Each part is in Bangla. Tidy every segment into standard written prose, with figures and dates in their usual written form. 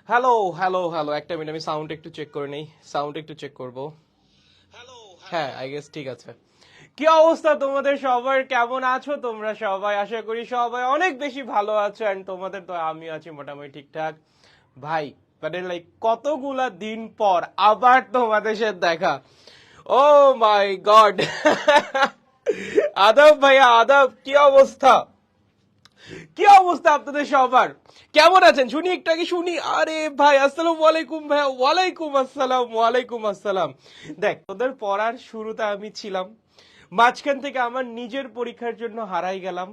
হ্যালো হ্যালো হ্যালো, একটা মিনিট, আমি সাউন্ড একটু চেক করে নেই, সাউন্ড একটু চেক করব। হ্যাঁ, আই গেস ঠিক আছে। কি অবস্থা তোমাদের সবার? কেমন আছো তোমরা সবাই? আশা করি সবাই অনেক বেশি ভালো আছো, এন্ড তোমাদের তো আমি আছি মোটামুটি ঠিকঠাক। ভাই, মানে লাইক কতগুলা দিন পর আবার তোমাদের সাথে দেখা। ও মাই গড! আদাব ভাইয়া, আদাব। কি অবস্থা? কি অবস্থা আপনাদের সবার? কেমন আছেন শুনি, একটু আগে শুনি। আরে ভাই, আসসালামু আলাইকুম ভাইয়া। ওয়ালাইকুম আসসালাম, ওয়ালাইকুম আসসালাম। দেখ, তোদের পড়ার শুরুতে আমি ছিলাম, মাঝখান থেকে আমার নিজের পরীক্ষার জন্য হারাই গেলাম,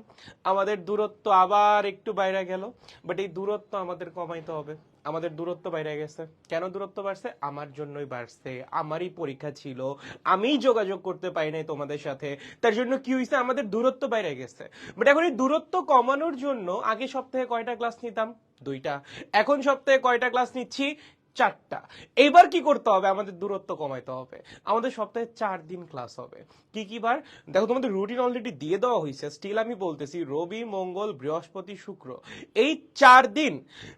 আমাদের দূরত্ব আবার একটু বাইরে গেল। বাট এই দূরত্ব আমাদের কমাইতে হবে। আমাদের দূরত্ব বাইরে গেছে। কেন দূরত্ব বাড়ছে? আমার জন্যই বাড়ছে। আমারই পরীক্ষা ছিল, আমিই যোগাযোগ করতে পারি নাই তোমাদের সাথে, তার জন্য কি হয়েছে? আমাদের দূরত্ব বাইরে গেছে। বাট এখন এই দূরত্ব কমানোর জন্য আগে সপ্তাহে কয়টা ক্লাস নিতাম? 2টা। এখন সপ্তাহে কয়টা ক্লাস নিচ্ছি? 4টা। এবার কি করতে হবে? আমাদের দূরত্ব কমাইতে হবে। আমাদের সপ্তাহে 4 দিন ক্লাস হবে। কি কি বার? দেখো, তোমাদের রুটিন অলরেডি দিয়ে দেওয়া হয়েছে, স্টিল আমি বলতেছি, রবি, মঙ্গল, বৃহস্পতি, শুক্র, এই 4 দিন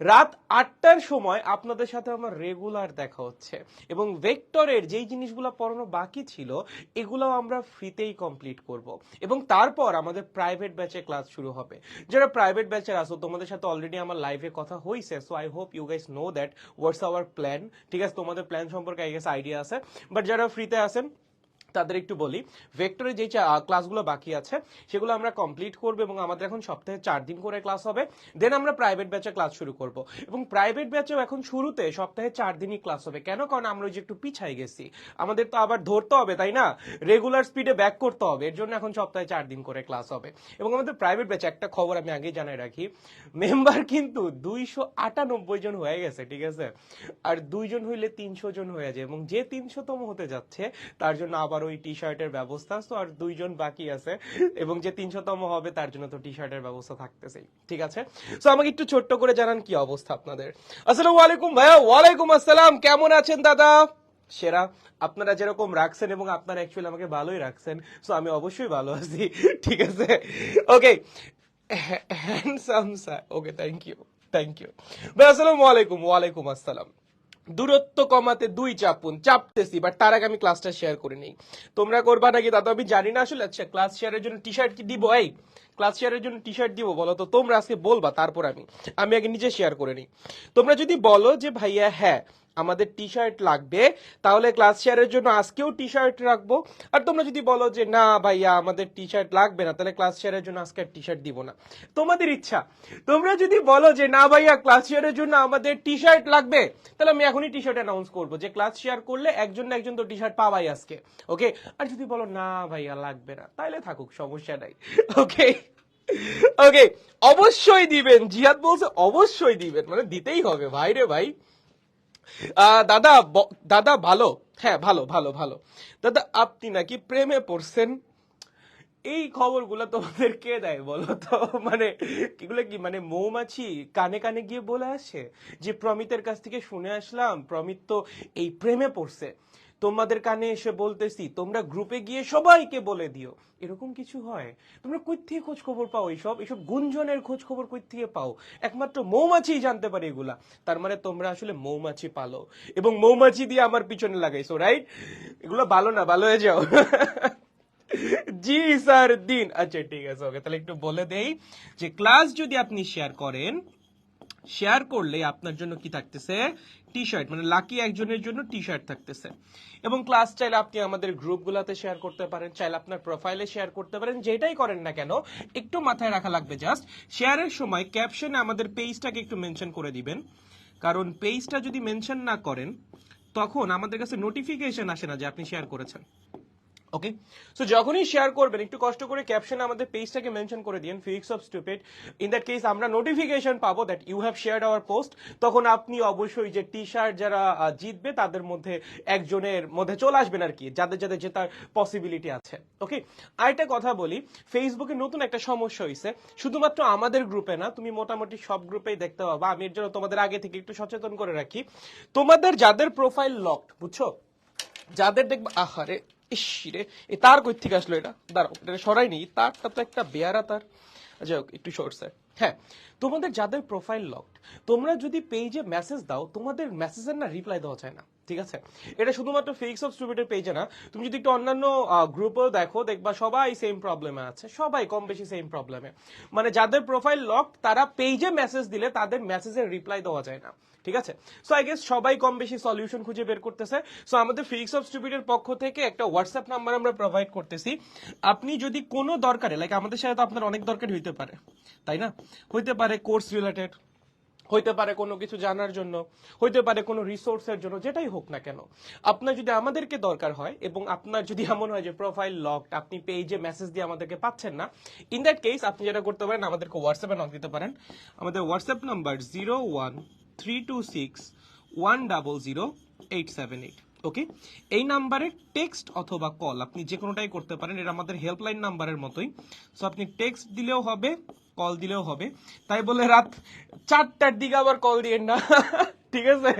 রাত 8টার সময় আপনাদের সাথে আমার রেগুলার দেখা হচ্ছে। এবং ভেক্টরের যেই জিনিসগুলো পড়ানো বাকি ছিল, এগুলো আমরা ফ্রিতেই কমপ্লিট করব। এবং তারপর আমাদের প্রাইভেট ব্যাচে ক্লাস শুরু হবে। যারা প্রাইভেট ব্যাচের আসো, তোমাদের সাথে অলরেডি আমার লাইভে কথা হয়েছে, so I hope you guys know that what's our plan. ঠিক আছে, তোমাদের প্ল্যান সম্পর্কে আই গেস আইডিয়া আছে। বাট যারা ফ্রিতে আছেন তাদের একটু বলি, ভেক্টরে যে ক্লাসগুলো বাকি আছে সেগুলো আমরা কমপ্লিট করব, এবং আমাদের এখন সপ্তাহে 4 দিন করে ক্লাস হবে। দেন আমরা প্রাইভেট ব্যাচে ক্লাস শুরু করব। এবং প্রাইভেট ব্যাচেও এখন শুরুতে সপ্তাহে 4 দিনই ক্লাস হবে। কেন? কারণ আমরা ওই যে একটু পিছাই গেছি, আমাদের তো আবার ধরতে হবে, তাই না? রেগুলার স্পিডে ব্যাক করতে হবে, এর জন্য এখন সপ্তাহে 4 দিন করে ক্লাস হবে। এবং আমাদের প্রাইভেট ব্যাচে একটা খবর আমি আগেই জানাই রাখি, মেম্বার কিন্তু 298 জন হয়ে গেছে, ঠিক আছে? আর 2 জন হইলে 300 জন হয়ে যায়, এবং যে 300তম হতে যাচ্ছে তার জন্য আবার ওই টি শার্টের ব্যবস্থা। তো আর 2 জন বাকি আছে, এবং যে 300তম হবে তার জন্য তো টি শার্টের ব্যবস্থা থাকতেছেই। ঠিক আছে, তো আমাকে একটু ছোট্ট করে জানান কি অবস্থা আপনাদের। আসসালামু আলাইকুম ভাইয়া। ওয়ালাইকুম আসসালাম। কেমন আছেন দাদা? সেরা। আপনারা যেরকম রাখছেন, এবং আপনারা অ্যাকচুয়ালি আমাকে ভালোই রাখছেন, সো আমি অবশ্যই ভালো আছি। ঠিক আছে, okay. Handsome sir, okay, thank you, thank you ভাই। আসসালামু আলাইকুম। ওয়ালাইকুম আসসালাম। দূরত্ব কমাতে 2 চাপুন, চাপতেছি, বাট তার আগে আমি ক্লাসটা শেয়ার করে নিই। তোমরা করবা নাকি তা তো আমি জানি না আসলে। আচ্ছা, ক্লাস শেয়ারের জন্য টি শার্ট কি দিব? এই ক্লাস শেয়ারের জন্য টি শার্ট দিব বলো তো? তোমরা আজকে বলবা, তারপর আমি আমি আগে নিজে শেয়ার করে নিই। তোমরা যদি বলো যে ভাইয়া হ্যাঁ আমাদের টি শার্ট লাগবে, তাহলে ক্লাস শেয়ারের জন্য আজকেও টি শার্ট রাখবো। আর তোমরা যদি বলো যে না ভাইয়া আমাদের টি শার্ট লাগবে না, তাহলে ক্লাস শেয়ারের জন্য আজকে টি শার্ট দিব না। তোমাদের ইচ্ছা। তোমরা যদি বলো যে না ভাইয়া ক্লাস শেয়ারের জন্য আমাদের টি শার্ট লাগবে, তাহলে আমি এখনই টি শার্ট অ্যানাউন্স করবো যে ক্লাস শেয়ার করলে একজন না একজন তো টি শার্ট পাবাই আজকে। ওকে। আর যদি বলো না ভাইয়া লাগবে না, তাহলে থাকুক, সমস্যা নাই। ওকে, ওকে। অবশ্যই দিবেন, জিহাদ বলছে অবশ্যই দিবেন, মানে দিতেই হবে ভাই রে ভাই। দাদা, দাদা ভালো। হ্যাঁ, ভালো ভালো ভালো। দাদা, আপনি নাকি প্রেমে পড়ছেন? এই খবরগুলো তোমাদের কে দেয় বলো তো? মানে এগুলো কি, মানে মৌমাছি কানে কানে গিয়ে বলে আসে যে প্রমিতের কাছ থেকে শুনে আসলাম প্রমিত তো এই প্রেমে পড়ছে, তোমাদের কানে এসে বলতেছি তোমরা গ্রুপে গিয়ে সবাইকে বলে দিও? এরকম কিছু হয়? তোমরা কই থেকে খোঁজ খবর পাও? এইসব এইসব গুঞ্জনের খোঁজ খবর কই থেকে পাও? একমাত্র মৌমাছিই জানতে পারে এগুলা। তার মানে তোমরা আসলে মৌমাছি পালো, এবং মৌমাছি দিয়ে আমার পিছনে লাগাইছো, রাইট? এগুলো ভালো না, ভালো হয়ে যাও। জি স্যার দিন। আচ্ছা ঠিক আছে, ওকে, তাহলে একটু বলে দেই যে ক্লাস যদি আপনি শেয়ার করেন, শেয়ার করলে আপনার জন্য কি থাকতেছে? টি শার্ট, মানে লাকি একজনের জন্য টি শার্ট থাকতেছে। এবং ক্লাস চাইলে আপনি আমাদের গ্রুপগুলোতে শেয়ার করতে পারেন, চাইলে আপনার প্রোফাইলে শেয়ার করতে পারেন, যেটাই করেন না কেন একটু মাথায় রাখা লাগবে জাস্ট শেয়ারের সময় ক্যাপশনে আমাদের পেজটাকে একটু মেনশন করে দিবেন। কারণ পেজটা যদি মেনশন না করেন, তখন আমাদের কাছে নোটিফিকেশন আসে না যে আপনি শেয়ার করেছেন। ওকে, সো যখনই শেয়ার করবেন একটু কষ্ট করে ক্যাপশনে আমাদের পেজটাকে মেনশন করে দিন, physics of stupid. In that case আমরা নোটিফিকেশন পাবো that you have shared our post. তখন আপনি অবশ্যই যে টি শার্ট যারা জিতবে তাদের মধ্যে একজনের মধ্যে চলে আসবেন আর কি, যাদের যাদের জেতার পসিবিলিটি আছে। ওকে, আরেকটা কথা বলি, ফেসবুকে নতুন একটা সমস্যা হয়েছে, শুধুমাত্র আমাদের গ্রুপে না, তুমি মোটামুটি সব গ্রুপেই দেখতে পাবা। আমি এর জন্য তোমাদের আগে থেকে একটু সচেতন করে রাখি। তোমাদের যাদের প্রোফাইল লকড, বুঝছো, যাদের দেখবা, আহারে ইস রে, তার কই থেকে আসলো? এটা দাঁড়াও, এটা সরাই নি, তারটা তো একটা বেয়ারা তার। আচ্ছা, একটু শর্ট স্যার, হ্যাঁ, তোমাদের যাদের প্রোফাইল লকড, তোমরা যদি পেজে মেসেজ দাও, তোমাদের মেসেজের না রিপ্লাই দেওয়া যায় না, ঠিক আছে? এটা শুধুমাত্র ফেক্স অফ স্টুপিডের পেজে না, তুমি যদি একটু অন্যান্য গ্রুপেও দেখো, দেখবা সবাই সেম প্রবলেমে আছে, সবাই কম বেশি সেম প্রবলেমে। মানে যাদের প্রোফাইল লকড তারা পেজে মেসেজ দিলে তাদের মেসেজের রিপ্লাই দেওয়া যায় না, ঠিক আছে? সো আই গেস সবাই কম বেশি সলিউশন খুঁজে বের করতেছে। সো আমাদের ফিক্স অফ স্টুপিডের পক্ষ থেকে একটা হোয়াটসঅ্যাপ নাম্বার আমরা প্রোভাইড করতেছি। আপনি যদি কোনো দরকারে, লাইক আমাদের সাথে তো আপনার অনেক দরকার হইতে পারে, তাই না? হইতে পারে কোর্স রিলেটেড, হইতে পারে কোনো কিছু জানার জন্য, হইতে পারে কোনো রিসোর্সের জন্য, যেটাই হোক না কেন, আপনার যদি আমাদেরকে দরকার হয় এবং আপনার যদি এমন হয় যে প্রোফাইল লকড, আপনি পেজে মেসেজ দিয়ে আমাদেরকে পাচ্ছেন না, ইন দ্যাট কেস আপনি যেটা করতে পারেন, আমাদেরকে হোয়াটসঅ্যাপে নক দিতে পারেন। আমাদের হোয়াটসঅ্যাপ নাম্বার 01326100878। ওকে, এই নাম্বারে টেক্সট অথবা কল আপনি যে কোনোটাই করতে পারেন, এটা আমাদের হেল্পলাইন নাম্বারের মতোই। সো আপনি টেক্সট দিলেও হবে, কল দিলেও হবে, তাই বলে রাত 4টার দিকে আবার কল দিয়েন না ঠিক আছে?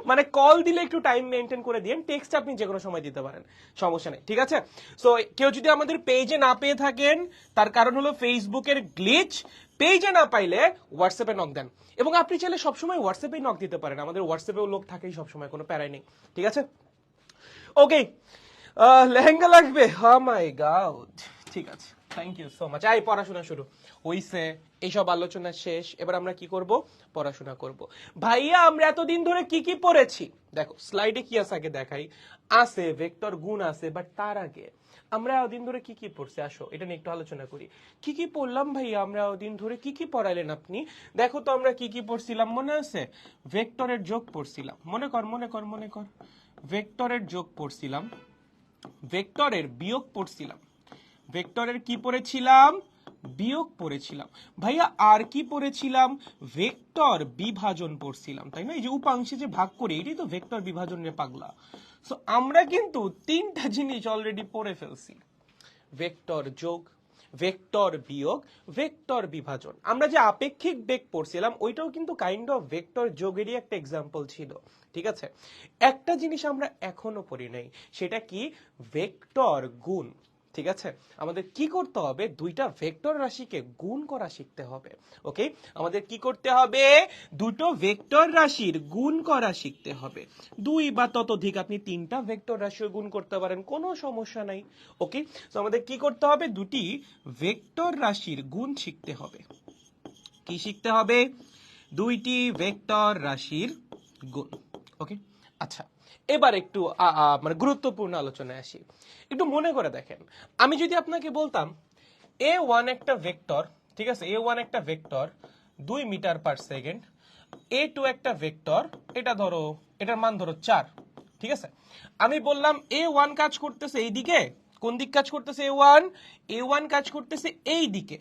মানে কল দিলে একটু টাইম মেনটেন করে দিন, টেক্সট আপনি যে কোনো সময় দিতে পারেন, সমস্যা নেই, ঠিক আছে? সো কেউ যদি আমাদের পেজে না পেয়ে থাকেন, তার কারণ হলো ফেসবুকের গ্লিচ, পেজে না পাইলে হোয়াটসঅ্যাপে নক দেন। এবং আপনি চাইলে সবসময় হোয়াটসঅ্যাপেই নক দিতে পারেন, আমাদের হোয়াটসঅ্যাপেও লোক থাকেই সবসময়, কোনো প্যারাই নেই, ঠিক আছে? ওকে, লেহেঙ্গা লাগবে, হ্যাঁ মাই গড, ঠিক আছে, থ্যাংক ইউ সো মাচ। এই পড়াশোনা শুরু হইছে, এইসব আলোচনা শেষ, এবার আমরা কি করব? পড়াশোনা করব। ভাইয়া আমরা এতদিন ধরে কি কি পড়েছি? দেখো স্লাইডে কি আছে আগে দেখাই। আছে ভেক্টর গুণ আছে, বাট তার আগে আমরা এতদিন ধরে কি কি পড়ছি, আসো এটা নিয়ে একটু আলোচনা করি। কি কি পড়লাম ভাইয়া আমরা এতদিন ধরে? কি কি পড়াইলেন আপনি? দেখো তো আমরা কি কি পড়ছিলাম, মনে আছে? ভেক্টরের যোগ পড়ছিলাম, মনে কর মনে কর মনে কর, ভেক্টরের যোগ পড়ছিলাম, ভেক্টরের বিয়োগ পড়ছিলাম, ভেক্টরের কি পড়েছিলাম? বিয়োগ পড়েছিলাম। ভাইয়া আর কি পড়েছিলাম? ভেক্টর বিভাজন পড়ছিলাম, তাই না? এই যে উপাংশে যে ভাগ করে, এটাই তো ভেক্টর বিভাজন রে পাগলা। সো আমরা কিন্তু 3টা জিনিস অলরেডি পড়ে ফেলছি, ভেক্টর যোগ, ভেক্টর বিয়োগ, ভেক্টর বিভাজন। আমরা যে আপেক্ষিক বেগ পড়ছিলাম ওইটাও কিন্তু কাইন্ড অফ ভেক্টর যোগেরই একটা এক্সাম্পল ছিল, ঠিক আছে? একটা জিনিস আমরা এখনো পড়ি নাই, সেটা কি? ভেক্টর গুণ, ঠিক আছে? আমাদের কি করতে হবে? দুইটা ভেক্টর রাশিকে গুণ করা শিখতে হবে। ওকে, আমাদের কি করতে হবে? দুটো ভেক্টর রাশির গুণ করা শিখতে হবে। দুই বা ততোধিক, আপনি 3টা ভেক্টর রাশিও গুণ করতে পারেন, কোনো সমস্যা নাই। ওকে, তো আমাদের কি করতে হবে? দুটি ভেক্টর রাশির গুণ শিখতে হবে। কি শিখতে হবে? দুইটি ভেক্টর রাশির গুণ। ওকে, আচ্ছা, এবার একটু মানে গুরুত্বপূর্ণ আলোচনায় আসি। একটু মনে করে দেখেন, আমি যদি আপনাকে বলতাম a1 একটা ভেক্টর, ঠিক আছে? a1 একটা vector 2 metre per second, a2 একটা ভেক্টর, এটা ধরো, এটার মান ধরো 4, ঠিক আছে? আমি বললাম a1 কাজ করতেছে এই দিকে, কোন দিক কাজ করতেছে? a1, a1 কাজ করতেছে এই দিকে,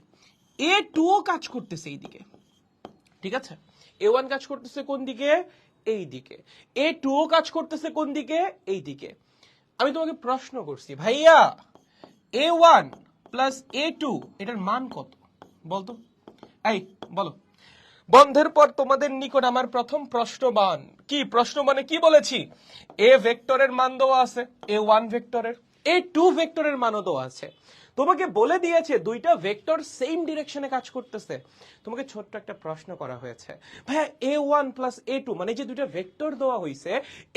a2 কাজ করতেছে এই দিকে, ঠিক আছে? a1 কাজ করতেছে কোন দিকে? এই দিকে। a2 কাজ করতেছে কোন দিকে? এই দিকে। আমি তোমাকে প্রশ্ন করছি, ভাইয়া a1 প্লাস a2 এটার মান কত বলতো? এই বলো। বন্ধের পর তোমাদের নিকট আমার প্রথম প্রশ্নমান। কি প্রশ্ন? মানে কি বলেছি? এ ভেক্টরের মান দেওয়া আছে, a1 ভেক্টরের, a2 ভেক্টরের মানও দেওয়া আছে। তোমাকে বলে দিয়েছে দুইটা ভেক্টর সেম ডিরেকশনে কাজ করতেছে। তোমাকে ছোট্ট একটা প্রশ্ন করা হয়েছে, ভাইয়া a1 প্লাস a2 মানে যে দুইটা ভেক্টর দেওয়া হয়েছে,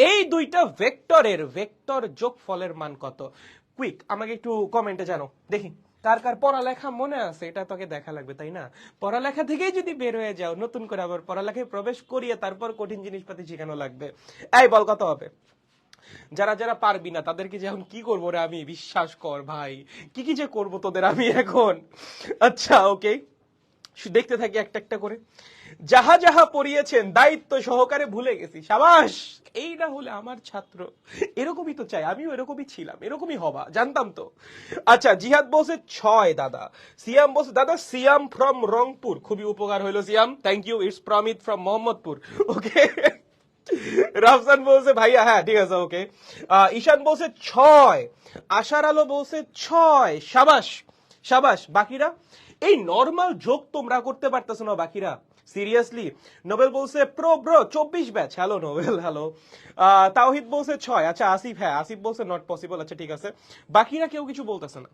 এই দুইটা ভেক্টরের ভেক্টর যোগফলের মান কত? কুইক আমাকে একটু কমেন্টে জানো দেখি, কার কার পড়ালেখা মনে আছে? এটা তোকে দেখা লাগবে, তাই না? পড়ালেখা থেকেই যদি বের হয়ে যাও, নতুন করে আবার পড়ালেখায় প্রবেশ করিয়ে তারপর কঠিন জিনিসপাতি শেখানো লাগবে। এই বল কত হবে? যারা যারা পারবি না তাদেরকে যে এখন কি করবো রে আমি, বিশ্বাস কর ভাই, কি কি যে করবো তোদের আমি এখন। আচ্ছা ওকে, দেখতে থাকি একটা একটা করে। যাহা যাহা পড়িয়েছেন দায়িত্ব সহকারে ভুলে গেছি। সাবাস, এইটা হলে আমার ছাত্র, এরকমই তো চাই, আমিও এরকমই ছিলাম, এরকমই হবা, জানতাম তো। আচ্ছা, জিহাদ বলছে 6 দাদা। সিয়াম বলছে দাদা সিয়াম ফ্রম রংপুর, খুবই উপকার হইলো Siam, thank you. It's Promit from Mohammadpur. Okay, Rafsan বলছে ভাইয়া, হ্যাঁ ঠিক আছে ওকে। ঈশান বলছে 6, আশার আলো বলছে 6। সাবাস সাবাস। বাকিরা এই নরমাল যোগ তোমরা করতে পারতেছো না বাকিরা? সিরিয়াসলি? নোবেল বলছে pro bro 24 batch. Hello Nobel, hello. তাওহিদ বলছে 6। আচ্ছা আসিফ, হ্যাঁ আসিফ বলছে নট পসিবল। আচ্ছা ঠিক আছে, বাকিরা কেউ কিছু বলতেছে না।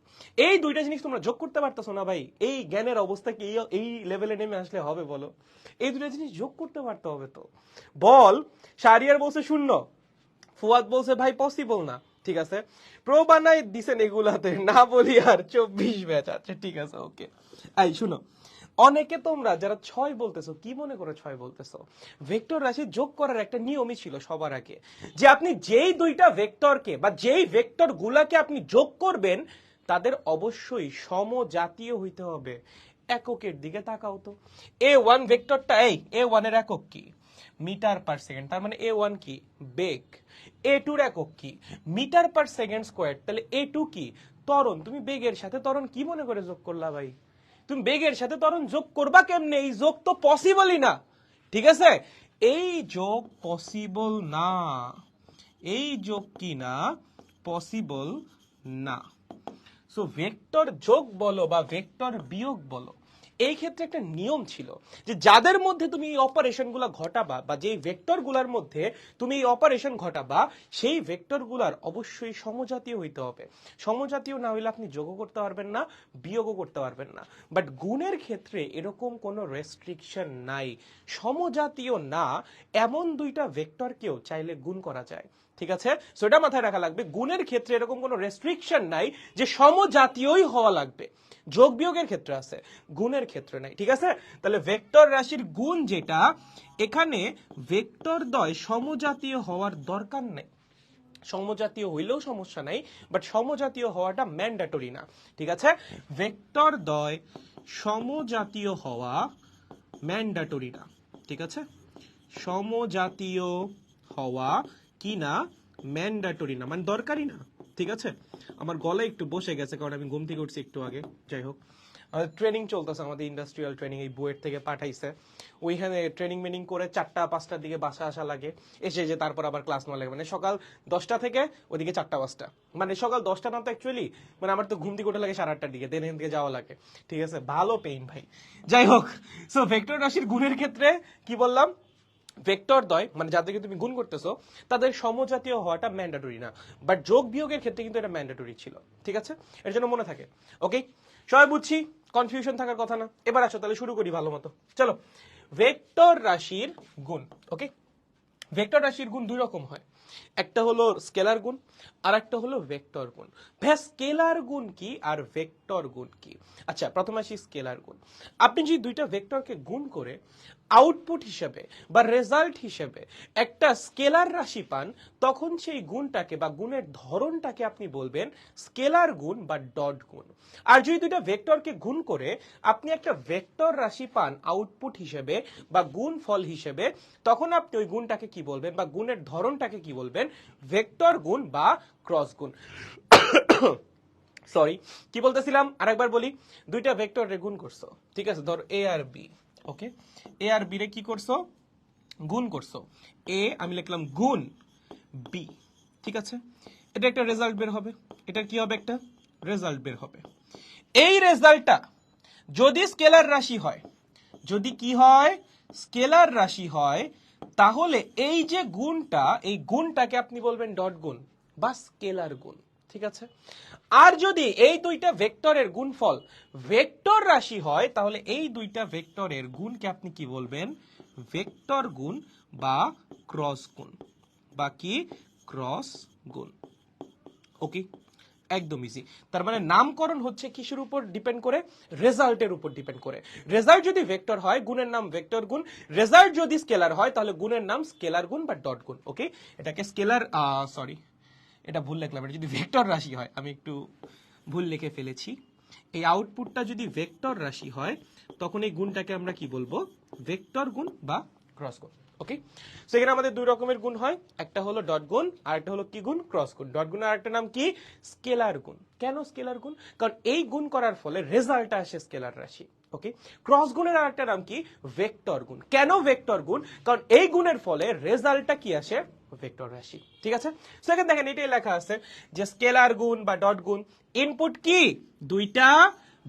এই দুইটা জিনিস তোমরা যোগ করতে পারতেছো না ভাই? এই জ্ঞানের অবস্থা কি এই লেভেলে নেমে আসলে হবে বলো? এই দুইটা জিনিস যোগ করতে পারতে হবে তো। বল। শাহরিয়ার বলছে 0, ফুয়াদ বলছে ভাই পসিবল না। ঠিক আছে, প্রো বানাই দিছেন এগুলাতে, না বলি আর 24 ব্যাচ। আচ্ছা ঠিক আছে, ওকে। এই শুনো, অনেকে তোমরা যারা 6 বলতেছো, কি মনে করে 6 বলতেছো? ভেক্টর রাশি যোগ করার একটা নিয়মই ছিল সবার আগে, যে আপনি যেই দুইটা ভেক্টরকে বা যেই ভেক্টর গুলাকে আপনি যোগ করবেন তাদের অবশ্যই সমজাতীয় হইতে হবে। এককের দিকে তাকাও তো। a1 ভেক্টরটা, এই a1 এর একক কি? Metre per second. তার মানে a1 কি? বেগ। a2 এর একক কি? Metre per second square. তাহলে a2 কি? ত্বরণ। তুমি বেগের সাথে ত্বরণ কি মনে করে যোগ করলা ভাই? তুমি বেগের সাথে ত্বরণ যোগ করবা কেমনে? এই যোগ তো পসিবলই না। ঠিক আছে, এই যোগ পসিবল না। এই যোগ কি না? পসিবল না। সো ভেক্টর যোগ বলো বা ভেক্টর বিয়োগ বলো, এই ক্ষেত্রে একটা নিয়ম ছিল যে যাদের মধ্যে তুমি এই অপারেশনগুলো ঘটাবা বা যেই ভেক্টরগুলোর মধ্যে তুমি এই অপারেশন ঘটাবা, সেই ভেক্টরগুলোর অবশ্যই সমজাতীয় হইতে হবে। সমজাতীয় না হইলে আপনি যোগও করতে পারবেন না, বিয়োগও করতে পারবেন না। বাট গুণের ক্ষেত্রে এরকম কোনো রেস্ট্রিকশন নাই। সমজাতীয় না এমন দুইটা ভেক্টরকেও চাইলে গুণ করা যায়। ঠিক আছে, সো এটা মাথায় রাখা লাগবে। গুণের ক্ষেত্রে এরকম কোনো রেস্ট্রিকশন নাই যে সমজাতীয়ই হওয়া লাগবে। যোগ বিয়োগের ক্ষেত্রে আছে, গুণের ক্ষেত্রে নাই। ঠিক আছে, তাহলে ভেক্টর রাশির গুণ যেটা, এখানে ভেক্টর দ্বয় সমজাতীয় হওয়ার দরকার নেই। সমজাতীয় হইলেও সমস্যা নাই, বাট সমজাতীয় হওয়াটা ম্যান্ডেটরি না। ঠিক আছে, ভেক্টর দ্বয় সমজাতীয় হওয়া ম্যান্ডেটরি না। ঠিক আছে, সমজাতীয় হওয়া কি না? ম্যান্ডেটরি না, মানে দরকারি না। ঠিক আছে, আমার গলায় একটু বসে গেছে কারণ আমি ঘুম থেকে উঠছি একটু আগে। যাই হোক, ট্রেনিং চলতেছে আমাদের, ইন্ডাস্ট্রিয়াল ট্রেনিং, এই বুয়েট থেকে পাঠাইছে। ওইখানে ট্রেনিং মেনিং করে 4টা-5টার দিকে বাসা আসা লাগে, এসে যে তারপর আবার ক্লাস নেওয়া লাগে। মানে সকাল 10টা থেকে ওইদিকে 4টা-5টা, মানে সকাল 10টা না তো অ্যাকচুয়ালি, মানে আমার তো ঘুম থেকে উঠে লাগে 8:30টার দিকে, দেন এখান থেকে যাওয়া লাগে। ঠিক আছে, ভালো পেইন ভাই। যাই হোক, সো ভেক্টর রাশির গুণের ক্ষেত্রে কি বললাম? ভেক্টর দ্বয় মানে যাদেরকে তুমি গুণ করতেছো তাদের সমজাতীয় হওয়াটা ম্যান্ডেটরি না, বাট যোগ বিয়োগের ক্ষেত্রে কিন্তু এটা ম্যান্ডেটরি ছিল। ঠিক আছে, এর জন্য মনে থাকে। ওকে, সবাই বুঝছি, কনফিউশন থাকার কথা না। এবার আসো তাহলে শুরু করি ভালো মতো। চলো, ভেক্টর রাশির গুণ। ওকে, ভেক্টর রাশির গুণ দুই রকম হয়, একটা হলো স্কেলার গুণ আর একটা হলো ভেক্টর গুণ। ভাই স্কেলার গুণ কি আর ভেক্টর গুণ কি? আচ্ছা প্রথমে আসি স্কেলার গুণ। আপনি যদি দুইটা ভেক্টরকে গুণ করে আউটপুট হিসেবে বা রেজাল্ট হিসেবে একটা স্কেলার রাশি পান, তখন সেই গুণটাকে বা গুণের ধরনটাকে আপনি বলবেন স্কেলার গুণ বা ডট গুণ। আর যদি দুইটা ভেক্টরকে গুণ করে আপনি একটা ভেক্টর রাশি পান আউটপুট হিসেবে বা গুণ ফল হিসেবে, তখন আপনি ওই গুণটাকে কি বলবেন বা গুণের ধরনটাকে কি বলবেন? ভেক্টর গুণ বা ক্রস গুণ। সরি, কি বলতেছিলাম আরেকবার বলি। দুইটা ভেক্টর রে গুণ করছো, ঠিক আছে, ধর এ আর বি। ওকে, এ আর বি রে কি করছো? গুণ করছো। এ আমি লিখলাম গুণ বি। ঠিক আছে, এটা একটা রেজাল্ট বের হবে। এটা কি হবে? একটা রেজাল্ট বের হবে। এই রেজাল্টটা যদি স্কেলার রাশি হয়, যদি কি হয়? স্কেলার রাশি হয়, তাহলে এই যে গুণটা, এই গুণটাকে আপনি বলবেন ডট গুণ বা স্কেলার গুণ। ঠিক আছে, আর যদি এই দুইটা ভেক্টরের গুণফল ভেক্টর রাশি হয়, তাহলে এই দুইটা ভেক্টরের গুণকে আপনি কি বলবেন? ভেক্টর গুণ বা ক্রস গুণ বা কি? ক্রস গুণ। ওকে, একদম ইজি। তার মানে নামকরণ হচ্ছে কিসের উপর ডিপেন্ড করে? রেজাল্টের উপর ডিপেন্ড করে। রেজাল্ট যদি ভেক্টর হয়, গুণের নাম ভেক্টর গুণ। রেজাল্ট যদি স্কেলার হয়, তাহলে গুণের নাম স্কেলার গুণ বা ডট গুণ। ওকে, এটাকে স্কেলার, সরি এটা ভুল লিখলাম। এটা যদি ভেক্টর রাশি হয়, আমি একটু ভুল লিখে ফেলেছি। এই আউটপুটটা যদি ভেক্টর রাশি হয়, তখন এই গুণটাকে আমরা কি বলবো? ভেক্টর গুণ বা ক্রস গুণ। ওকে, সেখানে আমাদের দুই রকমের গুণ হয়, একটা হলো ডট গুণ আর একটা হলো কি গুণ? ক্রস গুণ। ডট গুণের আরেকটা নাম কি? স্কেলার গুণ। কেন স্কেলার গুণ? কারণ এই গুণ করার ফলে রেজাল্টটা আসে স্কেলার রাশি। ওকে, ক্রস গুণের আরেকটা নাম কি? ভেক্টর গুণ। কেন ভেক্টর গুণ? কারণ এই গুণের ফলে রেজাল্টটা কি আসে? ভেক্টর রাশি। ঠিক আছে, সেখানে দেখেন এটাই লেখা আছে যে স্কেলার গুণ বা ডট গুণ, ইনপুট কি? দুইটা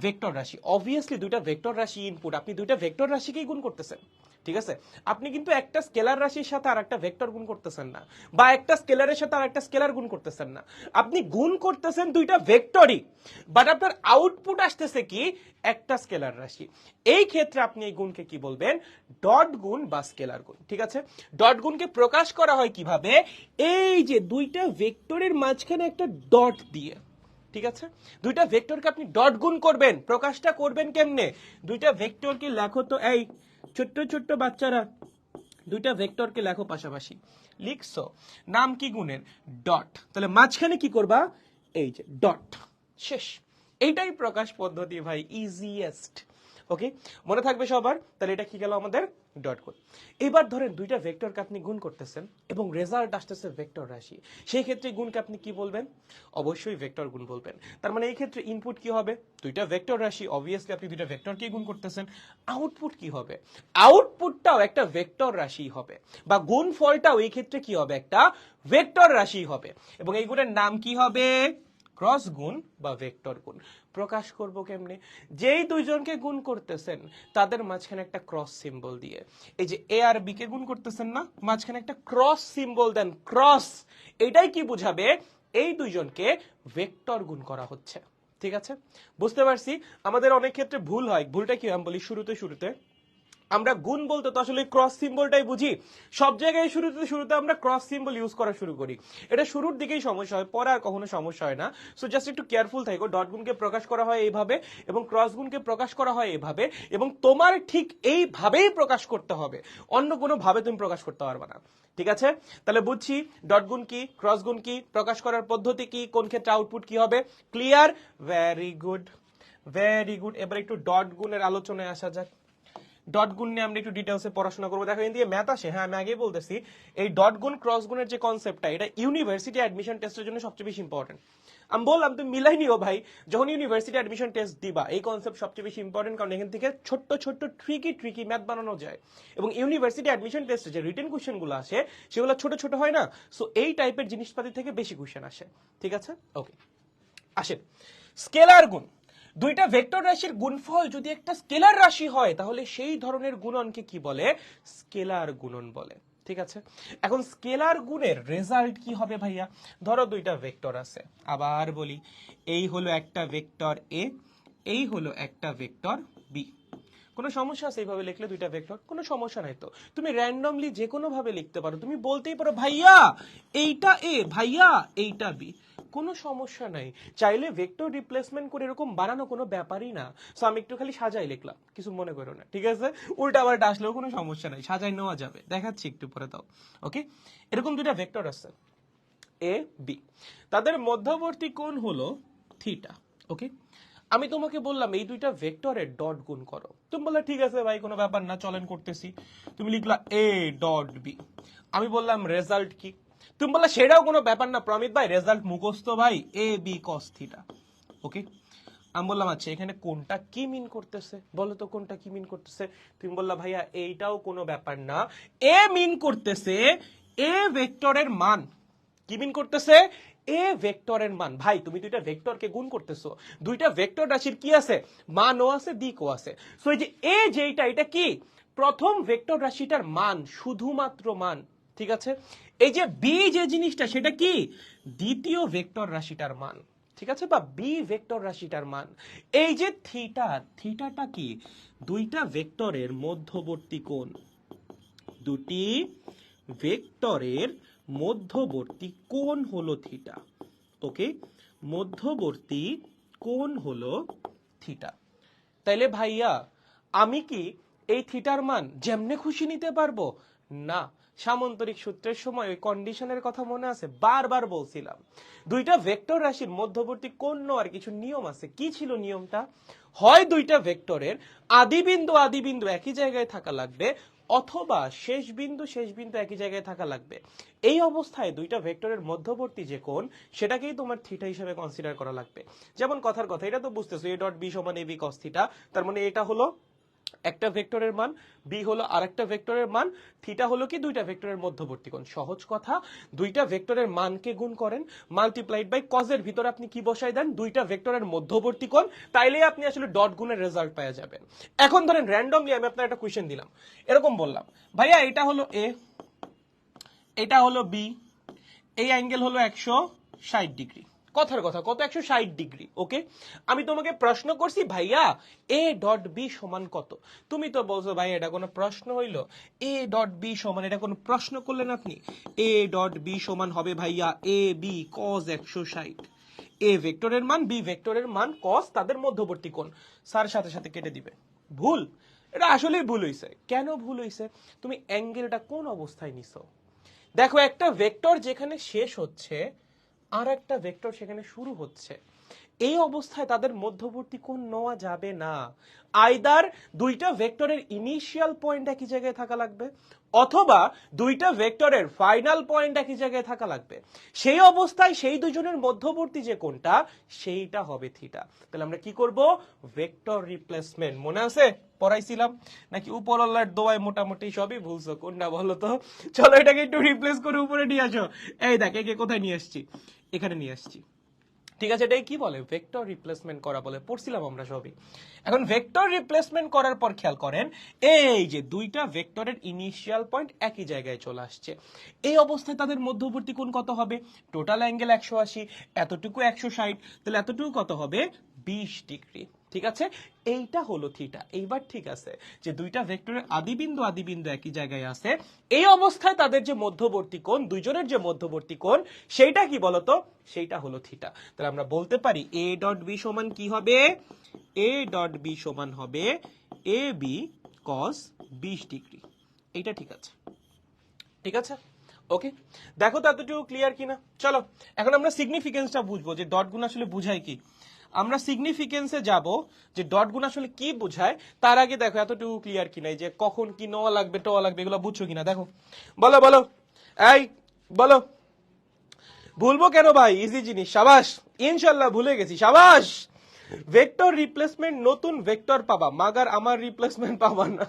ভেক্টর রাশি, অবভিয়াসলি দুইটা ভেক্টর রাশি ইনপুট, আপনি দুইটা ভেক্টর রাশিকেই গুণ করতেছেন, ঠিক আছে? আপনি কিন্তু একটা স্কেলার রাশির সাথে আর একটা ভেক্টর গুণ করতেছেন না, বা একটা স্কেলারের সাথে আর একটা স্কেলার গুণ করতেছেন না, আপনি গুণ করতেছেন দুইটা ভেক্টরই, বাট আপনার আউটপুট আসতেছে কি একটা স্কেলার রাশি। এই ক্ষেত্রে আপনি এই গুণকে কি বলবেন? ডট গুণ বা স্কেলার গুণ, ঠিক আছে? ডট গুণকে প্রকাশ করা হয় কিভাবে? এই যে দুইটা ভেক্টরের মাঝখানে একটা ডট দিয়ে, ঠিক আছে? দুইটা ভেক্টরকে আপনি ডট গুণ করবেন, প্রকাশটা করবেন কেমনে? দুইটা ভেক্টরকে লেখো তো, এই ছোট্ট ছোট্ট বাচ্চারা, দুইটা ভেক্টরকে লেখো পাশাপাশি, লিখছো, নাম কি গুণের? ডট। তাহলে মাঝখানে কি করবা? এই যে ডট, শেষ। এইটাই প্রকাশ পদ্ধতি ভাই, ইজিয়েস্ট। ওকে, মনে থাকবে সবার? তাহলে এটা কি গেল আমাদের ডট গুণ। এবার ধরেন দুইটা ভেক্টরকে আপনি গুণ করতেছেন এবং রেজাল্ট আসতেছে ভেক্টর রাশি, সেই ক্ষেত্রে গুণকে আপনি কি বলবেন? অবশ্যই ভেক্টর গুণ বলবেন। তার মানে এই ক্ষেত্রে ইনপুট কি হবে? দুইটা ভেক্টর রাশি, অবভিয়াসলি আপনি দুইটা ভেক্টরকে গুণ করতেছেন। আউটপুট কি হবে? আউটপুটটাও একটা ভেক্টর রাশি হবে, বা গুণফলটাও এই ক্ষেত্রে কি হবে? একটা ভেক্টর রাশি হবে, এবং এই গুণের নাম কি হবে? ক্রস গুণ বা ভেক্টর গুণ। প্রকাশ করব কেমনে? যেই দুইজনকে গুণ করতেছেন তাদের মাঝখানে একটা ক্রস সিম্বল দিয়ে, এই যে এ আর বি কে গুণ করতেছেন না, মাঝখানে একটা ক্রস সিম্বল দেন, ক্রস। এটাই কি বুঝাবে? এই দুইজনকে ভেক্টর গুণ করা হচ্ছে, ঠিক আছে? বুঝতে পারছি। আমাদের অনেক ক্ষেত্রে ভুল হয়, ভুলটা কি আমি বলি শুরুতে শুরুতে আমরা গুণ বলতে তো আসলে ক্রস সিম্বলটাই বুঝি, সব জায়গায় শুরুতে শুরুতে আমরা ক্রস সিম্বল ইউজ করা শুরু করি, এটা শুরুর দিকেই সমস্যা হয়, পরে আর কখনো সমস্যা হয় না। সো জাস্ট একটু কেয়ারফুল থাকো। ডট গুণকে প্রকাশ করা হয় এইভাবে, এবং ক্রস গুণকে প্রকাশ করা হয় এইভাবে, এবং তোমার ঠিক এইভাবেই প্রকাশ করতে হবে, অন্য কোনো ভাবে তুমি প্রকাশ করতে পারবে না, ঠিক আছে? তাহলে বুঝছি ডট গুণ কি, ক্রস গুণ কি, প্রকাশ করার পদ্ধতি কি, কোন ক্ষেত্রে আউটপুট কি হবে, clear? Very good, very good. এবার একটু ডট গুণের আলোচনায় আসা যাক। ডট গুণ নিয়ে আমরা একটু ডিটেলসে পড়াশোনা করবো। দেখো এদিকে ম্যাথ আসে, হ্যাঁ আমি আগেই বলতেছি, এই ডট গুণ ক্রস গুণের যে কনসেপ্টটা, এটা ইউনিভার্সিটি অ্যাডমিশন টেস্টের জন্য সবচেয়ে বেশি ইম্পর্টেন্ট। আমি বললাম তুমি মিলাই নিও ভাই, যখন ইউনিভার্সিটি অ্যাডমিশন টেস্ট দিবা, এই কনসেপ্ট সবচেয়ে বেশি ইম্পর্টেন্ট, কারণ এখান থেকে ছোট্ট ছোট্ট ট্রিকি ট্রিকি ম্যাথ বানানো যায়, এবং ইউনিভার্সিটি অ্যাডমিশন টেস্টে যে রিটেন কোশ্চেনগুলো আসে সেগুলো ছোট ছোট হয় না, সো এই টাইপের জিনিসপাতি থেকে বেশি কোশ্চেন আসে, ঠিক আছে? ওকে, আসেন স্কেলার গুণ। দুইটা ভেক্টর রাশির গুণফল যদি একটা স্কেলার রাশি হয় তাহলে সেই ধরনের গুণনকে কি বলে? স্কেলার গুণন বলে, ঠিক আছে? এখন স্কেলার গুণের রেজাল্ট কি হবে ভাইয়া? ধরো দুইটা ভেক্টর আছে, আবার বলি, এই হলো একটা ভেক্টর এ, এই হলো একটা ভেক্টর বি। কোনো সমস্যা আছে এইভাবে লিখলে দুইটা ভেক্টর? কোনো সমস্যা নাই তো, তুমি র্যান্ডমলি যে কোনো ভাবে লিখতে পারো, তুমি বলতেই পারো ভাইয়া এইটা এ, ভাইয়া এইটা বি, কোনো সমস্যা নাই। চাইলে ভেক্টর রিপ্লেসমেন্ট করে এরকম বানানো কোনো ব্যাপারই না। সো আমি একটু খালি সাজাই লিখলাম, কিছু মনে করো না, ঠিক আছে? উল্টা আবার আসলেও কোনো সমস্যা নাই, সাজাই নেওয়া যাবে, দেখাচ্ছি একটু পরে দাও। ওকে, এরকম দুইটা ভেক্টর আছে এ বি, তাদের মধ্যবর্তী কোণ হলো থিটা। ওকে, আমি তোমাকে বললাম এই দুইটা ভেক্টরের ডট গুণ করো, তুমি বললে ঠিক আছে ভাই কোনো ব্যাপার না, চলেন করতেছি। তুমি লিখলা এ ডট বি, আমি বললাম রেজাল্ট কি, তুমি বললে সেটাও কোনো ব্যাপার না প্রমিত ভাই, রেজাল্ট মুখস্থ ভাই, এ বি কস থিটা। ওকে, আমি বললাম আচ্ছা এখানে কোনটা কি মিন করতেছে, বলো তো কোনটা কি মিন করতেছে? তুমি বললা ভাইয়া এইটাও কোনো ব্যাপার না, এ মিন করতেছে এ ভেক্টরের মান। কি মিন করতেছে? এ ভেক্টরের মান। ভাই তুমি দুইটা ভেক্টরকে গুণ করতেছো, দুইটা ভেক্টর রাশির কি আছে? মানও আছে, দিকও আছে। সো এই যে এ যেটা, এটা কি? প্রথম ভেক্টর রাশিটার মান, শুধুমাত্র মান, ঠিক আছে? এই যে বি যে জিনিসটা, সেটা কি? দ্বিতীয় ভেক্টর রাশিটার মান, ঠিক আছে? বা বি ভেক্টর রাশিটার মান। এই যে থিটা, থিটাটা কি? দুইটা ভেক্টরের মধ্যবর্তী কোণ, দুটি ভেক্টরের মধ্যবর্তী কোণ হলো থিটা। ওকে, মধ্যবর্তী কোণ হলো থিটা। তাইলে ভাইয়া আমি কি এই থিটার মান যেমনে খুশি নিতে পারবো? না, সামান্তরিক সূত্রের সময় ওই কন্ডিশনের কথা মনে আছে? বারবার বলছিলাম দুইটা ভেক্টর রাশির মধ্যবর্তী কোণ নেওয়ার কিছু নিয়ম আছে। কি ছিল নিয়মটা? হয় দুইটা ভেক্টরের আদি বিন্দু একই জায়গায় থাকা লাগবে, অথবা শেষ বিন্দু একই জায়গায় থাকা লাগবে। এই অবস্থায় দুইটা ভেক্টরের মধ্যবর্তী যে কোণ, সেটাকেই তোমার থিটা হিসেবে কনসিডার করা লাগবে। যেমন কথার কথা, এটা তো বুঝতেছো, এ ডট বি সমান এ বি কস থিটা, তার মানে এটা হলো একটা ভেক্টরের মান, বি হলো আরেকটা ভেক্টরের মান, থিটা হলো কি দুইটা ভেক্টরের মধ্যবর্তী কোণ। সহজ কথা, দুইটা ভেক্টরের মানকে গুণ করেন, মাল্টিপ্লাইড বাই কজের ভিতরে আপনি কি বসাই দেন, দুইটা ভেক্টরের মধ্যবর্তী কোণ, তাইলেই আপনি আসলে ডট গুণের রেজাল্ট পেয়ে যাবেন। এখন ধরেন র্যান্ডমলি আমি আপনার একটা কোয়েশ্চেন দিলাম, এরকম বললাম ভাইয়া এটা হলো এ, এটা হলো বি, এই অ্যাঙ্গেল হলো 160 ডিগ্রি, কথার কথা কত, 160 ডিগ্রি। ওকে, আমি তোমাকে প্রশ্ন করছি ভাইয়া এ ডট বি সমান কত, তুমি তো বলছো ভাই এটা কোনো প্রশ্ন হইলো, এ ডট বি সমান, এটা কোনো প্রশ্ন করলেন আপনি? এ ডট বি সমান হবে ভাইয়া এ বি কজ 160, এ ভেক্টরের মান বি ভেক্টরের মান কস তাদের মধ্যবর্তী কোণ, স্যার সাথে সাথে কেটে দিবে। ভুল, এটা আসলেই ভুল হইছে। কেন ভুল হইছে? তুমি অ্যাঙ্গেলটা কোন অবস্থায় নিছো? দেখো একটা ভেক্টর যেখানে শেষ হচ্ছে আর একটা ভেক্টর সেখানে শুরু হচ্ছে, এই অবস্থায় তাদের মধ্যবর্তী কোণ নেওয়া যাবে না। আইদার দুইটা ভেক্টরের ইনিশিয়াল পয়েন্ট একই জায়গায় থাকা লাগবে, অথবা দুইটা ভেক্টরের ফাইনাল পয়েন্ট একই জায়গায় থাকা লাগবে। সেই অবস্থায় সেই দুজনের মধ্যবর্তী যে কোণটা সেইটা হবে থিটা। তাহলে আমরা কি করব? Vector replacement. মনে আছে পড়াইছিলাম নাকি উপরওয়ালার দোয়ায় মোটামুটি সবই ভুলছো? কোনটা বলো তো? চলো এটাকে একটু রিপ্লেস করে উপরে নিয়ে আসো। এই দেখ একে কোথায় নিয়ে আসছি, এখানে নিয়ে আসছি। ঠিক আছে, এটাই কি বলে? ভেক্টর রিপ্লেসমেন্ট করা বলে, পড়ছিলাম আমরা সবই। এখন ভেক্টর রিপ্লেসমেন্ট করার পর খেয়াল করেন, এই যে দুইটা ভেক্টরের ইনিশিয়াল পয়েন্ট একই জায়গায় চলে আসছে, এই অবস্থায় তাদের মধ্যবর্তী কোণ কত হবে? টোটাল অ্যাঙ্গেল 180, এতটুকু 160, তাহলে এতটুকু কত হবে? 20 ডিগ্রি। ঠিক আছে, এইটা হলো থিটা। এইবার ঠিক আছে, যে দুইটা ভেক্টরের আদিবিন্দু একই জায়গায় আছে, এই অবস্থায় তাদের যে মধ্যবর্তী কোণ, দুইজনের যে মধ্যবর্তী কোণ, সেইটা কি বলতো? সেইটা হলো থিটা। তাহলে আমরা বলতে পারি এ ডট বি সমান কি হবে? এ ডট বি সমান হবে এ বি কস 20 ডিগ্রি। এইটা ঠিক আছে, ঠিক আছে। ওকে, দেখো তো এতটুকু ক্লিয়ার কিনা। চলো এখন আমরা সিগনিফিকেন্সটা বুঝবো, যে ডট গুণ আসলে বুঝায় কি। আমরা সিগনিফিকেন্সে যাব, যে ডট গুণ আসলে কি বোঝায়। তার আগে দেখো এতটুকু ক্লিয়ার কিনা, যে কখন কি নেওয়া লাগবে টোয়া লাগবে এগুলো বুঝছো কিনা দেখো। বলো বলো, এই বলো। ভুলবো কেন ভাই, ইজি জিনিস। সাবাস, ইনশাল্লাহ ভুলে গেছি, সাবাস। ভেক্টর রিপ্লেসমেন্ট, নতুন ভেক্টর পাবা, মাগার আমার রিপ্লেসমেন্ট পাবা না।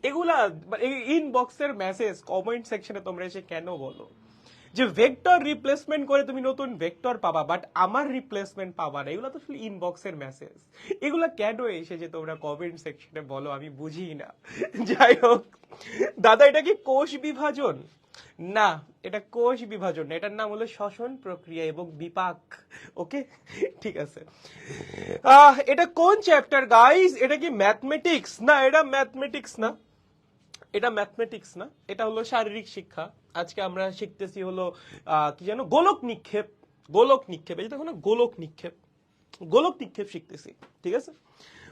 এগুলা ইনবক্সের মেসেজ, কমেন্ট সেকশনে তোমরা এসে কেন বলো যে ভেক্টর রিপ্লেসমেন্ট করে তুমি নতুন ভেক্টর পাবা, বাট আমার রিপ্লেসমেন্ট পাবা না? এগুলো তো আসলে ইনবক্সের মেসেজ। এগুলা কেন এসে যে তোমরা কমেন্ট সেকশনে বলো, আমি বুঝি না। যাই হোক দাদা, এটা কি কোষ বিভাজন? না, এটা কোষ বিভাজন না, এটার নাম হলো শ্বসন প্রক্রিয়া এবং বিপাক। ওকে, ঠিক আছে। এটা কোন চ্যাপ্টার গাইস? এটা কি ম্যাথমেটিক্স? না, এটা ম্যাথমেটিক্স না, এটা ম্যাথমেটিক্স না, এটা হলো শারীরিক শিক্ষা। আজকে আমরা শিখতেছি হলো কি জানো, গোলক নিক্ষেপ। গোলক নিক্ষেপ, এই দেখো না, গোলক নিক্ষেপ, গোলক নিক্ষেপ শিখতেছি। ঠিক আছে,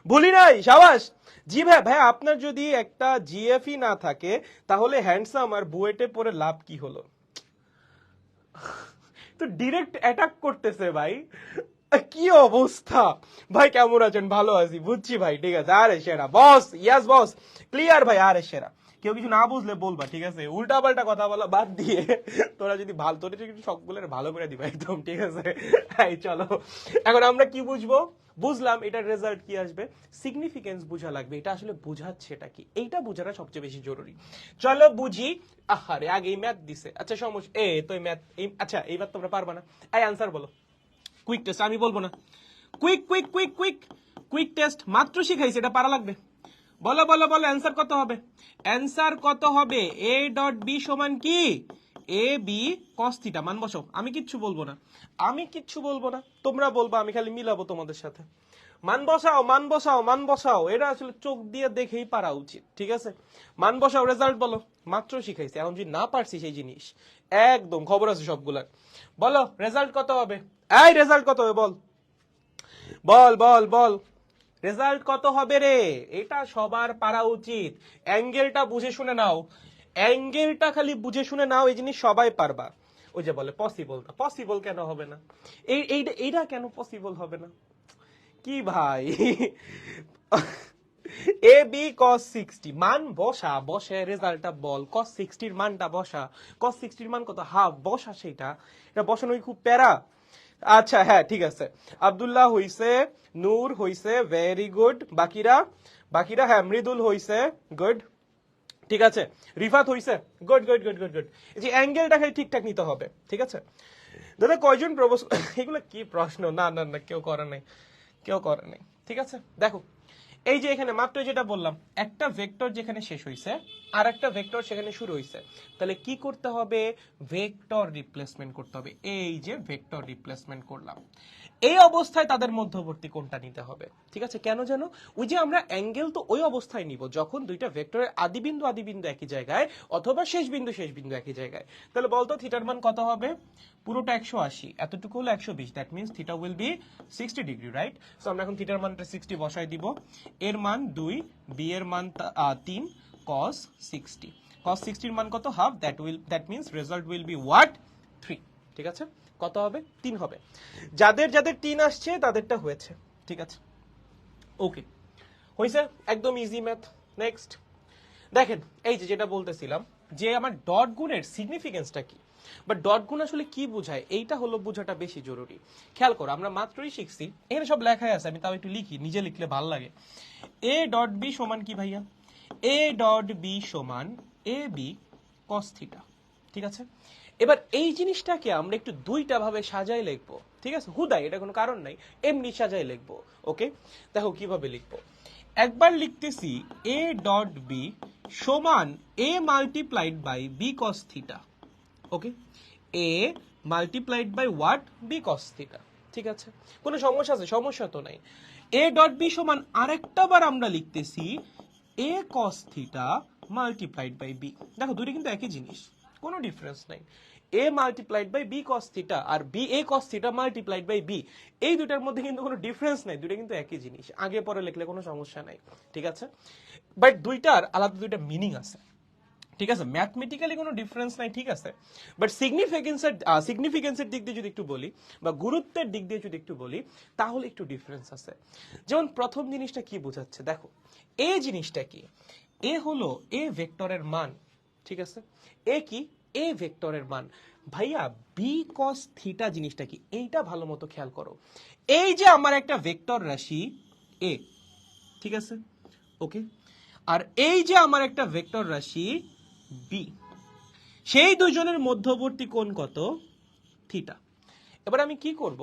ভুলি নাই, সাবাস। জি ভাই, ভাই আপনার যদি একটা জিএফই না থাকে তাহলে হ্যান্ডসাম আর বুয়েটে পড়ে লাভ কি হলো? তো ডিরেক্ট অ্যাটাক করতেছে ভাই, কি অবস্থা ভাই? কেমন আছেন? ভালো আছি, বুঝছি ভাই, ঠিক আছে। আরে সেরা বস, ইয়াস বস, ক্লিয়ার ভাই। আরে সেরা, কেউ কিছু না বুঝলে বলবা, ঠিক আছে? উল্টা পাল্টা কথা বলা বাদ দিয়ে তোরা যদি ভালো, তোর সবগুলো ভালো করে দিবা একদম, ঠিক আছে? এই চলো, এখন আমরা কি বুঝবো? বুঝলাম এটার রেজাল্ট কি আসবে, সিগনিফিকেন্স বোঝা লাগবে, এটা আসলে বোঝাচ্ছে এটা কি, এইটা বোঝাটা সবচেয়ে বেশি জরুরি। চলো বুঝি। আহারে আগেই ম্যাথ দিছে, আচ্ছা সমস্যা, তো ম্যাথ, আচ্ছা এইবার তোমরা পারবা না, এই আনসার বলো। কুইক টেস্ট আমি বলবো না, quick quick quick quick quick test মাত্র শিখাইছি, এটা পারা লাগবে। বলো বলো বলো, অ্যান্সার কত হবে? অ্যান্সার কত হবে? এ ডট বি সমান কি? এ বি কস থিটা। মান বসাও, আমি কিচ্ছু বলবো না, আমি কিচ্ছু বলবো না, তোমরা বলবা, আমি খালি মিলাবো তোমাদের সাথে। মান বসাও মান বসাও মান বসাও, এটা আসলে চোখ দিয়ে দেখেই পারা উচিত, ঠিক আছে? মান বসাও, রেজাল্ট বলো। মাত্র শিখাইছি, এখন যদি না পারছি সেই জিনিস, একদম খবর আছে সবগুলার। বলো রেজাল্ট কত হবে? এই রেজাল্ট কত হবে বল, বল বল বল, রেজাল্ট কত হবে রে? এটা সবার পারা উচিত। অ্যাঙ্গেলটা বুঝে শুনে নাও, অ্যাঙ্গেলটা খালি বুঝে শুনে নাও, এই জিনিস সবাই পারবা। ওই যে বলে পসিবল, পসিবল কেন হবে না? এইটা কেন পসিবল হবে না? কি ভাই, এ বি কস 60, মান বসা, বসে রেজাল্টটা বল। কস 60 মানটা বসা, কস 60 মান কত? হাফ, বসা সেইটা, এটা বসানোই খুব প্যারা। আচ্ছা হ্যাঁ ঠিক আছে, আব্দুল্লাহ হইছে, নূর হইছে, ভেরি গুড। বাকিরা, বাকিরা হ্যাঁ, মৃদুল হইছে, গুড। ঠিক আছে, রিফাত হইছে, good good good good good. এই যে অ্যাঙ্গেলটা খালি ঠিকঠাক নিতে হবে, ঠিক আছে। দাদা কয়জন প্রপোজ, এগুলো কি প্রশ্ন, না না না কেউ করে নাই, কেউ করে নাই, ঠিক আছে। দেখো এই যে এখানে মাত্র যেটা বললাম, একটা ভেক্টর যেখানে শেষ হইছে আর একটা ভেক্টর সেখানে শুরু হইছে, তাহলে কি করতে হবে, ভেক্টর রিপ্লেসমেন্ট করতে হবে। এই যে ভেক্টর রিপ্লেসমেন্ট করলাম, এই অবস্থায় তাদের মধ্যবর্তী কোণটা নিতে হবে, ঠিক আছে। কেন জানো, ওই যে আমরা অ্যাঙ্গেল তো ওই অবস্থায় নিব যখন দুইটা ভেক্টরের আদিবিন্দু একই জায়গায় অথবা শেষ বিন্দু একই জায়গায়। তাহলে বলতো থিটার মান কত হবে, পুরোটা 180, এতটুকু হলো 120, that means theta will be 60 degree, right. So আমরা এখন থিটার মানটা 60 বসাই দিব, এর মান 2, বি এর মান 3, cos 60, cos 60 এর মান কত, half, that means result will be what, 3, ঠিক আছে। কত হবে, 3 হবে। যাদের যাদের 3 আসছে তাদেরটা হয়েছে, ঠিক আছে, ওকে হয়েছে, একদম ইজি ম্যাথ। নেক্সট দেখেন, এই যে যেটা বলতেছিলাম যে আমার ডট গুণের সিগনিফিকেন্সটা কি, বা ডট গুণ আসলে কি বোঝায়, এইটা হলো বোঝাটা বেশি জরুরি। খেয়াল করো, আমরা মাত্রই শিখছি, এখানে সব লেখাই আছে, আমি তাও একটু লিখি, নিজে লিখলে ভালো লাগে। এ ডট বি সমান কি ভাইয়া, এ ডট বি সমান এ বি কস থিটা, ঠিক আছে। এবার এই জিনিসটাকে আমরা একটু দুইটা ভাবে সাজাই লিখবো, ঠিক আছে, হুদাই, এটা কোনো কারণ নাই, এমনি সাজাই লিখবো, ওকে। দেখো কিভাবে লিখবো, একবার লিখতেছি এ ডট বি সমান A multiplied by B cos theta, okay, A multiplied by what, B cos theta, ঠিক আছে। কোনো সমস্যা আছে, সমস্যা তো নাই। এ ডট বি সমান আরেকটা বার আমরা লিখতেছি A cos theta multiplied by B. দেখো দুটো কিন্তু একই জিনিস, কোনো ডিফারেন্স নাই। A multiplied by B cos theta আর B A cos theta multiplied by B, এই দুটার মধ্যে কিন্তু কোনো ডিফারেন্স নাই, দুটো কিন্তু একই জিনিস, আগে পরে লিখলে কোনো সমস্যা নাই, ঠিক আছে। বাট দুইটার আলাদা দুইটা মিনিং আছে, ঠিক আছে, ম্যাথমেটিক্যালি কোনো ডিফারেন্স নাই, ঠিক আছে। বাট সিগনিফিকেন্সের দিক দিয়ে যদি একটু বলি, বা গুরুত্বের দিক দিয়ে যদি একটু বলি, তাহলে একটু ডিফারেন্স আছে। যেমন প্রথম জিনিসটা কি বোঝাচ্ছে, দেখো এ জিনিসটা কি, এ হলো এ ভেক্টরের মান, ঠিক আছে। এ কি, এ ভেক্টরের মান। ভাইয়া বি কস থিটা জিনিসটা কি, এইটা ভালো মতো খেয়াল করো। এই যে আমার একটা ভেক্টর রাশি এ, ঠিক আছে, ওকে, আর এই যে আমার একটা ভেক্টর রাশি বি, সেই দুজনের মধ্যবর্তী কোণ কত, থিটা। এবার আমি কি করব,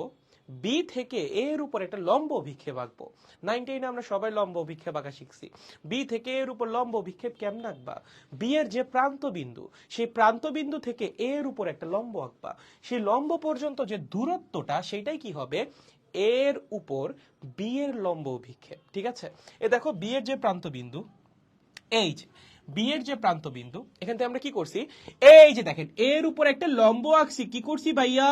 বি থেকে এর উপর একটা লম্ব অভিক্ষেপ আঁকবো। 9 আমরা সবাই লম্ব অভিক্ষেপ আঁকা শিখছি। বি থেকে এর উপর লম্ব অভিক্ষেপ কেমন আঁকবা, বি এর যে প্রান্ত বিন্দু, সেই প্রান্ত বিন্দু থেকে এর উপর একটা লম্ব আঁকবা, সেই লম্ব পর্যন্ত যে দূরত্বটা সেটাই কি হবে, এর উপর বি এর লম্ব অভিক্ষেপ, ঠিক আছে। এ দেখো বি এর যে প্রান্ত বিন্দু, এই যে বি এর যে প্রান্ত বিন্দু, এখান থেকে আমরা কি করছি, এই যে দেখেন এর উপর একটা লম্ব আঁকছি, কি করছি ভাইয়া,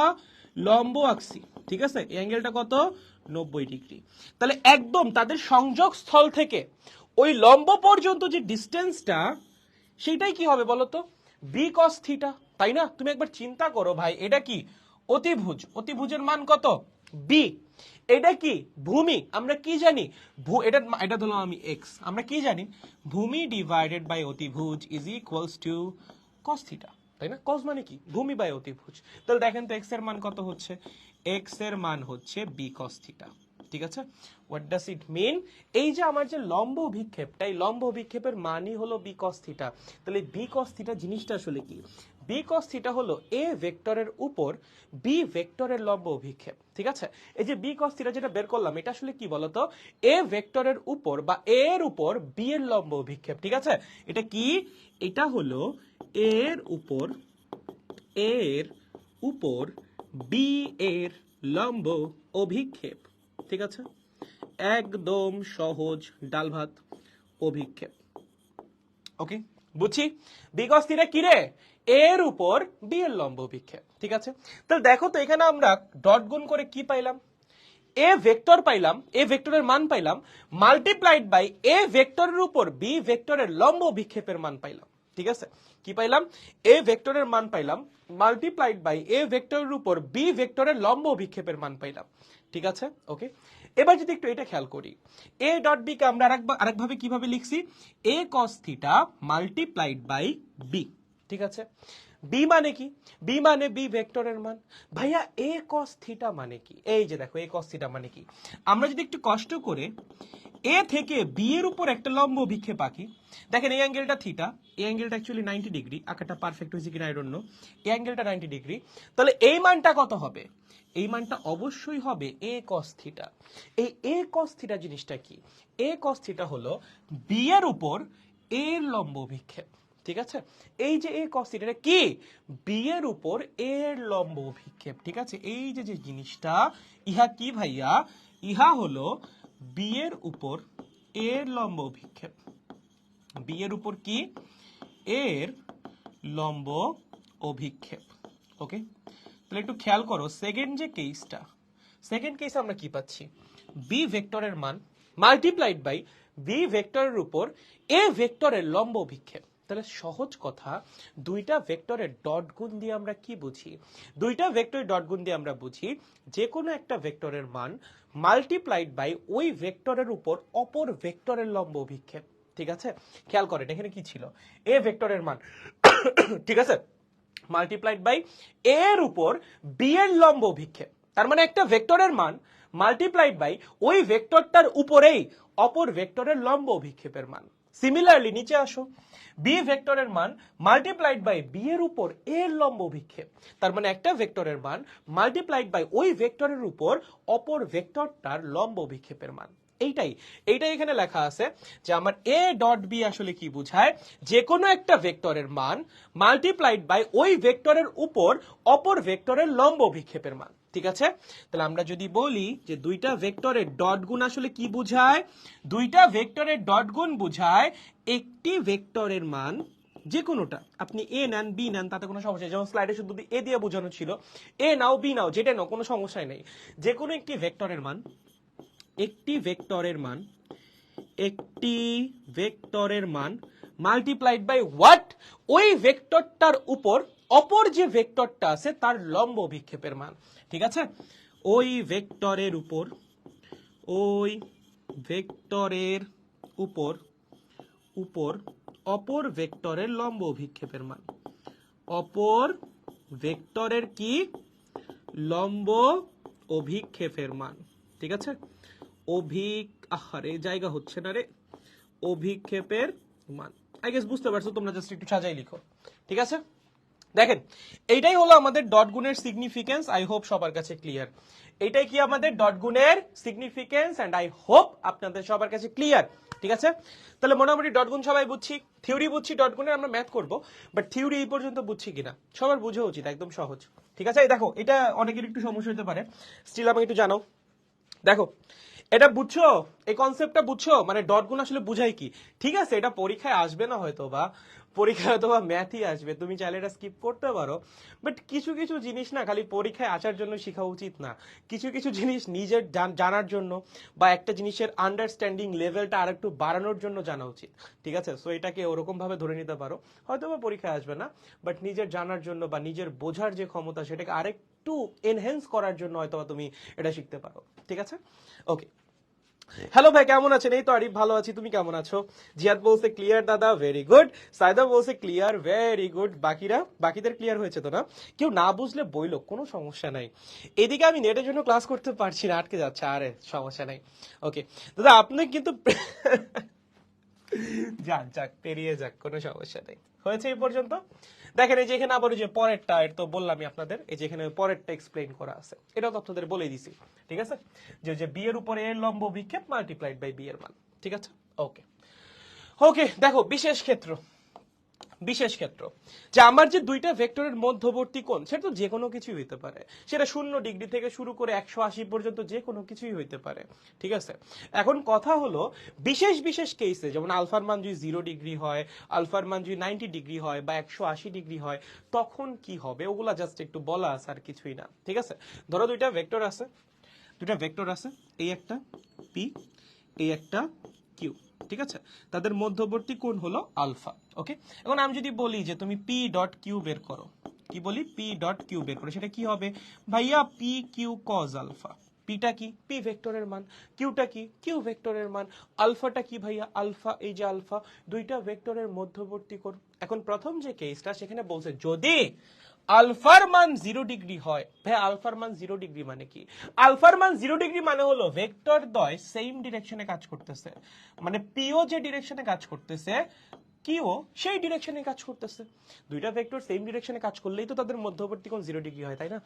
লম্ব আঁকছি, ঠিক আছে। এই অ্যাঙ্গেলটা কত, 90 ডিগ্রি। তাহলে একদম তাদের সংযোগ স্থল থেকে ওই লম্ব পর্যন্ত যে ডিস্টেন্সটা, সেটাই কি হবে বলতো, বি কস থিটা, তাই না। তুমি একবার চিন্তা করো ভাই, এটা কি অতিভুজ, অতিভুজের মান কত, বি। এটা কি ভূমি, আমরা কি জানি, এটা ধরলাম আমি এক্স, আমরা কি জানি, ভূমি ডিভাইডেড বাই অতিভুজ is equals to cos theta, তাই না। কস মানে কি, ভূমি বাই অতিভুজ। তাহলে দেখেন তো এক্স এর মান কত হচ্ছে, এক্স এর মান হচ্ছে বি কস থিটা, ঠিক আছে। হোয়াট ডাজ ইট মিন, এই যে আমার যে লম্ব অভিক্ষেপটা, এই লম্ব অভিক্ষেপের মানই হলো বি কস থিটা। তাহলে বি কস থিটা জিনিসটা আসলে কি, বি কস থিটা হলো এ ভেক্টরের উপর বি ভেক্টরের লম্ব অভিক্ষেপ, ঠিক আছে। এই যে বি কস থিটা যেটা বের করলাম, এটা আসলে কি বলতো, এ ভেক্টরের উপর বা এর উপর বি এর লম্ব অভিক্ষেপ, ঠিক আছে। এটা কি, এটা হলো এর উপর বি এর লম্ব অভিক্ষেপ, ঠিক আছে। একদম সহজ ডাল ভাত অভিক্ষেপ, ওকে, বুঝছি। বি কস থিটা কি রে, এর উপর বি এর লম্ব অভিক্ষেপ, ঠিক আছে। তাহলে দেখো তো এখানে আমরা ডট গুণ করে কি পাইলাম, এ ভেক্টর পাইলাম, এ ভেক্টরের মান পাইলাম, মাল্টিপ্লাইড বাই এ ভেক্টরের উপর বি ভেক্টরের লম্ব অভিক্ষেপের মান পাইলাম, ঠিক আছে। কি পাইলাম, এ ভেক্টরের মান পাইলাম, মাল্টিপ্লাইড বাই এ ভেক্টরের উপর বি ভেক্টরের লম্ব অভিক্ষেপের মান পাইলাম, ঠিক আছে, ওকে। এবার যদি একটু এটা খেয়াল করি, এ ডট বি কে আমরা আরেকভাবে কিভাবে লিখছি, A cos theta multiplied by B, ঠিক আছে। বি মানে কি? বি মানে বি ভেক্টরের মান। ভাইয়া এ কস থিটা মানে কি? এই যে দেখো এ কস থিটা মানে কি, আমরা যদি একটু কষ্ট করে এ থেকে বি এর উপর একটা লম্ব অভিক্ষেপ আঁকি, দেখেন এই অ্যাঙ্গেলটা থিটা, এই অ্যাঙ্গেলটা অ্যাকচুয়ালি 90 ডিগ্রি, আঁকাটা পারফেক্ট হয়েছে কিনা আই ডোন্ট নো, এই অ্যাঙ্গেলটা 90 ডিগ্রি, তাহলে এই মানটা কত হবে? এই মানটা অবশ্যই হবে এ কস থিটা। এই এ কস থিটা জিনিসটা কি? এ কস থিটা হলো বি এর উপর এর লম্ব অভিক্ষেপ, ঠিক আছে? এই যে এ কস থিটা কি? বি এর উপর এর লম্ব অভিক্ষেপ, ঠিক আছে? এই যে যে জিনিসটা, ইহা কি ভাইয়া? ইহা হলো বি এর উপর এর লম্ব অভিক্ষেপ। বি এর উপর কি? এর লম্ব অভিক্ষেপ। ওকে, তাহলে একটু খেয়াল করো সেকেন্ড যে কেসটা, সেকেন্ড কেসে আমরা কি পাচ্ছি? বি ভেক্টরের মান মাল্টিপ্লাইড বাই বি ভেক্টরের উপর এ ভেক্টরের লম্ব অভিক্ষেপ। তাহলে সহজ কথা, দুইটা ভেক্টরের ডট গুণ দিয়ে আমরা কি বুঝি? দুইটা ভেক্টরের ডট গুণ দিয়ে আমরা বুঝি যে কোনো একটা ভেক্টরের মান মাল্টিপ্লাইড বাই ওই ভেক্টরের উপর অপর ভেক্টরের লম্ব অভিক্ষেপ, ঠিক আছে? খেয়াল করেন এখানে কি ছিল? এ ভেক্টরের মান ঠিক আছে, মাল্টিপ্লাইড বাই এর উপর বি এর লম্ব অভিক্ষেপ। তার মানে একটা ভেক্টরের মান মাল্টিপ্লাইড বাই ওই ভেক্টরটার উপরেই অপর ভেক্টরের লম্ব অভিক্ষেপের মান। সিমিলারলি নিচে আসো, বি ভেক্টরের মান মাল্টিপ্লাইড বাই বি এর উপর এর লম্ব অভিক্ষেপ। তার মানে একটা ভেক্টরের মান মাল্টিপ্লাইড বাই ওই ভেক্টরের উপর অপর ভেক্টরটার লম্ব অভিক্ষেপের মান। এইটাই এইটাই এখানে লেখা আছে যে আমার এ ডট বি আসলে কি বোঝায়? যে কোনো একটা ভেক্টরের মান মাল্টিপ্লাইড বাই ওই ভেক্টরের উপর অপর ভেক্টরের লম্ব অভিক্ষেপের মান, ঠিক আছে? তাহলে আমরা যদি বলি যে দুইটা ভেক্টরের ডট গুণ আসলে কি বোঝায়? দুইটা ভেক্টরের ডট গুণ বোঝায় একটি ভেক্টরের মান, যে কোনোটা আপনি এ নেন বি নেন তাতে কোনো সমস্যা নেই, যেমন স্লাইডে শুধু এ দিয়ে বোঝানো ছিল, এ নাও বি নাও যেটা নাও কোনো সমস্যাই নেই। যে কোনো একটি ভেক্টরের মান, একটি ভেক্টরের মান, একটি ভেক্টরের মান মাল্টিপ্লাইড বাই হোয়াট? ওই ভেক্টরটার উপর অপর যে ভেক্টরটা আছে তার লম্ব অভিক্ষেপের মান, ঠিক আছে? ওই ভেক্টরের উপর, ওই ভেক্টরের উপর উপর অপর ভেক্টরের লম্ব অভিক্ষেপের মান, অপর ভেক্টরের কি? লম্ব অভিক্ষেপের মান, ঠিক আছে? আরে জায়গা হচ্ছে না রে, অভিক্ষেপের মান। আই গেস বুঝতে পারছো তোমরা, জাস্ট একটু সাজাই লিখো, ঠিক আছে? দেখেন এইটাই হলো আমাদের ডট গুণের সিগনিফিকেন্স। আই হোপ সবার কাছে ক্লিয়ার। এইটাই কি আমাদের ডট গুণের সিগনিফিকেন্স, এন্ড আই হোপ আপনাদের সবার কাছে ক্লিয়ার, ঠিক আছে? তাহলে মোটামুটি ডট গুণ সবাই বুঝছি, থিওরি বুঝছি, ডট গুণের আমরা ম্যাথ করব, বাট থিওরি এই পর্যন্ত বুঝছি কিনা সবার বুঝা উচিত, একদম সহজ, ঠিক আছে? এই দেখো এটা অনেকের একটু সমস্যা হতে পারে, স্টিল আমাকে একটু জানাও। দেখো এটা বুঝছো, এই কনসেপ্টটা বুঝছো, মানে ডট গুণ আসলে বুঝাই কি? ঠিক আছে, এটা পরীক্ষায় আসবে না হয়তো, বা পরীক্ষায় হয়তো বা ম্যাথই আসবে, তুমি চাইলে এটা স্কিপ করতে পারো, বাট কিছু কিছু জিনিস না খালি পরীক্ষায় আসার জন্য শেখা উচিত না, কিছু কিছু জিনিস নিজের জানার জন্য বা একটা জিনিসের আন্ডারস্ট্যান্ডিং লেভেলটা আরেকটু বাড়ানোর জন্য জানা উচিত, ঠিক আছে? সো এটাকে ওরকম ভাবে ধরে নিতে পারো, হয়তো বা পরীক্ষায় আসবে না, বাট নিজের জানার জন্য বা নিজের বোঝার যে ক্ষমতা সেটাকে আরেকটু এনহ্যান্স করার জন্য হয়তো তুমি এটা শিখতে পারো, ঠিক আছে? ওকে, হ্যালো ভাই কেমন আছেন? এই তো আরিফ ভালো আছি, তুমি কেমন আছো? জিয়াদ বলছে ক্লিয়ার দাদা, ভেরি গুড। সাইদা বলছে ক্লিয়ার, ভেরি গুড। বাকিদের ক্লিয়ার হয়েছে তো না? কেউ না বুঝলে বইলো, কোনো সমস্যা নাই। এদিকে আমি নেটের জন্য ক্লাস করতে পারছি না, আটকে যাচ্ছে, আরে সমস্যা নাই। ওকে দাদা, আপনি কিন্তু যাক যাক পেরিয়ে যাক, কোনো সমস্যা নেই, হয়েছে এই পর্যন্ত। দেখেন এই যে এখানে আবার যে পরেরটা, এটা তো বললামই আপনাদের, এই যে এখানে পরেরটা এক্সপ্লেইন করা আছে, এটাও তো আপনাদের বলে দিছি, ঠিক আছে? যে বি এর উপরে এর লম্ব বিক্ষেপ মাল্টিপ্লাইড বাই বি এর মান, ঠিক আছে? ওকে ওকে, দেখো বিশেষ ক্ষেত্র যে আমার যে দুইটা ভেক্টরের মধ্যবর্তী কোণ, সেটা তো যে কোনো কিছুই হইতে পারে, সেটা 0 ডিগ্রি থেকে শুরু করে 180 পর্যন্ত যে কোনো কিছুই হইতে পারে, ঠিক আছে? এখন কথা হলো বিশেষ কেসে, যেমন আলফার মান যদি 0 ডিগ্রি হয়, আলফার মান যদি 90 ডিগ্রি হয় বা 180 ডিগ্রি হয়, তখন কি হবে ওগুলা জাস্ট একটু বলা আছে, আর কিছুই না, ঠিক আছে? ধরো দুইটা ভেক্টর আছে, এই একটা পি, এই একটা কিউ, ঠিক আছে? তাদের মধ্যবর্তী কোণ হলো আলফা। ওকে, এখন আমি যদি বলি যে তুমি পি ডট কিউ বের করো, কি বলি? পি ডট কিউ বের করো, সেটা কি হবে ভাইয়া? পি কিউ কজ আলফা, পিটা কি, পি ভেক্টরের মান, কিউটা কি, কিউ ভেক্টরের মান, আলফাটা কি ভাইয়া, আলফা, এই যে আলফা, দুইটা ভেক্টরের মধ্যবর্তী কোণ। এখন প্রথম যে কেসটা সেখানে বলছে যদি আলফার মান 0 ডিগ্রি হয়, ভাই আলফার মান 0 ডিগ্রি মানে কি? আলফার মান 0 ডিগ্রি মানে হলো ভেক্টর দ্বয় সেম ডিরেকশনে কাজ করতেছে, মানে পিও যে ডিরেকশনে কাজ করতেছে কিও সেই ডিরেকশনে কাজ করতেছে। দুইটা ভেক্টর সেম ডিরেকশনে কাজ করলেই তো তাদের মধ্যবর্তী কোণ 0 ডিগ্রি হয়, তাই না?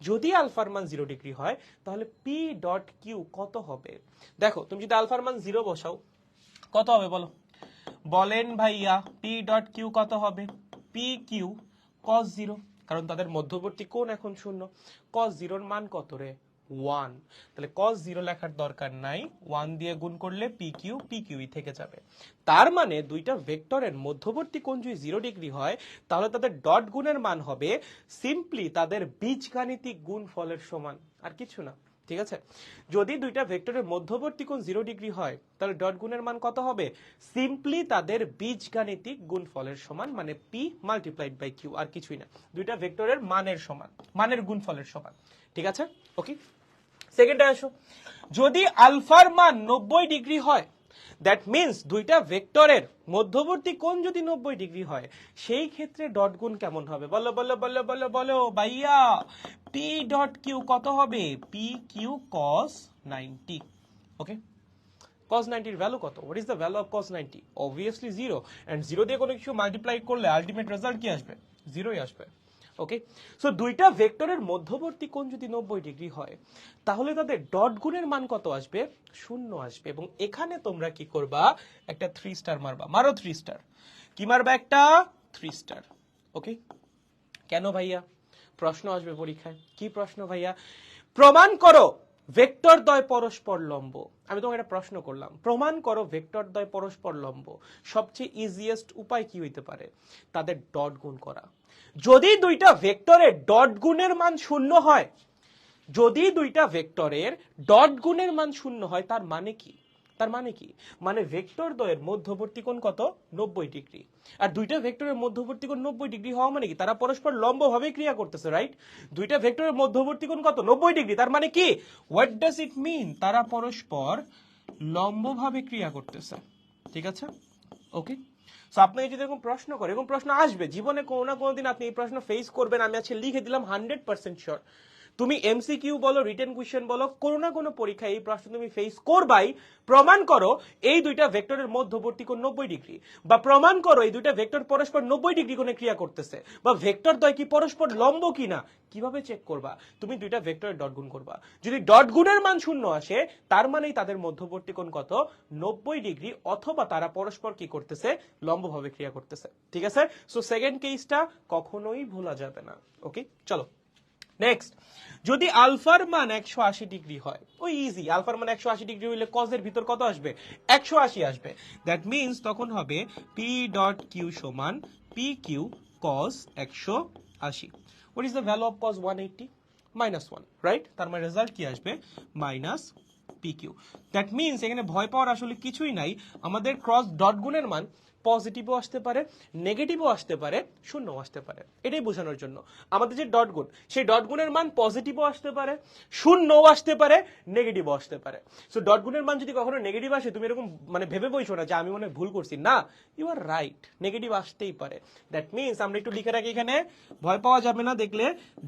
যদি আলফার মান 0 ডিগ্রি হয় তাহলে পি ডট কিউ কত হবে? দেখো তুমি যদি আলফার মান 0 বসাও কত হবে বলো, বলেন ভাইয়া, পি ডট কিউ কত হবে? পি কিউ কস 0, কারণ তাদের মধ্যবর্তী কোণ এখন 0। কস 0 এর মান কত রে? 1। তাহলে কস 0 লেখার দরকার নাই, 1 দিয়ে গুণ করলে পি কিউই থেকে যাবে। তার মানে দুইটা ভেক্টরের মধ্যবর্তী কোণ যদি 0 ডিগ্রি হয় তাহলে তাদের ডট গুণের মান হবে সিম্পলি তাদের বীজগাণিতিক গুণফলের সমান, আর কিছু না। ঠিক আছে, যদি দুইটা ভেক্টরের মধ্যবর্তী কোণ 0 ডিগ্রি হয় তাহলে ডট গুণের মান কত হবে? সিম্পলি তাদের বীজগাণিতিক গুণফলের সমান, মানে পি মাল্টিপ্লাইড বাই কিউ, আর কিছুই না। দুইটা ভেক্টরের মানের সমান, মানের গুণফলের সমান। ঠিক আছে, ওকে। সেকেন্ডে আসো, যদি আলফার মান 90 ডিগ্রি হয়, দ্যাট মিন্স দুইটা ভেক্টরের মধ্যবর্তী কোণ যদি 90 ডিগ্রি হয়, সেই ক্ষেত্রে ডট গুণ কেমন হবে? বলো বলো বলো বলো বলো ভাইয়া, পি ডট কিউ কত হবে? P Q cos 90। Okay, cos 90 এর ভ্যালু কত? What is the value of cos 90? Obviously 0, and 0 দিয়ে কোনো কিছু মাল্টিপ্লাই করলে আলটিমেট রেজাল্ট কি আসবে? 0ই আসবে। ওকে, সো দুইটা ভেক্টরের মধ্যবর্তী কোণ যদি 90 ডিগ্রি হয় তাহলে তাদের ডট গুণের মান কত আসবে? 0 আসবে। এবং এখানে তোমরা কি করবা? একটা 3 স্টার মারবা, মারো 3 স্টার। কি মারবা? একটা 3 স্টার। ওকে, কেন ভাইয়া? প্রশ্ন আসবে পরীক্ষায়। কি প্রশ্ন ভাইয়া? প্রমাণ করো ভেক্টর দ্বয় পরস্পর লম্ব। আমি তোমাকে একটা প্রশ্ন করলাম, প্রমাণ করো ভেক্টর দ্বয় পরস্পর লম্ব। সবচেয়ে ইজিয়েস্ট উপায় কি হইতে পারে? তাদের ডট গুণ করা। যদি দুইটা ভেক্টরের ডট গুণের মান 0 হয়, যদি দুইটা ভেক্টরের ডট গুণের মান 0 হয়, তার মানে কি? তার মানে কি? মানে ভেক্টর দ্বয়ের মধ্যবর্তী কোণ কত? 90 ডিগ্রি। আর দুইটা ভেক্টরের মধ্যবর্তী কোণ 90 ডিগ্রি হওয়া মানে কি? তারা পরস্পর লম্বভাবে ক্রিয়া করতেছে, রাইট? দুইটা ভেক্টরের মধ্যবর্তী কোণ কত? 90 ডিগ্রি। তার মানে কি? হোয়াট ডাজ ইট মিন? তারা পরস্পর লম্বভাবে ক্রিয়া করতেছে। ঠিক আছে, ওকে। সো আপনাকে যদি এরকম প্রশ্ন করে, এরকম প্রশ্ন আসবে জীবনে কোনো না কোনো দিন, আপনি এই প্রশ্ন ফেস করবেন, আমি আজকে লিখে দিলাম 100% শিওর। তুমি এমসিকিউ বলো, রিটেন কোশ্চেন বলো, কোনো না কোনো পরীক্ষায় এই প্রশ্ন তুমি ফেস করবাই। প্রমাণ করো এই দুইটা ভেক্টরের মধ্যবর্তী কোণ 90 ডিগ্রি, বা প্রমাণ করো এই দুইটা ভেক্টর পরস্পর 90 ডিগ্রি কোণে ক্রিয়া করতেছে, বা ভেক্টর দ্বয় কি পরস্পর লম্ব কিনা। কিভাবে চেক করবা? তুমি দুইটা ভেক্টরের ডট গুণ করবা। যদি ডট গুণের মান 0 আসে, তার মানেই তাদের মধ্যবর্তী কোণ কত? 90 ডিগ্রি, অথবা তারা পরস্পর কি করতেছে? লম্বভাবে ক্রিয়া করতেছে। ঠিক আছে, সো সেকেন্ড কেসটা কখনোই ভোলা যাবে না। ওকে, চলো নেক্সট। যদি আলফার মান 180 ডিগ্রি হয়, ওই ইজি, আলফার মান 180 ডিগ্রি হইলে কজ এর ভিতর কত আসবে? 180 আসবে। দ্যাট মিন্স তখন হবে পি ডট কিউ সমান P Q cos 180। What is the value of cos 180? -1, right? তার মানে রেজাল্ট কি আসবে? Minus P Q. That means এখানে ভয় পাওয়ার আসলে কিছুই নাই। আমাদের ক্রস ডট গুণের মান পজিটিভও আসতে পারে, নেগেটিভও আসতে পারে, শূন্যও আসতে পারে। এটাই বোঝানোর জন্য আমাদের যে ডট গুণ, সেই ডট গুণের মান পজিটিভও আসতে পারে, শূন্যও আসতে পারে, নেগেটিভও আসতে পারে। সো ডট গুণের মান যদি কখনো নেগেটিভ আসে, তুমি এরকম মানে ভেবে বইছো না যে আমি মনে ভুল করছি, না, ইউ আর রাইট, নেগেটিভ আসতেই পারে। দ্যাট মিন্স আমরা একটু লিখে রাখি এখানে, ভয় পাওয়া যাবে না। দেখলে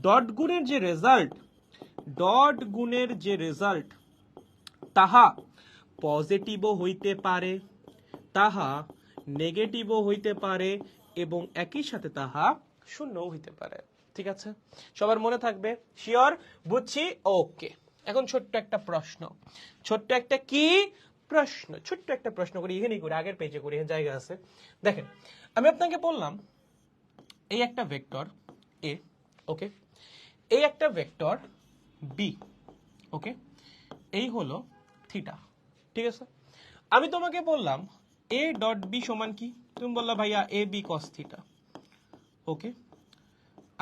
ডট গুণের যে রেজাল্ট, ডট গুণের যে রেজাল্ট, তাহা পজিটিভও হইতে পারে, তাহা নেগেটিভও হইতে পারে, এবং একই সাথে তাহা শূন্যও হইতে পারে। ঠিক আছে, সবার মনে থাকবে? শিওর? বুঝছি, ওকে। এখন ছোট্ট একটা প্রশ্ন, ছোট্ট একটা কি প্রশ্ন, ছোট্ট একটা প্রশ্ন করি, এখানেই করি, আগের পেজে করি, এখানে জায়গা আছে। দেখেন, আমি আপনাকে বললাম এই একটা ভেক্টর এ, ওকে, এই একটা ভেক্টর বি, ওকে, এই হলো থিটা। ঠিক আছে, আমি তোমাকে বললাম এ ডট বি সমান কি? তুমি বললা ভাইয়া এ বি কস থিটা। ওকে,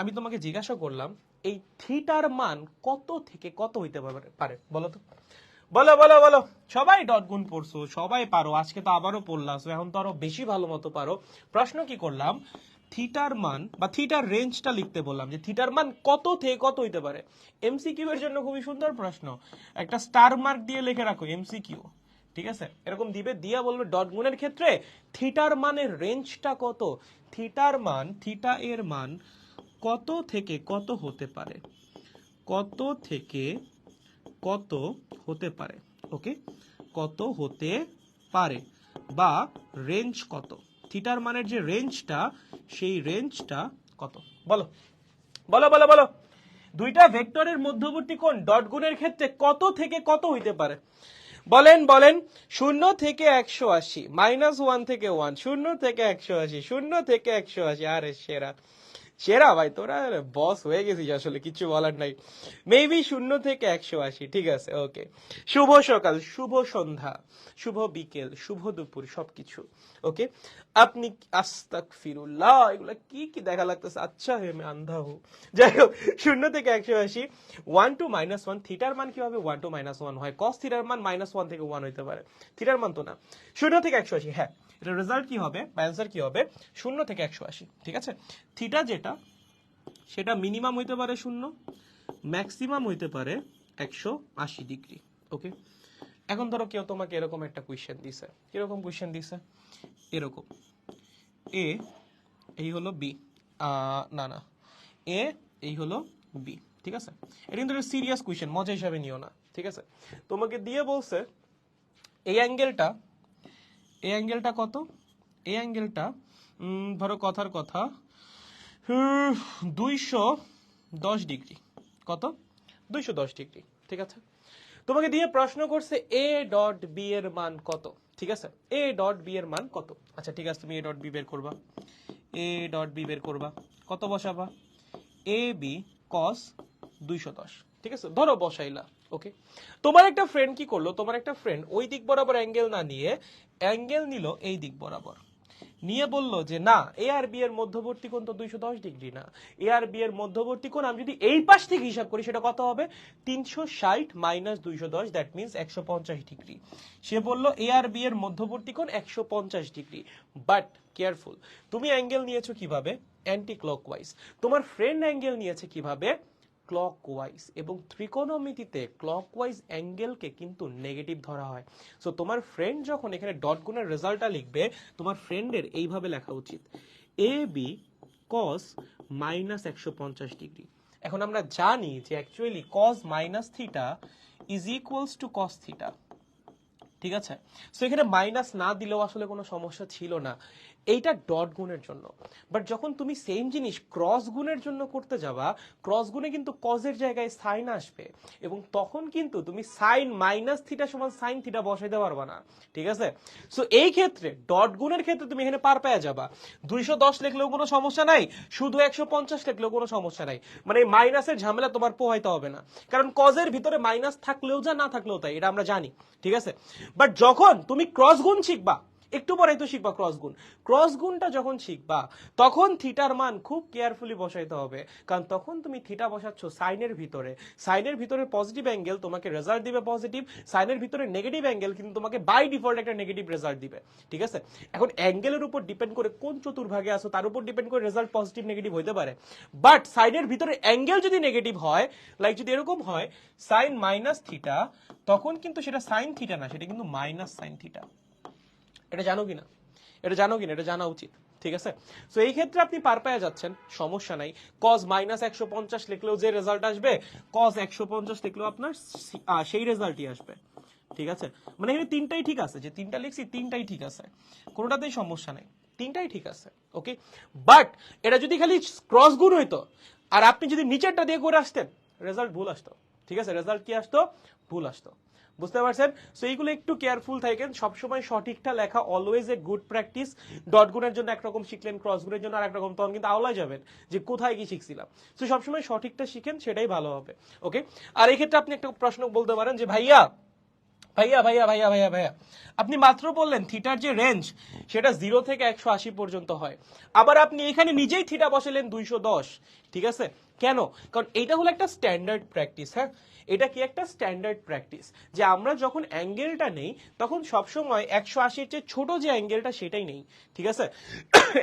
আমি তোমাকে জিজ্ঞাসা করলাম এই থিটার মান কত থেকে কত হইতে পারে বলো তো? বলো বলো বলো, সবাই ডট গুণ পড়ছো, সবাই পারো, আজকে তো আবারও পড়লাম, এখন তো আরো বেশি ভালো মতো পারো। প্রশ্ন কি করলাম? থিটার মান বা থিটার রেঞ্জটা লিখতে বললাম, যে থিটার মান কত থেকে কত হইতে পারে। এমসিকিউ এর জন্য খুবই সুন্দর প্রশ্ন, একটা স্টার মার্ক দিয়ে লিখে রাখো এমসিকিউ, ঠিক আছে? এরকম দিবে, দিয়া বলবে ডট গুণের ক্ষেত্রে থিটার মানের রেঞ্জটা কত, থিটার মান, থিটা এর মান কত থেকে কত হতে পারে, কত থেকে কত হতে পারে, ওকে, কত হতে পারে, বা রেঞ্জ কত, থিটার মানের যে রেঞ্জটা, সেই রেঞ্জটা কত, বলো বলো বলো বলো। দুইটা ভেক্টরের মধ্যবর্তী কোণ ডট গুণের ক্ষেত্রে কত থেকে কত হইতে পারে, বলেন বলেন। 0 থেকে 180, -1 থেকে 1, 0 থেকে 180, 0 থেকে 180, আরে সেরা সেরা ভাই, তোরা বস হয়ে গেছিস আসলে, কিছু বলার নাই। মেবি 0 থেকে 180, ঠিক আছে, ওকে। শুভ সকাল, শুভ সন্ধ্যা, শুভ বিকেল, শুভ দুপুর, সবকিছু ওকে। আপনি আস্তাগফিরুল্লাহ, এগুলা কি কি দেখা লাগতেছে, আচ্ছা হে মে আন্ধা হু। যাই হোক, 0 থেকে 180, 1 to -1, থিটার মান কিভাবে 1 to -1 হয়, কস থিটার মান -1 থেকে 1 হইতে পারে, থিটার মান তো না। 0 থেকে 180, হ্যাঁ, এটা রেজাল্ট কি হবে বা অ্যান্সার কি হবে, 0 থেকে 180, ঠিক আছে। থিটা যেটা, সেটা মিনিমাম হইতে পারে 0, ম্যাক্সিমাম হইতে পারে 180 ডিগ্রি, ওকে। এখন ধরো কেউ তোমাকে এরকম একটা কোয়েশ্চেন দিছে, কিরকম কোয়েশ্চেন দিছে, এরকম, এ এই হলো বি, না না, এ এই হলো বি, ঠিক আছে। এটা কিন্তু একটা সিরিয়াস কোয়েশ্চেন, মজা হিসাবে নিও না, ঠিক আছে। তোমাকে দিয়ে বলছে এই অ্যাঙ্গেলটা, এই অ্যাঙ্গেলটা কত, এই অ্যাঙ্গেলটা ধরো কথার কথা 210 ডিগ্রি, কত, 210 ডিগ্রি, ঠিক আছে। তোমাকে দিয়ে প্রশ্ন করছে এ ডট বি এর মান কত, ঠিক আছে, এ ডট বি এর মান কত। আচ্ছা ঠিক আছে, তুমি এ ডট বি বের করবা, এ ডট বি বের করবা, কত বসাবা, এ বি কস 210, ঠিক আছে, ধরো বসাইলা, ওকে। তোমার একটা ফ্রেন্ড কি করলো, তোমার একটা ফ্রেন্ড ওই দিক বরাবর অ্যাঙ্গেল না নিয়ে অ্যাঙ্গেল নিল এই দিক বরাবর, নিয়ে বললো যে না, এ আর বি এর মধ্যবর্তী কোণ তো 210 ডিগ্রি না, এ আর বি এর মধ্যবর্তী কোণ আমি যদি এই পাশ থেকে হিসাব করি সেটা কত হবে, 360 - 210, দ্যাট মিন্স 150 ডিগ্রি। সে বললো এ আর বি এর মধ্যবর্তী কোণ 150 ডিগ্রি, বাট কেয়ারফুল, তুমি অ্যাঙ্গেল নিয়েছো কিভাবে, অ্যান্টি ক্লকওয়াইজ, তোমার ফ্রেন্ড অ্যাঙ্গেল নিয়েছে কিভাবে, ক্লকওয়াইজ, এবং ত্রিকোণমিতিতে ক্লকওয়াইজ অ্যাঙ্গেলকে কিন্তু নেগেটিভ ধরা হয়। সো তোমার ফ্রেন্ড যখন এখানে ডট গুণের রেজাল্টটা লিখবে, তোমার ফ্রেন্ডের এইভাবে লেখা উচিত, এ বি কস -150 ডিগ্রি। এখন আমরা জানি যে actually cos minus theta is equals to cos theta, ঠিক আছে। সো এখানে মাইনাস না দিলেও আসলে কোনো সমস্যা ছিল না, এইটা ডট গুণের জন্য। বাট যখন তুমি সেম জিনিস ক্রস গুণের জন্য করতে যাবা, ক্রস গুণে কিন্তু কজের জায়গায় সাইন আসবে, এবং তখন কিন্তু তুমি সাইন মাইনাস থিটা সমান সাইন থিটা বসাইতে পারবা না, ঠিক আছে। সো এই ক্ষেত্রে ডট গুণের ক্ষেত্রে তুমি এখানে পার পেয়ে যাবা, 210 লিখলেও কোনো সমস্যা নাই, শুধু 150 লিখলেও কোনো সমস্যা নাই, মানে এই মাইনাসের ঝামেলা তোমার পোহাইতে হবে না, কারণ কজের ভিতরে মাইনাস থাকলেও যা, না থাকলেও তাই, এটা আমরা জানি, ঠিক আছে। বাট যখন তুমি ক্রস গুণ শিখবা, একটু পরেই তো শিখবা ক্রস গুণ, ক্রস গুণটা যখন শিখবা তখন থিটার মান খুব কেয়ারফুলি বসাইতে হবে, কারণ তখন তুমি থিটা বসাচ্ছ সাইনের ভিতরে, সাইনের ভিতরে পজিটিভ অ্যাঙ্গেল তোমাকে রেজাল্ট দিবে পজিটিভ, সাইনের ভিতরে নেগেটিভ অ্যাঙ্গেল কিন্তু তোমাকে বাই ডিফল্ট একটা নেগেটিভ রেজাল্ট দিবে, ঠিক আছে। এখন অ্যাঙ্গেলের উপর ডিপেন্ড করে কোন চতুর্ভাগে আসো তার উপর ডিপেন্ড করে রেজাল্ট পজিটিভ নেগেটিভ হইতে পারে, বাট সাইনের ভিতরে অ্যাঙ্গেল যদি নেগেটিভ হয়, লাইক যদি এরকম হয় সাইন মাইনাস থিটা, তখন কিন্তু সেটা সাইন থিটা না, সেটা কিন্তু মাইনাস সাইন থিটা। এটা জানো কিনা, এটা জানো কিনা, এটা জানা উচিত, ঠিক আছে। সো এই ক্ষেত্রে আপনি পার পেয়ে যাচ্ছেন, সমস্যা নাই। কজ -150 লিখলেও যে রেজাল্ট আসবে, কজ 150 লিখলেও আপনার সেই রেজাল্টই আসবে, ঠিক আছে। মানে এখানে তিনটাই ঠিক আছে, যে তিনটা লিখছি তিনটাই ঠিক আছে, কোনোটাতেই সমস্যা নাই, তিনটাই ঠিক আছে, ওকে। বাট এটা যদি খালি ক্রস গুণ হইতো আর আপনি যদি নিচেরটা দিয়ে করে আসতেন, রেজাল্ট ভুল আসতো, ঠিক আছে, রেজাল্ট কি আসতো, ভুল আসতো, বুঝতে পারছেন। সো এইগুলো একটু কেয়ারফুল থাকেন, সবসময় সঠিকটা লেখা always a good practice. Dot গুণের জন্য একরকম শিখলেন, ক্রস গুণের জন্য আর একরকম, তখন কিন্তু আওলায় যাবেন যে কোথায় কি শিখছিলাম। সো সবসময় সঠিকটা শিখেন, সেটাই ভালো হবে, ওকে। আর এই ক্ষেত্রে আপনি একটা প্রশ্ন বলতে পারেন যে ভাইয়া ভাইয়া ভাইয়া ভাইয়া ভাইয়া ভাইয়া আপনি মাত্র বললেন থিটার যে রেঞ্জ সেটা 0 থেকে 180 পর্যন্ত হয়, আবার আপনি এখানে নিজেই থিটা বসালেন 210, ঠিক আছে। কেন? কারণ এটা হলো একটা স্ট্যান্ডার্ড প্র্যাকটিস। হ্যাঁ, এটা কি একটা স্ট্যান্ডার্ড প্র্যাকটিস যে আমরা যখন অ্যাঙ্গেলটা নেই তখন সবসময় 180-র চেয়ে ছোট যে অ্যাঙ্গেলটা সেটাই নেই, ঠিক আছে?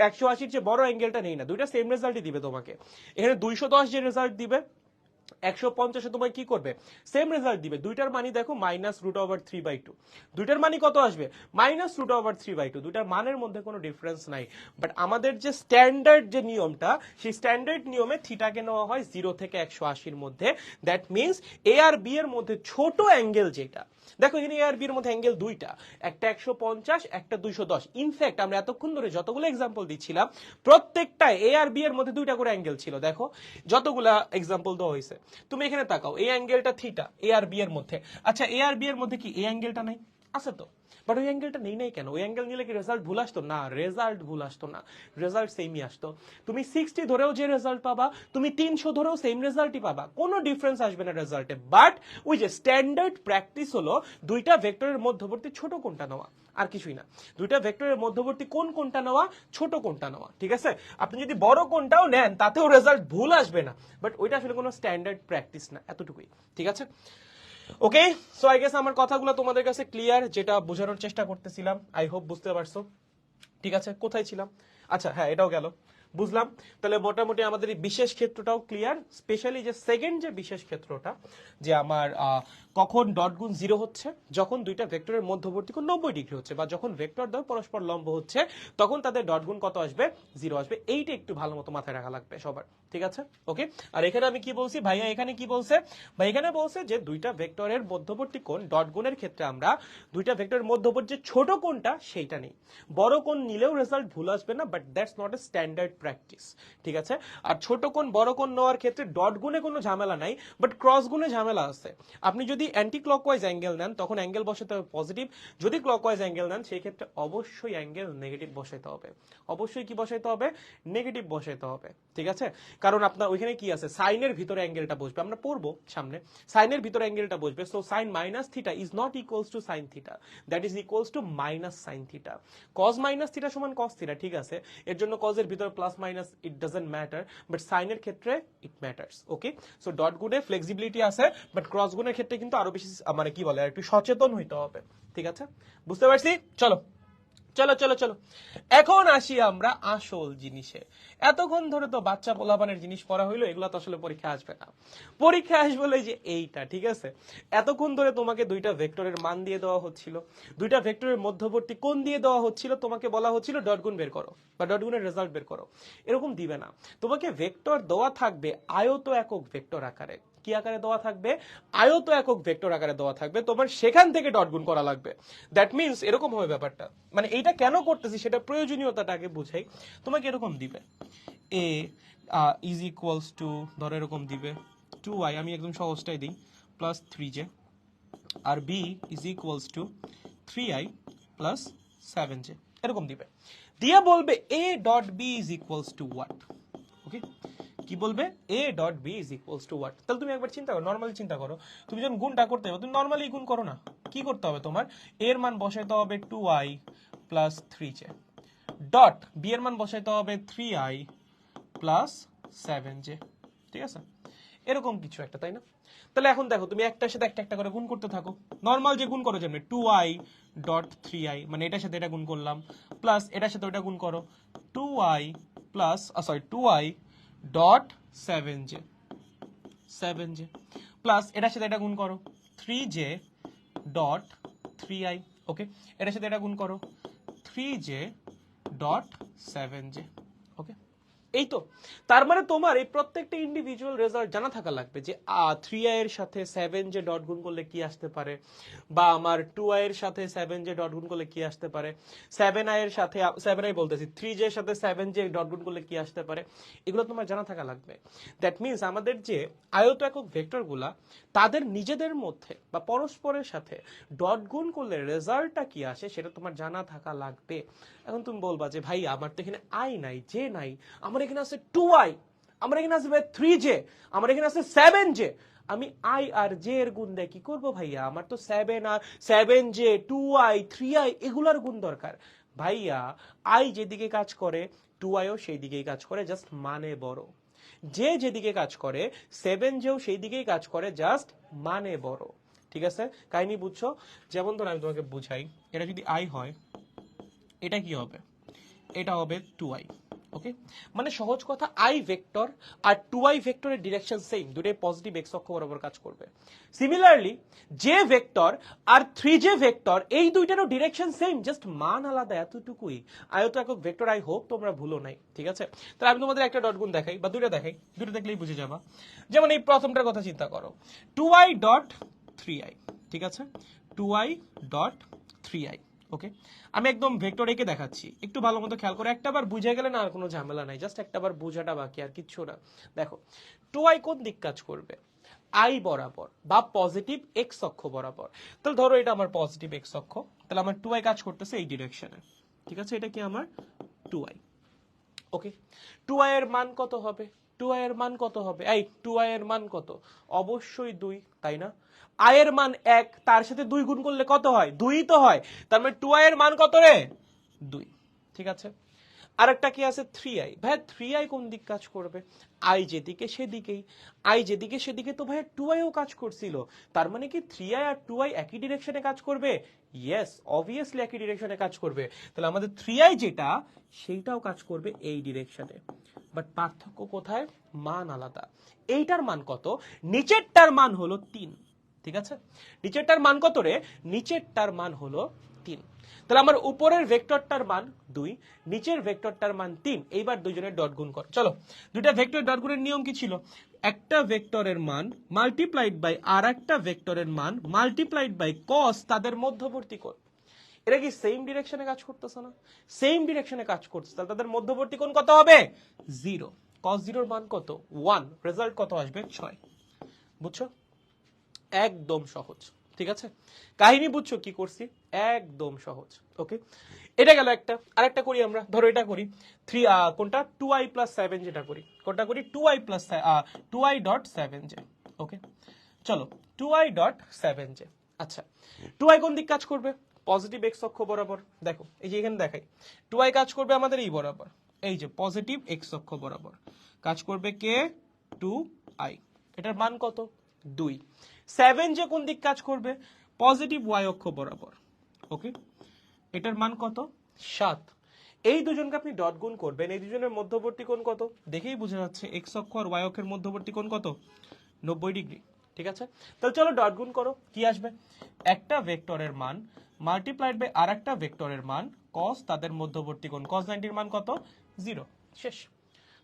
180-র চেয়ে বড় অ্যাঙ্গেলটা নেই না, দুইটা সেম রেজাল্টই দিবে তোমাকে। এখানে 210 যে রেজাল্ট দিবে 150 তোমায় কি করবে? সেম রেজাল্ট দিবে। দুইটার মানই দেখো -√3/2। দুইটার মানই কত আসবে? -√3/2। দুইটার মানের মধ্যে কোনো ডিফারেন্স নাই। বাট আমাদের যে স্ট্যান্ডার্ড যে নিয়মটা, সেই স্ট্যান্ডার্ড নিয়মে থিটাকে নেওয়া হয় 0 থেকে 180-র মধ্যে। দ্যাট মিনস এ আর বি এর মধ্যে ছোট অ্যাঙ্গেল যেটা, দেখো এখানে এ আর বি এর মধ্যে অ্যাঙ্গেল দুইটা, একটা 150, একটা 210। ইনফ্যাক্ট আমরা এতক্ষণ ধরে যতগুলো এক্সাম্পল দিচ্ছিলাম প্রত্যেকটা এ আর বি এর মধ্যে দুইটা করে অ্যাঙ্গেল ছিল। দেখো যতগুলা এক্সাম্পল দেওয়া হয়েছে, তুমি এখানে তাকাও, এই অ্যাঙ্গেলটা থিটা এ আর বি এর মধ্যে। আচ্ছা এ আর বি এর মধ্যে কি এই অ্যাঙ্গেলটা নাই? আছে তো, বাট ওই অ্যাঙ্গেলটা নেই নাই কেন? ওই অ্যাঙ্গেল নিলে কি রেজাল্ট ভুল আসতো? না, রেজাল্ট ভুল আসতো না, রেজাল্ট সেমই আসতো। তুমি 60 ধরেও যে রেজাল্ট পাবা, তুমি 300 ধরেও সেম রেজাল্টই পাবা, কোনো ডিফারেন্স আসবে না রেজাল্টে। বাট ওই যে স্ট্যান্ডার্ড প্র্যাকটিস হলো দুইটা ভেক্টরের মধ্যবর্তী ছোট কোণটা নেওয়া, আর কিছুই না। দুইটা ভেক্টরের মধ্যবর্তী কোনটা নেওয়া, ছোট কোণটা নেওয়া, ঠিক আছে? আপনি যদি বড় কোণটাও নেন তাতেও রেজাল্ট ভুল আসবে না, বাট ওইটা আসলে কোনো স্ট্যান্ডার্ড প্র্যাকটিস না, এতটুকুই, ঠিক আছে? ওকে, সো আই গেস আমার কথাগুলো তোমাদের কাছে ক্লিয়ার, যেটা বোঝানোর চেষ্টা করতেছিলাম। আই হোপ বুঝতে পারছো। ঠিক আছে, কোথায় ছিলাম? আচ্ছা হ্যাঁ, এটাও গেল, বুঝলাম। তাহলে মোটামুটি আমাদের এই বিশেষ ক্ষেত্রটাও ক্লিয়ার, স্পেশালি যে সেকেন্ড যে বিশেষ ক্ষেত্রটা, যে আমার কখন ডট গুণ 0 হচ্ছে, যখন দুইটা ভেক্টরের মধ্যবর্তী কোণ 90 ডিগ্রি হচ্ছে, বা যখন ভেক্টর দ্বয় পরস্পর লম্ব হচ্ছে, তখন তাদের ডট গুণ কত আসবে? 0 আসবে। এইটা একটু ভালো মতো মাথায় রাখা লাগবে সবার, ঠিক আছে? ওকে, আর এখানে আমি কি বলছি ভাইয়া? এখানে কি বলছে ভাই? এখানে বলছে যে দুইটা ভেক্টরের মধ্যবর্তী কোণ ডট গুণের ক্ষেত্রে আমরা দুইটা ভেক্টরের মধ্যবর্তী যে ছোট কোণটা সেইটা নেই। বড় কোণ নিলেও রেজাল্ট ভুল আসবে না, but that's not a standard practice, ঠিক আছে? আর ছোট কোণ বড় কোণ নেওয়ার ক্ষেত্রে ডট গুণে কোনো ঝামেলা নাই, বাট ক্রস গুণে ঝামেলা আছে। আপনি যদি অ্যান্টি ক্লকওয়াইজ অ্যাঙ্গেল নেন তখন অ্যাঙ্গেল বসাতে হবে পজিটিভ, যদি ক্লকওয়াইজ অ্যাঙ্গেল নেন সেই ক্ষেত্রে অবশ্যই অ্যাঙ্গেল নেগেটিভ বসাইতে হবে। অবশ্যই কি বসাইতে হবে? নেগেটিভ বসাইতে হবে, ঠিক আছে? কারণ আপনার ওইখানে কি আছে, সাইনের ভিতরে অ্যাঙ্গেলটা বসবে, আমরা পড়বো সামনে, সাইনের ভিতরে অ্যাঙ্গেলটা বসবে। So sine minus theta is not equals to sine theta, that is equals to minus sine theta. Cos minus theta সমান কস থিটা, ঠিক আছে? এর জন্য কজের ভিতরে plus minus it doesn't matter, but সাইনের ক্ষেত্রে it matters. Okay, so dot গুণে ফ্লেক্সিবিলিটি আছে, বাট ক্রস গুণের ক্ষেত্রে কিন্তু আরো বেশি মানে কি বলে, একটু সচেতন হইতে হবে, ঠিক আছে? বুঝতে পারছি? চলো চলো চলো চলো, এখন আসি আমরা আসল জিনিসে। এতক্ষণ ধরে তো বাচ্চা পোলাপানের জিনিস পড়া হইলো, এগুলো তো আসলে পরীক্ষা আসবে না। পরীক্ষা আসবে হলো যে এইটা, ঠিক আছে? এতক্ষণ ধরে তোমাকে দুইটা ভেক্টরের মান দিয়ে দেওয়া হচ্ছিল, দুইটা ভেক্টরের মধ্যবর্তী কোণ দিয়ে দেওয়া হচ্ছিল, তোমাকে বলা হচ্ছিল ডট গুণ বের করো বা ডট গুণের রেজাল্ট বের করো। এরকম দিবে না, তোমাকে ভেক্টর দেওয়া থাকবে আয়ত একক ভেক্টর আকারে। কি আকারে দেওয়া থাকবে? আয়ত একক ভেক্টর আকারে দেওয়া থাকবে, তোমার সেখান থেকে ডট গুণ করা লাগবে। দ্যাট মিনস এরকম হবে ব্যাপারটা। মানে এইটা কেন করতেছি সেটা প্রয়োজনীয়তাটাকে বুঝাই। তোমাকে এরকম দিবে এ ইজ ইকুয়ালস টু, ধরো এরকম দিবে 2i, আমি একদম সহজটাই দিই, প্লাস 3j, আর B is equals to 3i plus 7j, এরকম দিবে। দিয়ে বলবে A dot B is equals to what. Okay, কি বলবে? A dot B is equals to what. তাহলে তুমি একবার চিন্তা করো, নর্মালি চিন্তা করো, তুমি যখন গুণটা করতে হবে তুমি নর্মালি গুণ করো না, কি করতে হবে তোমার? এর মান বসাইতে হবে 2i plus 3j, dot B এর মান বসাইতে হবে 3i প্লাস 7j, ঠিক আছে? এরকম কিছু একটা, তাই না? তাহলে এখন দেখো তুমি একটার সাথে একটা একটা করে গুণ করতে থাকো, নর্মাল যে গুণ করো যেমন 2i ডট 3i, মানে এটার সাথে এটা গুণ করলাম, প্লাস এটার সাথে ওটা গুণ করো 2i plus sorry 2i dot 7j plus এটার সাথে এটা গুণ করো 3j ডট 3i। ওকে, এটার সাথে এটা গুণ করো 3j ডট 7j। ওকে, এই তো। তার মানে তোমার এই প্রত্যেকটা ইন্ডিভিজুয়াল রেজাল্ট জানা থাকা লাগবে যে 3i এর সাথে 7j ডট গুণ করলে কি আসতে পারে, বা আমার 2i এর সাথে 7j ডট গুণ করলে কি আসতে পারে, 7i এর সাথে 7i বলতেছি 3j এর সাথে 7j ডট গুণ করলে কি আসতে পারে, এগুলো তোমার জানা থাকা লাগবে। দ্যাট মিনস আমাদের যে আয়ত একক ভেক্টরগুলা তাদের নিজেদের মধ্যে বা পরস্পরের সাথে ডট গুণ করলে রেজাল্টটা কি আসে সেটা তোমার জানা থাকা লাগবে। এখন তুমি বলবা যে ভাই আমার তো এখানে আই নাই, জে নাই, আমার এখানে আছে 2i, আমার এখানে আছে 3j, আমার এখানে আছে 7j, আমি আই আর জে এর গুণ দেয় কি করবো ভাইয়া? আমার তো 7j 2i 3i এগুলার গুণ দরকার। ভাইয়া আই যেদিকে কাজ করে 2iও সেই দিকেই কাজ করে, জাস্ট মানে বড়। যে যেদিকে কাজ করে 7 যেও সেই দিকেই কাজ করে, জাস্ট মানে বড়। ঠিক আছে, কাহিনী বুঝছো? যেমন ধর আমি তোমাকে বুঝাই, এটা যদি আই হয়, এটা কি হবে? এটা হবে 2i। ওকে, মানে সহজ কথা, আই ভেক্টর আর 2i ভেক্টরের ডিরেকশন সেম, দুটোই পজিটিভ এক্স অক্ষ বরাবর কাজ করবে। সিমিলারলি জে ভেক্টর আর 3j ভেক্টর, এই দুইটারও ডিরেকশন সেম, জাস্ট মান আলাদা, এতটুকুই। আয়ত একক ভেক্টর, আই হোপ তোমরা ভুলো নাই। ঠিক আছে, তাহলে আমি তোমাদের একটা ডট গুণ দেখাই বা দুটো দেখাই, দুটো দেখলেই বুঝে যাবা। যেমন এই প্রথমটার কথা চিন্তা করো, 2i ডট 3i। ঠিক আছে, 2i ডট 3i। ওকে, আমি একদম ভেক্টর এঁকে দেখাচ্ছি, একটু ভালো মতো খেয়াল করে, একটা বার বুঝে গেলে না আর কোনো ঝামেলা নাই, জাস্ট একটা বার বোঝাটা বাকি, আর কিচ্ছু না। দেখো 2i কোন দিক কাজ করবে? আই বরাবর বা পজিটিভ এক্স অক্ষ বরাবর। তাহলে ধরো এটা আমার পজিটিভ এক্স অক্ষ, তাহলে আমার 2i কাজ করতেছে এই ডিরেকশনে। ঠিক আছে, এটা কি আমার 2i। ওকে, 2i এর মান কত হবে? 2i এর মান কত হবে? এই 2i এর মান কত? অবশ্যই 2, তাই না? i এর মান 1, তার সাথে 2 গুণ করলে কত হয়? 2ই তো হয়। তার মানে 2i এর মান কত রে? 2। ঠিক আছে, আরেকটা কি আছে 3i। ভাই 3i কোন দিক কাজ করবে? i যেদিকে সেদিকেই, i যেদিকে সেদিকে তো ভাই 2i ও কাজ করছিল, তার মানে কি 3i আর 2i একই ডিরেকশনে কাজ করবে? ইয়েস, অবভিয়াসলি একই ডিরেকশনে কাজ করবে। তাহলে আমাদের 3i যেটা, সেইটাও কাজ করবে এই ডিরেকশনে, বাট পার্থক্য কোথায়? মান আলাদা। এইটার মান কত? নিচেরটার মান হলো 3। ঠিক আছে, নিচেরটার মান কত রে? নিচেরটার মান হলো 3। তাহলে আমার উপরের ভেক্টরটার মান 2, নিচের ভেক্টরটার মান 3। এইবার দুইজনের ডট গুণ কর। চলো, দুইটা ভেক্টর ডট গুণের নিয়ম কি ছিল? একটা ভেক্টরের মান মাল্টিপ্লাইড বাই আর একটা ভেক্টরের মান মাল্টিপ্লাইড বাই কস তাদের মধ্যবর্তী কোণ। এটা কি সেম ডিরেকশনে কাজ করতেছে না? সেম ডিরেকশনে কাজ করছে, তাহলে তাদের মধ্যবর্তী কোণ কত হবে? 0। cos 0 এর মান কত? 1। রেজাল্ট কত আসবে? 6। বুঝছো? একদম সহজ। ঠিক আছে, কাহিনী বুঝছো কি করছি? একদম সহজ। ওকে, এটা গেল একটা। আরেকটা করি আমরা, ধরো এটা করি 3 কোনটা 2i প্লাস 7, যেটা করি কোনটা করি 2i plus 2i dot 7j। ওকে, চলো 2i ডট 7j। আচ্ছা, 2i কোন দিক কাজ করবে? পজিটিভ এক্স অক্ষ বরাবর। দেখো এই যে এখানে দেখাই, 2i কাজ করবে আমাদের এই বরাবর, এই যে পজিটিভ এক্স অক্ষ বরাবর কাজ করবে কে? 2i। এটার মান কত? 2। 7j কোন দিক কাজ করবে? পজিটিভ ওয়াই অক্ষ বরাবর। ওকে, এটার মান কত? 7। এই দুজনকে আপনি ডট গুণ করবেন, এই দুজনের মধ্যবর্তী কোণ কত? দেখেই বোঝা যাচ্ছে, এক্স অক্ষ আর ওয়াই অক্ষের মধ্যবর্তী কোণ কত? 90 ডিগ্রি। ঠিক আছে, তাহলে চলো ডট গুণ করো, কি আসবে? একটা ভেক্টরের মান মাল্টিপ্লাইড বাই আর একটা ভেক্টরের মান কস তাদের মধ্যবর্তী কোণ, কস 90 এর মান কত? 0। শেষ।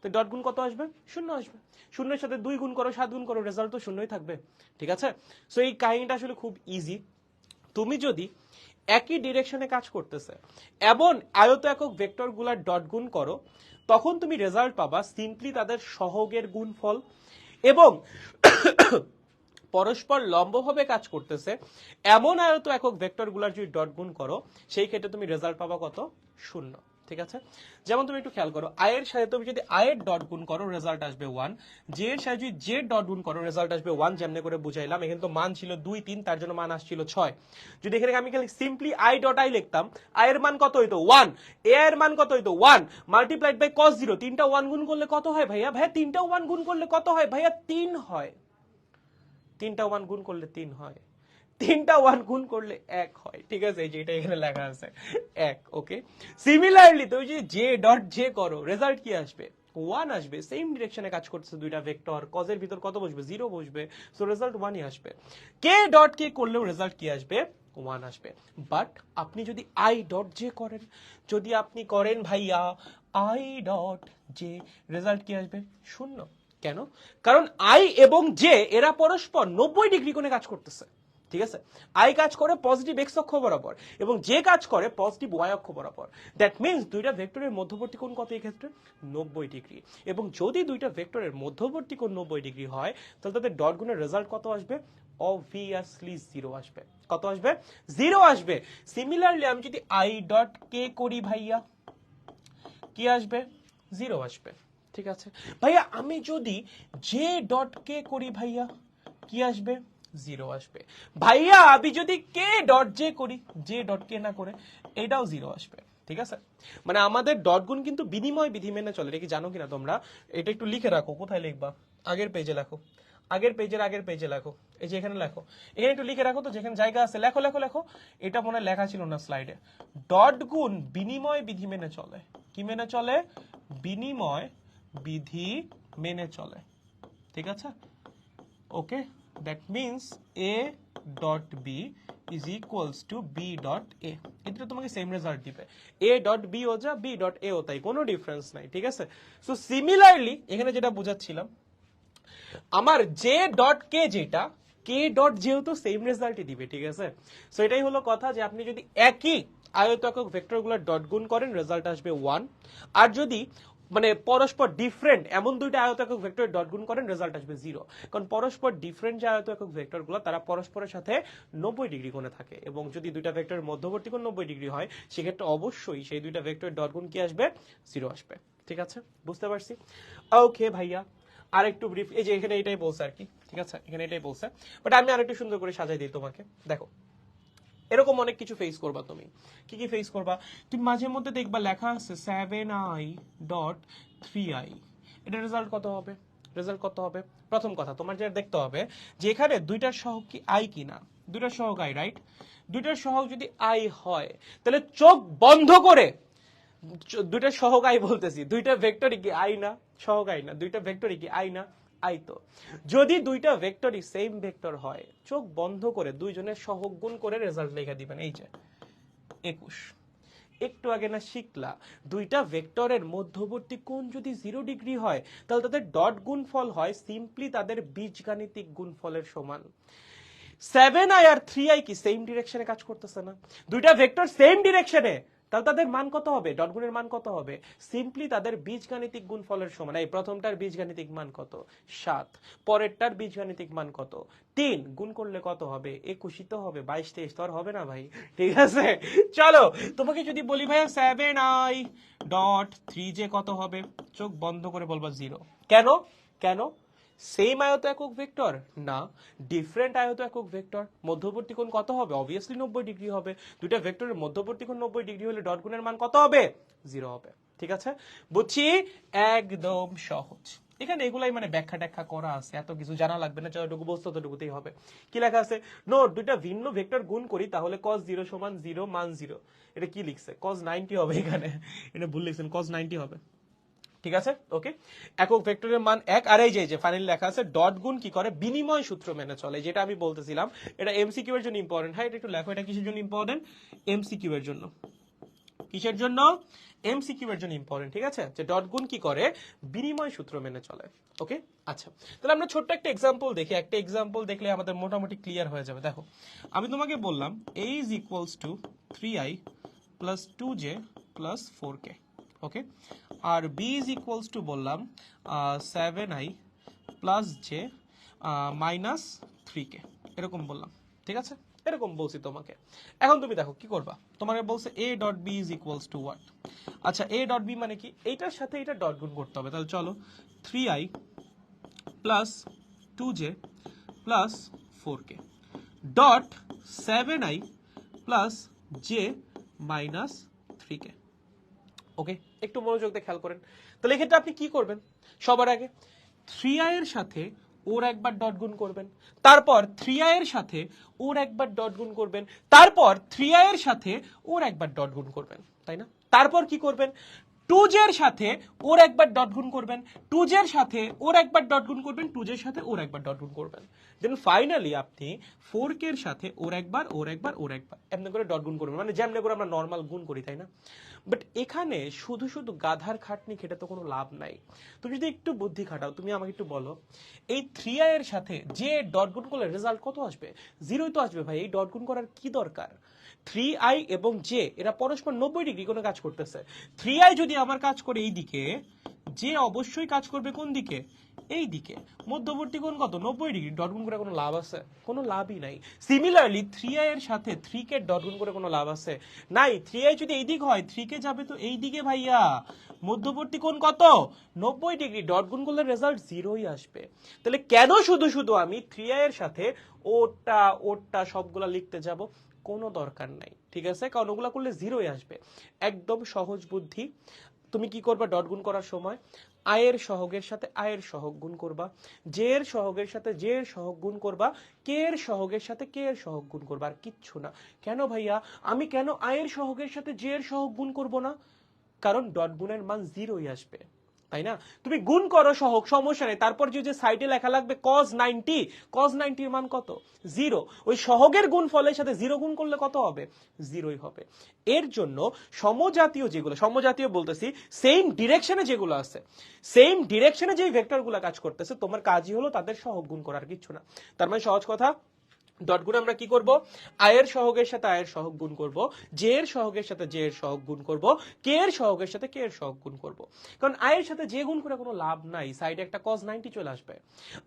তো ডট গুণ কত আসবে? 0 আসবে। শূন্যের সাথে 2 গুণ করো, 7 গুণ করো, রেজাল্ট তো শূন্যই থাকবে। ঠিক আছে, সো এই কাহিনীটা আসলে খুব ইজি। তুমি যদি একই ডিরেকশনে কাজ করতেছে এমন আয়ত একক ভেক্টর গুলার ডট গুণ করো, তখন তুমি রেজাল্ট পাবা সিম্পলি তাদের সহগের গুণফল। এবং পরস্পর লম্বভাবে কাজ করতেছে এমন আয়ত একক ভেক্টর গুলার যদি ডট গুণ করো, সেই ক্ষেত্রে তুমি রেজাল্ট পাবা কত? 0। ঠিক আছে, যেমন তুমি একটু খেয়াল করো, আই এর সাথে তুমি যদি আই এর ডট গুণ করো, রেজাল্ট আসবে 1। জে এর সাথে যদি জে ডট গুণ করো, রেজাল্ট আসবে 1। যেমনি করে বুঝাইলাম, এখানে তো মান ছিল 2 3, তার জন্য মান আসছিল 6। যদি এখানে আমি খালি সিম্পলি আই ডট আই লিখতাম, আই এর মান কত হইতো? 1। এ এর মান কত হইতো? 1 মাল্টিপ্লাইড বাই cos 0। তিনটা 1 গুণ করলে কত হয় ভাইয়া? ভাইয়া তিনটা 1 গুণ করলে কত হয় ভাইয়া? 3 হয়। তিনটা 1 গুণ করলে 3 হয়, তিনটা 1 গুণ করলে 1 হয়। ঠিক আছে, এই যে এটা এখানে লেখা আছে 1। ওকে, সিমিলারলি তুমি যদি জে ডট জে করো, রেজাল্ট কি আসবে? 1 আসবে। সেম ডিরেকশনে কাজ করতেছে দুইটা ভেক্টর, কজের ভিতর কত বসবে? 0 বসবে, সো রেজাল্ট 1ই আসবে। কে ডট কে করলেও রেজাল্ট কি আসবে? 1 আসবে। বাট আপনি যদি আই ডট জে করেন, যদি আপনি করেন ভাইয়া আই ডট জে, রেজাল্ট কি আসবে? 0। কেন? কারণ আই এবং জে এরা পরস্পর 90 ডিগ্রি কোণে কাজ করতেছে। ঠিক আছে, আই কাজ করে পজিটিভ এক্স অক্ষ বরাবর এবং যে কাজ করে পজিটিভ ওয়াই অক্ষ বরাবর। দ্যাট মিন্স দুইটা ভেক্টরের মধ্যবর্তী কোণ কত এই ক্ষেত্রে? 90 ডিগ্রি। এবং যদি দুইটা ভেক্টরের মধ্যবর্তী কোণ 90 ডিগ্রি হয়, তাহলে তাদের ডট গুণের রেজাল্ট কত আসবে? অবভিয়াসলি 0 আসবে। কত আসবে? 0 আসবে। সিমিলারলি আমি যদি আই ডট কে করি ভাইয়া, কি আসবে? 0 আসবে। ঠিক আছে ভাইয়া, আমি যদি জে ডট কে করি ভাইয়া, কি আসবে? জিরো আসবে। ভাইয়া আমি যদি কে ডট জে করি, জে ডট কে না করে, এটাও জিরো আসবে। ঠিক আছে, মানে আমাদের ডট গুণ কিন্তু বিনিময় বিধি মেনে চলে, এটা কি জানো কিনা তোমরা? এটা একটু লিখে রাখো। কোথায় লিখবা? আগের পেজে লেখো, আগের পেজে লেখো, এই যে এখানে লেখো, এখানে একটু লিখে রাখো তো, যেখানে জায়গা আছে লেখো লেখো লেখো। এটা মনে হয় লেখা ছিল না স্লাইডে। ডট গুণ বিনিময় বিধি মেনে চলে। কি মেনে চলে? বিনিময় বিধি মেনে চলে। ঠিক আছে, okay, that means A dot B is equals to B dot A. এটা তোমাকে সেম রেজাল্ট দিবে, এ ডট বি ও যা, বি ডট এ ও তাই, কোনো ডিফারেন্স নাই। ঠিক আছে, সো সিমিলারলি এখানে যেটা বোঝাচ্ছিলাম, আমার জে ডট কে যেটা, কে ডট যেহেতু সেম রেজাল্টই দিবে। ঠিক আছে, সো এটাই হলো কথা, যে আপনি যদি একই আয়তাকার ভেক্টরগুলোর ডট গুণ করেন রেজাল্ট আসবে 1, আর যদি মানে পরস্পর ডিফারেন্ট এমন দুইটা আয়তাকার ভেক্টরের ডট গুণ করেন রেজাল্ট আসবে 0, কারণ পরস্পর ডিফারেন্ট যে আয়তাকার ভেক্টরগুলো তারা পরস্পরের সাথে 90 ডিগ্রি কোণে থাকে, এবং যদি দুইটা ভেক্টরের মধ্যবর্তী কোণ 90 ডিগ্রি হয় সেক্ষেত্রে অবশ্যই সেই দুইটা ভেক্টরের ডট গুণ কি আসবে? 0 আসবে। ঠিক আছে, বুঝতে পারছি? ওকে ভাইয়া, আর একটু ব্রিফ, এই যে এখানে এটাই বলছে আর কি। ঠিক আছে, এখানে এটাই বলছে, বাট আমি আরেকটু সুন্দর করে সাজাই দিই তোমাকে। দেখো, এরকম অনেক কিছু ফেস করবা তুমি। কি কি ফেস করবা? তুমি মাঝে মধ্যে দেখবা লেখা আছে 7i ডট 3i। এটা রেজাল্ট কত হবে? রেজাল্ট কত হবে? প্রথম কথা তোমার যেটা দেখতে হবে যে এখানে দুইটার সহগ কি আই কিনা। দুইটার সহগ আই, রাইট? দুইটার সহগ যদি আই হয় তাহলে চোখ বন্ধ করে, দুইটা সহগ আই বলতেছি, দুইটা ভেক্টরই কি আই না? সহগ আই না? দুইটা ভেক্টরই কি আই না? আই তো। যদি দুইটা ভেক্টরই সেম ভেক্টর হয়, চোখ বন্ধ করে দুইজনের সহগ গুণ করে রেজাল্ট লিখে দিবেন, এই যে 21। একটু আগে না শিখলা, দুইটা ভেক্টরের মধ্যবর্তী কোণ যদি 0 ডিগ্রি হয় তাহলে তাদের ডট গুণফল হয় সিম্পলি তাদের বীজগাণিতিক গুণফলের সমান। 7i আর 3i কি সেম ডিরেকশনে কাজ করতেছে না? দুইটা ভেক্টর সেম ডিরেকশনে, তাহলে তাদের মান কত হবে? ডট গুণের মান কত হবে? সিম্পলি তাদের বীজগাণিতিক গুণফলের সমান। এই প্রথমটার বীজগাণিতিক মান কত? 7। পরেরটার বীজগাণিতিক মান কত? 3। গুণ করলে কত হবে? 21 তো হবে, 22 23 তো আর হবে না ভাই। ঠিক আছে, চলো তোমাকে যদি বলি ভাইয়া 7i ডট 3j কত হবে, চোখ বন্ধ করে বলবা 0। কেন? কেন? সেম আয়ত একক ভেক্টর না, ডিফারেন্ট আয়ত একক ভেক্টর। মধ্যবর্তী কোণ কত হবে? অবভিয়াসলি 90 ডিগ্রি হবে। দুইটা ভেক্টরের মধ্যবর্তী কোণ 90 ডিগ্রি হলে ডট গুণের মান কত হবে? 0 হবে। ঠিক আছে, বুঝছি? একদম সহজ। এখানে এগুলাই মানে ব্যাখ্যা ট্যাখ্যা করা আছে, এত কিছু জানা লাগবে না, যতটুকু বস্তু ততটুকুতেই হবে। কি লেখা আছে? নোট, দুইটা ভিন্ন ভেক্টর গুণ করি তাহলে cos 0 সমান 0 মান 0। এটা কি লিখছে? cos 90 হবে এখানে, এটা ভুল লিখছেন, cos 90 হবে। ঠিক আছে, ওকে। একক ভেক্টরের মান 1, আর এই যে ফাইনালি লেখা আছে ডট গুণ কি করে? বিনিময় সূত্র মেনে চলে, যেটা আমি বলতেছিলাম। এটা এমসিকিউ এর জন্য ইম্পর্টেন্ট। হ্যাঁ, এটা একটু লেখো, এটা কিসের জন্য ইম্পর্টেন্ট? এমসিকিউ এর জন্য। কিসের জন্য? এমসিকিউ এর জন্য ইম্পর্টেন্ট। ঠিক আছে, যে ডট গুণ কি করে? বিনিময় সূত্র মেনে চলে। ওকে, আচ্ছা, তাহলে আমরা ছোট্ট একটা এক্সাম্পল দেখি। একটা এক্সাম্পল দেখলে আমাদের মোটামুটি ক্লিয়ার হয়ে যাবে। দেখো, আমি তোমাকে বললাম a is equals to 3i plus 2j plus 4k। Okay, আর b ইজ ইকুয়ালস টু বললাম 7i plus j minus 3k, এরকম বললাম। ঠিক আছে, এরকম বলছি তোমাকে। এখন তুমি দেখো কি করবা। তোমাকে বলছে a dot b is equals to what? আচ্ছা, a ডট b মানে কি? এইটার সাথে এটা ডট গুণ করতে হবে। তাহলে চলো, 3i plus 2j plus 4k dot 7i plus j minus 3k। ওকে, একটু মনোযোগ দিয়ে খেয়াল করেন। তাহলে এক্ষেত্রে আপনি কি করবেন? সবার আগে 3i এর সাথে ওর একবার ডট গুণ করবেন, তারপর 3i এর সাথে ওর একবার ডট গুণ করবেন, তারপর 3i এর সাথে ওর একবার ডট গুণ করবেন, তাই না? তারপর কি করবেন? 2j এর সাথে ওর একবার ডট গুণ করবেন, 2j এর সাথে ওর একবার ডট গুণ করবেন, 2j এর সাথে ওর একবার ডট গুণ করবেন। দেন ফাইনালি আপনি 4k এর সাথে ওর একবার ওর একবার ওর একবার এমনি করে ডট গুণ করবেন, মানে যেমনি করে আমরা নর্মাল গুণ করি, তাই না? বাট এখানে শুধু শুধু গাধার খাটনি খেটে তো কোনো লাভ নাই। তুমি যদি একটু বুদ্ধি খাটাও, তুমি আমাকে একটু বলো, এই 3i এর সাথে যে ডট গুণ করলে রেজাল্ট কত আসবে? 0 তো আসবে ভাই। এই ডট গুণ করার কি দরকার? 3i এবং j এরা পরস্পর 90 ডিগ্রি কোনো কাজ করতেছে। 3i যদি আমার কাজ করে এইদিকে, যে অবশ্যই কাজ করবে কোন দিকে, এই দিকে। মধ্যবর্তী কোণ কত, 90 ডিগ্রি। ডট গুণ করে কোনো লাভ আছে, কোনো লাভই নাই। সিমিলারলি 3i এর সাথে 3k ডট গুণ করে কোনো লাভ আছে, নাই। 3i যদি এই দিক হয় 3k যাবে তো এই দিকে ভাইয়া। মধ্যবর্তী কোণ কত, 90 ডিগ্রি। ডট গুণ করলে রেজাল্ট 0ই আসবে। তাহলে কেন শুধু শুধু আমি 3i এর সাথে ওটা ওটা সবগুলা লিখতে যাব, কোনো দরকার নাই, ঠিক আছে? কারণ ওগুলা করলে 0ই আসবে। একদম সহজ বুদ্ধি। তুমি কি করবা ডট গুণ করার সময়, আয়ের সহগের সাথে আয়ের সহগ গুণ করবা, জে এর সহগের সাথে জে এর সহগ গুণ করবা, কে এর সহগের সাথে কে এর সহগ গুণ করবা, আর কিচ্ছু না। কেন ভাইয়া, আমি কেন আয়ের সহগের সাথে জে এর সহগ গুণ করব না? কারণ ডট গুণের মান 0ই আসবে, তাই না? তুমি গুণ করো সহগ, সমস্যা নেই। তারপর যে সাইডে লেখা লাগবে cos 90, cos 90 এর মান কত, 0। ওই সহগের গুণ ফলের সাথে 0 গুণ করলে কত হবে, 0ই হবে। এর জন্য সমজাতীয় যেগুলো, সমজাতীয় বলতেছি সেম ডিরেকশনে যেগুলো আছে, সেম ডিরেকশনে যে ভেক্টরগুলো কাজ করতেছে, তোমার কাজই হলো তাদের সহগ গুণ করার, কিছু না। তার মানে সহজ কথা, ডট গুণ আমরা কি করব, আয়ের সহগের সাথে আয়ের সহগ গুণ করব, জে এর সহগের সাথে জে এর সহগ গুণ করব, কে এর সহগের সাথে কে এর সহগ গুণ করব। কারণ আয়ের সাথে জে গুণ করে কোনো লাভ নাই, সাইডে একটা cos 90 চলে আসবে।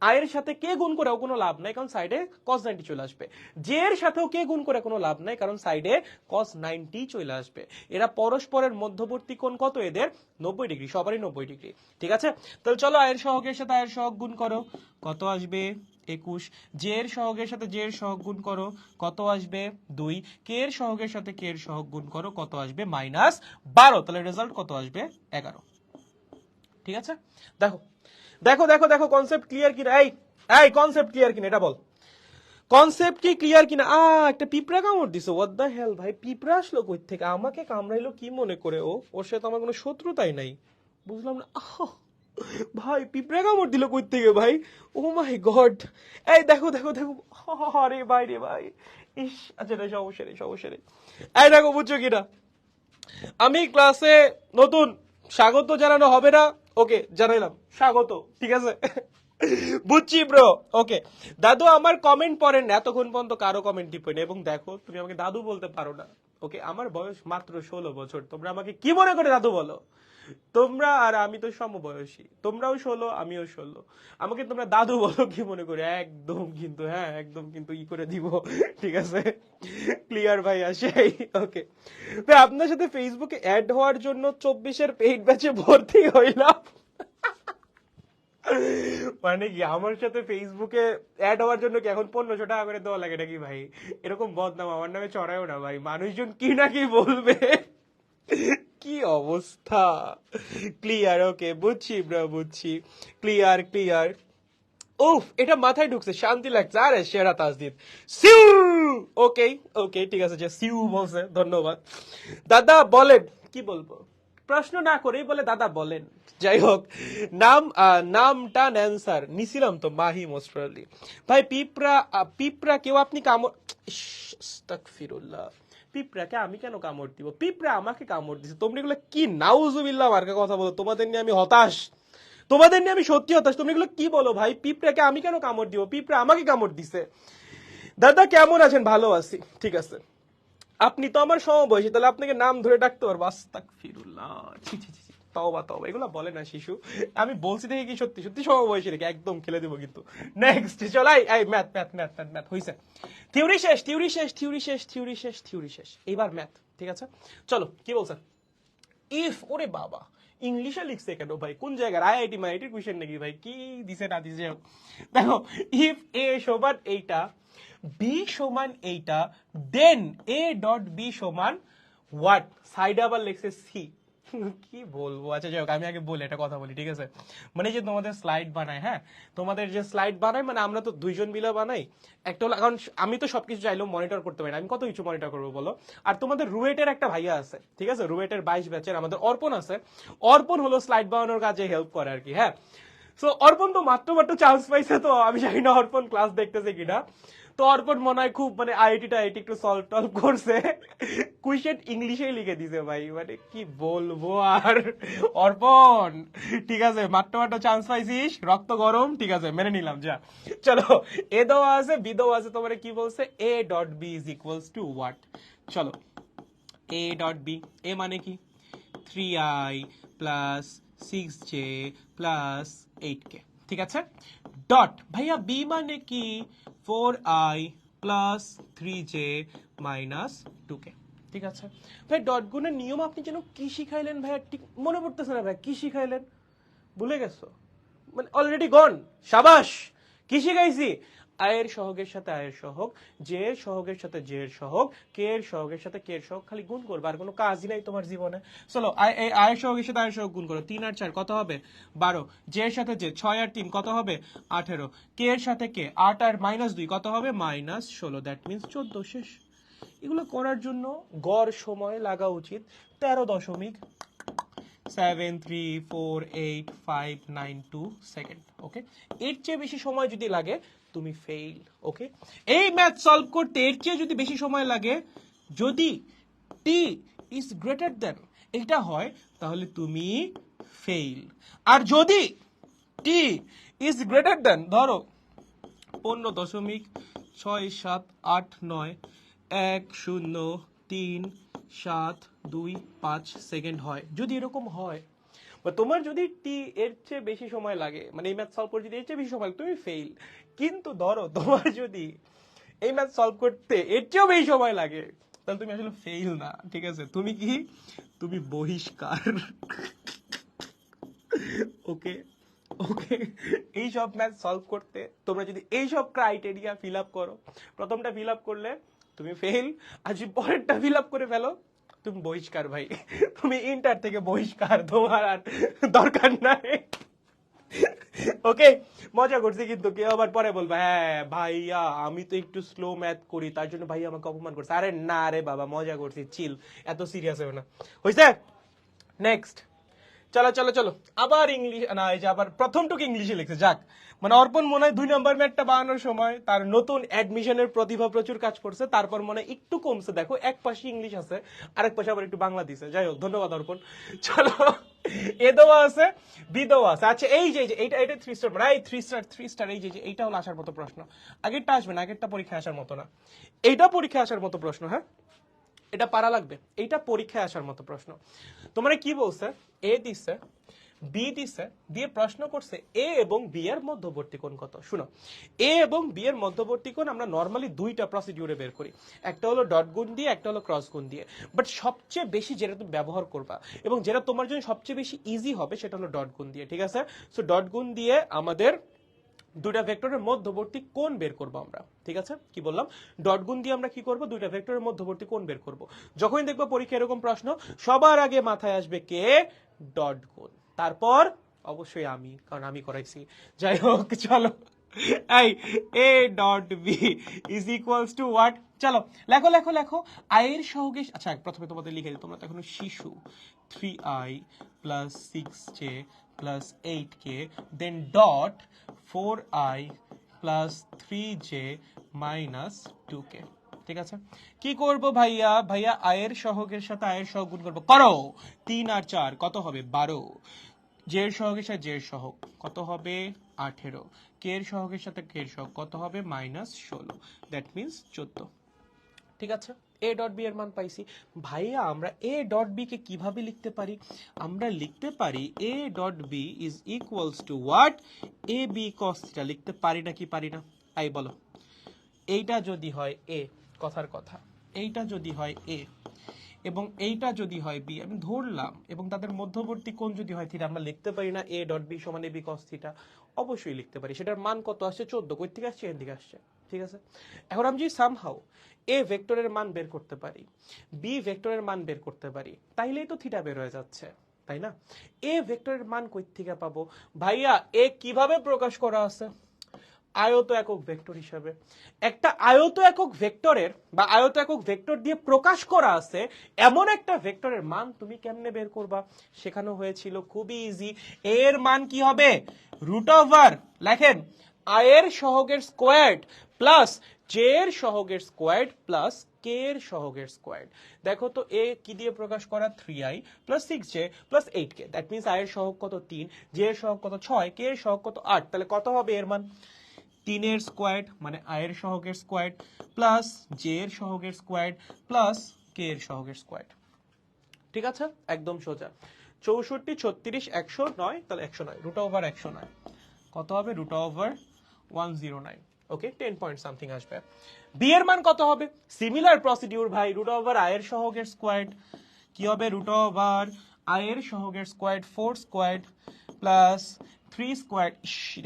আয়ের সাথে কে গুণ করেও কোনো লাভ নাই, কারণ সাইডে cos 90 চলে আসবে। জে এর সাথেও কে গুণ করে কোনো লাভ নাই, কারণ সাইডে cos 90 চলে আসবে। এরা পরস্পরের মধ্যবর্তী কোণ কত এদের, 90 ডিগ্রি, সবারই 90 ডিগ্রি, ঠিক আছে? তাহলে চলো আয়ের সহগের সাথে আয়ের সহগ গুণ করো, কত আসবে 21। জে এর সহগের সাথে জে এর সহগ গুণ করো, কত আসবে 2। কে এর সহগের সাথে কে এর সহগ গুণ করো, কত আসবে -12। তাহলে রেজাল্ট কত আসবে 11, ঠিক আছে? দেখো দেখো দেখো দেখো, কনসেপ্ট ক্লিয়ার কিনা? এই এই কনসেপ্ট ক্লিয়ার কিনা এটা বল, কনসেপ্ট কি ক্লিয়ার কিনা? একটা পিঁপড়া কামড় দিছে, হোয়াট দ্য হেল ভাই, পিঁপড়া আসলো কই থেকে, আমাকে কামড়াইলো কি মনে করে? ওর সাথে আমার কোনো শত্রুতাই নাই, বুঝলাম না। ভাই পিঁপড়া কামড় দিল কই থেকে ভাই, ও মাই গড। এই দেখো দেখো দেখো, আরে ভাই রে ভাই, ইস, আচ্ছা এটা সমস্যা নেই, সমস্যা নেই। এই দেখো, বুঝছো কিনা, আমি ক্লাসে নতুন, স্বাগত জানানো হবে না, ওকে জানাইলাম স্বাগত, ঠিক আছে? বুঝছি ব্রো, ওকে। দাদু আমার কমেন্ট পড়েন না, এতক্ষণ পর্যন্ত কারো কমেন্ট টিপেন, এবং দেখো তুমি আমাকে দাদু বলতে পারো না, ওকে? আমার বয়স মাত্র 16 বছর, তোমরা আমাকে কি মনে করে দাদু বলো? তোমরা আর আমি তো সমবয়সী, তোমরাও 16 আমিও 16, আমাকে তোমরা দাদু বলো কি মনে করে? একদম কিন্তু, হ্যাঁ একদম কিন্তু ই করে দিব, ঠিক আছে? ক্লিয়ার ভাই আসে, ওকে। তো আপনার সাথে ফেসবুকে অ্যাড হওয়ার জন্য 24-এর পেইড ব্যাচে ভর্তি হইলাম। মানে কি, আমার সাথে ফেসবুকে অ্যাড হওয়ার জন্য কি এখন 1500 টাকা করে দেওয়া লাগে নাকি ভাই? এরকম বদনাম আমার নামে চড়ায়ও না ভাই, মানুষজন কি না কি বলবে। কি অবস্থা, ক্লিয়ার, ওকে বুঝছি ব্রো, বুঝছি, ক্লিয়ার ক্লিয়ার। উফ, এটা মাথায় ঢুকছে, শান্তি লাগছে। আরে সেরা তাসদিদ, সিউ। ওকে ওকে, ঠিক আছে, যে সিউ বলছে, ধন্যবাদ। দাদা বলেন, কি বলবো, প্রশ্ন না করেই বলে দাদা বলেন। যাই হোক, নামটা অ্যান্সার নিছিলাম তো, মাহি মোস্ট প্রবাবলি। ভাই পিঁপড়া, পিঁপড়া কেউ আপনি কামড়, আস্তাগফিরুল্লাহ, পিঁপড়াকে আমি কেন কামড় দিব? পিঁপড়া আমাকে কামড় দিছে, তোমরা এগুলো কি নাউজুবিল্লাহ মার্কা কথা বলো, তোমাদের নিয়ে আমি হতাশ, তোমাদের নিয়ে আমি সত্যি হতাশ। তুমি এগুলো কি বলো ভাই, পিঁপড়াকে আমি কেন কামড় দিব? পিঁপড়া আমাকে কামড় দিছে। দাদা কেমন আছেন? ভালো আছি, ঠিক আছে। আপনি তো আমার সমবয়সী, তাহলে আপনাকে নাম ধরে ডাকতে পারবো? আস্তাগফিরুল্লাহ, ছি ছি ছি, তওবা তওবা, এগুলো বলে না শিশু। আমি বলছি দেখে কি সত্যি সত্যি সমবয়সী রেখে একদম খেলে দিব কিন্তু। নেক্সট চলাই, এই math math math math math হইছে, থিওরি শেষ, থিওরি শেষ, থিওরি শেষ, থিওরি শেষ, থিওরি শেষ, এইবার ম্যাথ, ঠিক আছে? চলো কি বলছেন? ইফ, ওরে বাবা, ইংলিশে লিখছে কেন ভাই? কোন জায়গার আইআইটি মাইআইটির কোয়েশ্চেন নাকি ভাই? কি দিছে না দিছে? দেখো, ইফ এ সমান এইটা, বি সমান এইটা, দেন এ ডট বি সমান হোয়াট? সাইডে আবার লিখছে সি। কি বলবো, আচ্ছা যাই হোক, আমি আগে বলে একটা কথা বলি, ঠিক আছে? মানে যে তোমাদের স্লাইড বানায়, হ্যাঁ, তোমাদের যে স্লাইড বানায়, মানে আমরা তো দুইজন মিলে বানাই। একটা হলো, কারণ আমি তো সবকিছু চাইলেও মনিটর করতে পারি না, আমি কত কিছু মনিটর করবো বলো? আর তোমাদের রুয়েটের একটা ভাইয়া আছে, ঠিক আছে, রুয়েটের 22 ব্যাচের আমাদের অর্পণ আছে। অর্পণ হলো স্লাইড বানানোর কাজে হেল্প করে আর কি, হ্যাঁ। সো অর্পণ তো মাত্র মাত্র চান্স পাইছে, তো আমি জানি না অর্পণ ক্লাস দেখতেছে কিনা। তো অর্পণ মনে হয় খুব, মানে আইআইটি একটু সলভ টলভ করছে, কুইশন ইংলিশেই লিখে দিছে ভাই, মানে কি বলবো আর। অর্পণ, ঠিক আছে, মাত্র মাত্র চান্স পাইছিস, রক্ত গরম, ঠিক আছে, মেনে নিলাম, যা। চলো, এ দেওয়া আছে, বি দেওয়া আছে, তোমার কি বলছে? A dot B is equals to what? চলো, এ ডট বি, এ মানে কি? 3i plus 6j plus 8k, ঠিক আছে? ডট ভাইয়া বি মানে কি 4i plus 3j minus 2k, ঠিক আছে? ভাই ডট গুণের নিয়ম আপনি যেন কি শিখাইলেন ভাইয়া, ঠিক মনে পড়তেছে না ভাই, কি শিখাইলেন? ভুলে গেছো? মানে অলরেডি গন। সাবাস। কি শিখাইছি? আয়ের সহগের সাথে আয়ের সহগ, জে এর সহগের সাথে জে এর সহগ, কে এর সহগের সাথে কে এর সহগ, খালি গুণ করবে, আর কোনো কাজই নাই তোমার জীবনে। চলো আয়ের সহগের সাথে আয়ের সহগ গুণ করো, 3 আর 4 কত হবে 12, জে এর সাথে জে 6 আর 3 কত হবে 18, কে এর সাথে কে 8 আর -2 কত হবে -16, দ্যাট মিন্স 14। শেষ। এগুলো করার জন্য গড় সময় লাগা উচিত 13.7348592 সেকেন্ড। ওকে, এর চেয়ে বেশি সময় যদি লাগে তুমি ফেইল। ওকে, এই ম্যাথ সলভ করতে এর চেয়ে যদি বেশি সময় লাগে, যদি টি ইজ গ্রেটার দেন এটা হয়, তাহলে তুমি ফেইল। আর যদি টি ইজ গ্রেটার দেন ধরো 15.679103725 সেকেন্ড হয়, যদি এরকম হয়, বা তোমার যদি টি এর চেয়ে বেশি সময় লাগে, মানে এই ম্যাথ সলভ করতে যদি এর চেয়ে বেশি সময় লাগে, তুমি ফেইল। কিন্তু ধরো তোমার যদি এই ম্যাথ সলভ করতে এর চেয়েও বেশি সময় লাগে, তাহলে তুমি আসলে ফেইল না, ঠিক আছে? তুমি কি, তুমি বহিষ্কার। ওকে, ওকে, এই সব ম্যাথ সলভ করতে তোমরা যদি এই সব ক্রাইটেরিয়া ফিল আপ করো, প্রথমটা ফিল আপ করলে তুমি ফেল, আর যদি পরেরটা ফিল আপ করে ফেলো তুমি বহিষ্কার ভাই, তুমি ইন্টার থেকে বহিষ্কার, তোমার আর দরকার নাই। ওকে, মজা করছি, কিন্তু কেউ আবার পরে বলবে হ্যাঁ ভাইয়া আমি তো একটু স্লো ম্যাথ করি তার জন্য ভাইয়া আমাকে অপমান করছে। আরে না রে বাবা, মজা করছি, চিল, এত সিরিয়াস হবে না। হইছে? নেক্সট, চলো চলো চলো, আবার ইংলিশ না, এই যে আবার প্রথমটুকু ইংলিশে লিখছে, যাক, মানে অর্পণ মনে হয় 2 নম্বর ম্যাথটা বানানোর সময় তার নতুন অ্যাডমিশনের প্রতিভা প্রচুর কাজ করছে, তারপর মনে হয় একটু কমছে, দেখো এক পাশে ইংলিশ আছে, আরেক পাশে আবার একটু বাংলা দিছে। যাই হোক, ধন্যবাদ অর্পণ। চলো, এ দেওয়া আছে, বি দেওয়া আছে। আচ্ছা এই যে এইটা 3 স্টার, মানে এই 3 স্টার, এই যে এইটা হলো আসার মতো প্রশ্ন। আগেরটা আসবে না, আগেরটা পরীক্ষায় আসার মতো না, এইটা পরীক্ষায় আসার মতো প্রশ্ন। হ্যাঁ, এটা পারা লাগবে, এইটা পরীক্ষায় আসার মতো প্রশ্ন। তোমরা কি বলছে, এ দিছে, বি দিছে, দিয়ে প্রশ্ন করছে এ এবং বি এর মধ্যবর্তী কোণ কত। শুনো, এ এবং বি এর মধ্যবর্তী কোণ আমরা নরমালি দুইটা প্রসিডিউরে বের করি, একটা হলো ডট গুণ দিয়ে, একটা হলো ক্রস গুণ দিয়ে। বাট সবচেয়ে বেশি যেটা তুমি ব্যবহার করবা এবং যেটা তোমার জন্য সবচেয়ে বেশি ইজি হবে সেটা হলো ডট গুণ দিয়ে, ঠিক আছে? সো ডট গুণ দিয়ে আমাদের দুইটা ভেক্টরের মধ্যবর্তী কোণ বের করব আমরা, ঠিক আছে? কি বললাম, ডট গুণ দিয়ে আমরা কি করব, দুইটা ভেক্টরের মধ্যবর্তী কোণ বের করব। যখনই দেখবো পরীক্ষা এরকম প্রশ্ন, সবার আগে মাথায় আসবে কে, ডট গুণ, তারপর অবশ্যই আমি, কারণ আমি করাইছি। যাই হোক, চলো, এই A dot B is equals to what, চলো লেখো লেখো লেখো, আয়ের সহগে, আচ্ছা প্রথমে তোমাদের লিখে দিই, তোমরা তো এখনো শিশু, 3i plus 6j plus 8k, then dot 4i plus 3j minus 2k, ঠিক আছে? কি করব ভাইয়া, ভাইয়া আয়ের সহগের সাথে আয়ের সহগ গুণ করবো, করো, 3 আর 4 কত হবে 12, জে এর সহগের সাথে জে এর সহগ কত হবে 18, কে এর সহগের সাথে কে এর সহগ কত হবে -16, দ্যাট মিন্স 14, ঠিক আছে? এ ডট বি এর মান পাইছি। ভাইয়া আমরা এ ডট বি কে কিভাবে লিখতে পারি? আমরা লিখতে পারি A dot B is equals to what, A B cos theta, লিখতে পারি না কি পারি না? আই বলো, এইটা যদি হয় এ, কথার কথা, এইটা যদি হয় এ এবং এইটা যদি হয় বি, আমি ধরলাম, এবং তাদের মধ্যবর্তী কোণ যদি হয় থিটা, আমরা লিখতে পারি না এ ডট বি সমান এ বি কস থিটা? অবশ্যই লিখতে পারি। সেটার মান কত আসছে 14, কই থেকে আসছে, এর দিকে আসছে, ঠিক আছে? এখন আমি যদি সামহাউ এ ভেক্টরের মান বের করতে পারি, বি ভেক্টরের মান বের করতে পারি, তাইলেই তো থিটা বের হয়ে যাচ্ছে, তাই না? এ ভেক্টরের মান কই থেকে পাবো? ভাইয়া এ কিভাবে প্রকাশ করা আছে? আয়ত একক ভেক্টর হিসাবে। একটা আয়ত একক ভেক্টরের বা আয়ত একক ভেক্টর দিয়ে প্রকাশ করা আছে এমন একটা ভেক্টরের মান তুমি কেমনে বের করবা? শেখানো হয়েছিল, খুবই ইজি। এর মান কি হবে, রুট ওভার, লেখেন, আয়ের সহগের স্কোয়ার্ড প্লাস জে এর সহগের স্কোয়ার্ড প্লাস কে এর সহগের স্কোয়ার্ড। দেখো তো এ কি দিয়ে প্রকাশ করা, 3i plus 6j plus 8k, that means আয়ের সহগ কত 3, জে এর সহগ কত 6, কে এর সহগ কত 8, তাহলে কত হবে এর মান 3 এর স্কোয়ার্ড মানে আয়ের সহগের স্কোয়ার্ড প্লাস জে এর সহগের স্কোয়ার্ড প্লাস কে এর সহগের স্কোয়ার্ড। ঠিক আছে, একদম সোজা। 64, 36, 109, তাহলে 109 রুট ওভার 109 কত হবে? Root over 109। Okay, 10 point something আসবে। বি এর মান কত হবে? সিমিলার প্রসিডিউর ভাই, রুট ওভার আই এর সহগের স্কোয়ার্ড। কি হবে? রুট ওভার আই এর সহগের স্কোয়ার্ড 4 স্কোয়ার্ড প্লাস 3 স্কোয়ার্ড,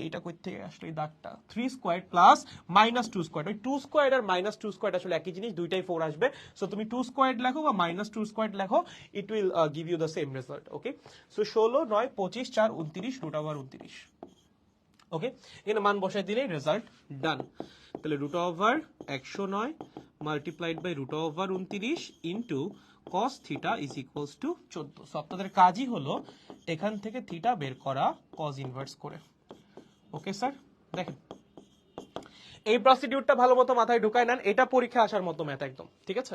এইটা কই থেকে আসলে এই দাগটা, 3 স্কোয়ার্ড প্লাস মাইনাস 2 স্কোয়ার্ড। ওই 2 স্কোয়ার্ড আর মাইনাস 2 স্কোয়ার্ড আসলে একই জিনিস, দুইটাই 4 আসবে। সো তুমি 2 স্কোয়ার্ড লেখো বা মাইনাস 2 স্কোয়ার্ড লেখো, it will give you the same result. Okay, so 16, 9, 25, 4, 29, root over 29। Okay, এখানে মান বসাই দিলেই রেজাল্ট ডান। তাহলে root over 109 multiplied by root over 29 into cos theta is equals to 14। So আপনাদের কাজই হলো এখান থেকে থিটা বের করা cos ইনভার্স করে। ওকে স্যার, দেখেন এই প্রসিডিউরটা ভালো মতো মাথায় ঢুকায় নেন, এটা পরীক্ষা আসার মতো ম্যাথ একদম, ঠিক আছে,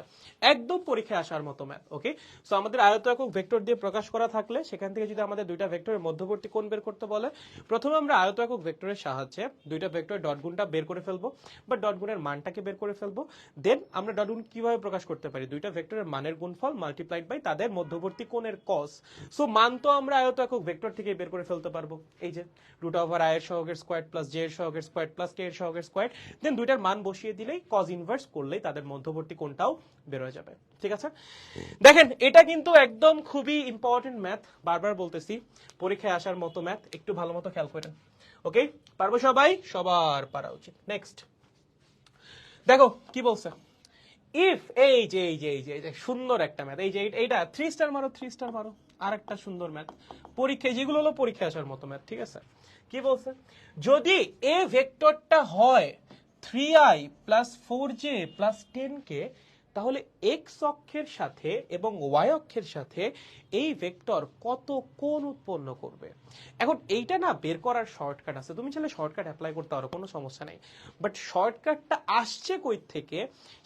একদম পরীক্ষা আসার মতো ম্যাথ। ওকে, সো আমাদের আয়ত একক ভেক্টর দিয়ে প্রকাশ করা থাকলে সেখান থেকে যদি আমাদের দুইটা ভেক্টরের মধ্যবর্তী কোণ বের করতে বলে, প্রথমে আমরা আয়ত একক ভেক্টরের সাহায্যে দুইটা ভেক্টরের ডট গুণটা বের করে ফেলবো বা ডট গুণের মানটাকে বের করে ফেলবো। দেন আমরা ডট গুণ কিভাবে প্রকাশ করতে পারি? দুইটা ভেক্টরের মানের গুণফল মাল্টিপ্লাইড বাই তাদের মধ্যবর্তী কোণের cos। সো মান তো আমরা আয়ত একক ভেক্টর থেকে বের করে ফেলতে পারবো, এই যে রুট ওভার আই এর সহগের স্কোয়ার প্লাস জে এর সহগের স্কোয়ার প্লাস কে এর সহগের স্কোয়ার। দেন দুইটার মান বসিয়ে দিলেই cos ইনভার্স করলেই তাদের মধ্যবর্তী কোণটাও বের হয়ে যাবে। ঠিক আছে, দেখেন এটা কিন্তু একদম খুবই ইম্পর্টেন্ট ম্যাথ, বারবার বলতেছি পরীক্ষায় আসার মতো ম্যাথ, একটু ভালো মতো খেয়াল করেন। ওকে, পারবো সবাই? সবার পারা উচিত। নেক্সট দেখো কি বলছে, ইফ এই যে এই যে এই যে এই যে সুন্দর একটা ম্যাথ, এই যে এইটা 3 স্টার মারো, 3 স্টার মারো, আর একটা সুন্দর ম্যাথ পরীক্ষায়, যেগুলো হলো পরীক্ষায় আসার মতো ম্যাথ। ঠিক আছে, কি বলছে? যদি এ ভেক্টরটা হয় 3i plus 4j plus 10k, তাহলে এক্স অক্ষের সাথে এবং ওয়াই অক্ষের সাথে এই ভেক্টর কত কোণ উৎপন্ন করবে। এখন এইটা না বের করার শর্টকাট আছে, তুমি চাইলে শর্টকাট অ্যাপ্লাই করতে পারো, কোনো সমস্যা নেই, বাট শর্টকাটটা আসছে কই থেকে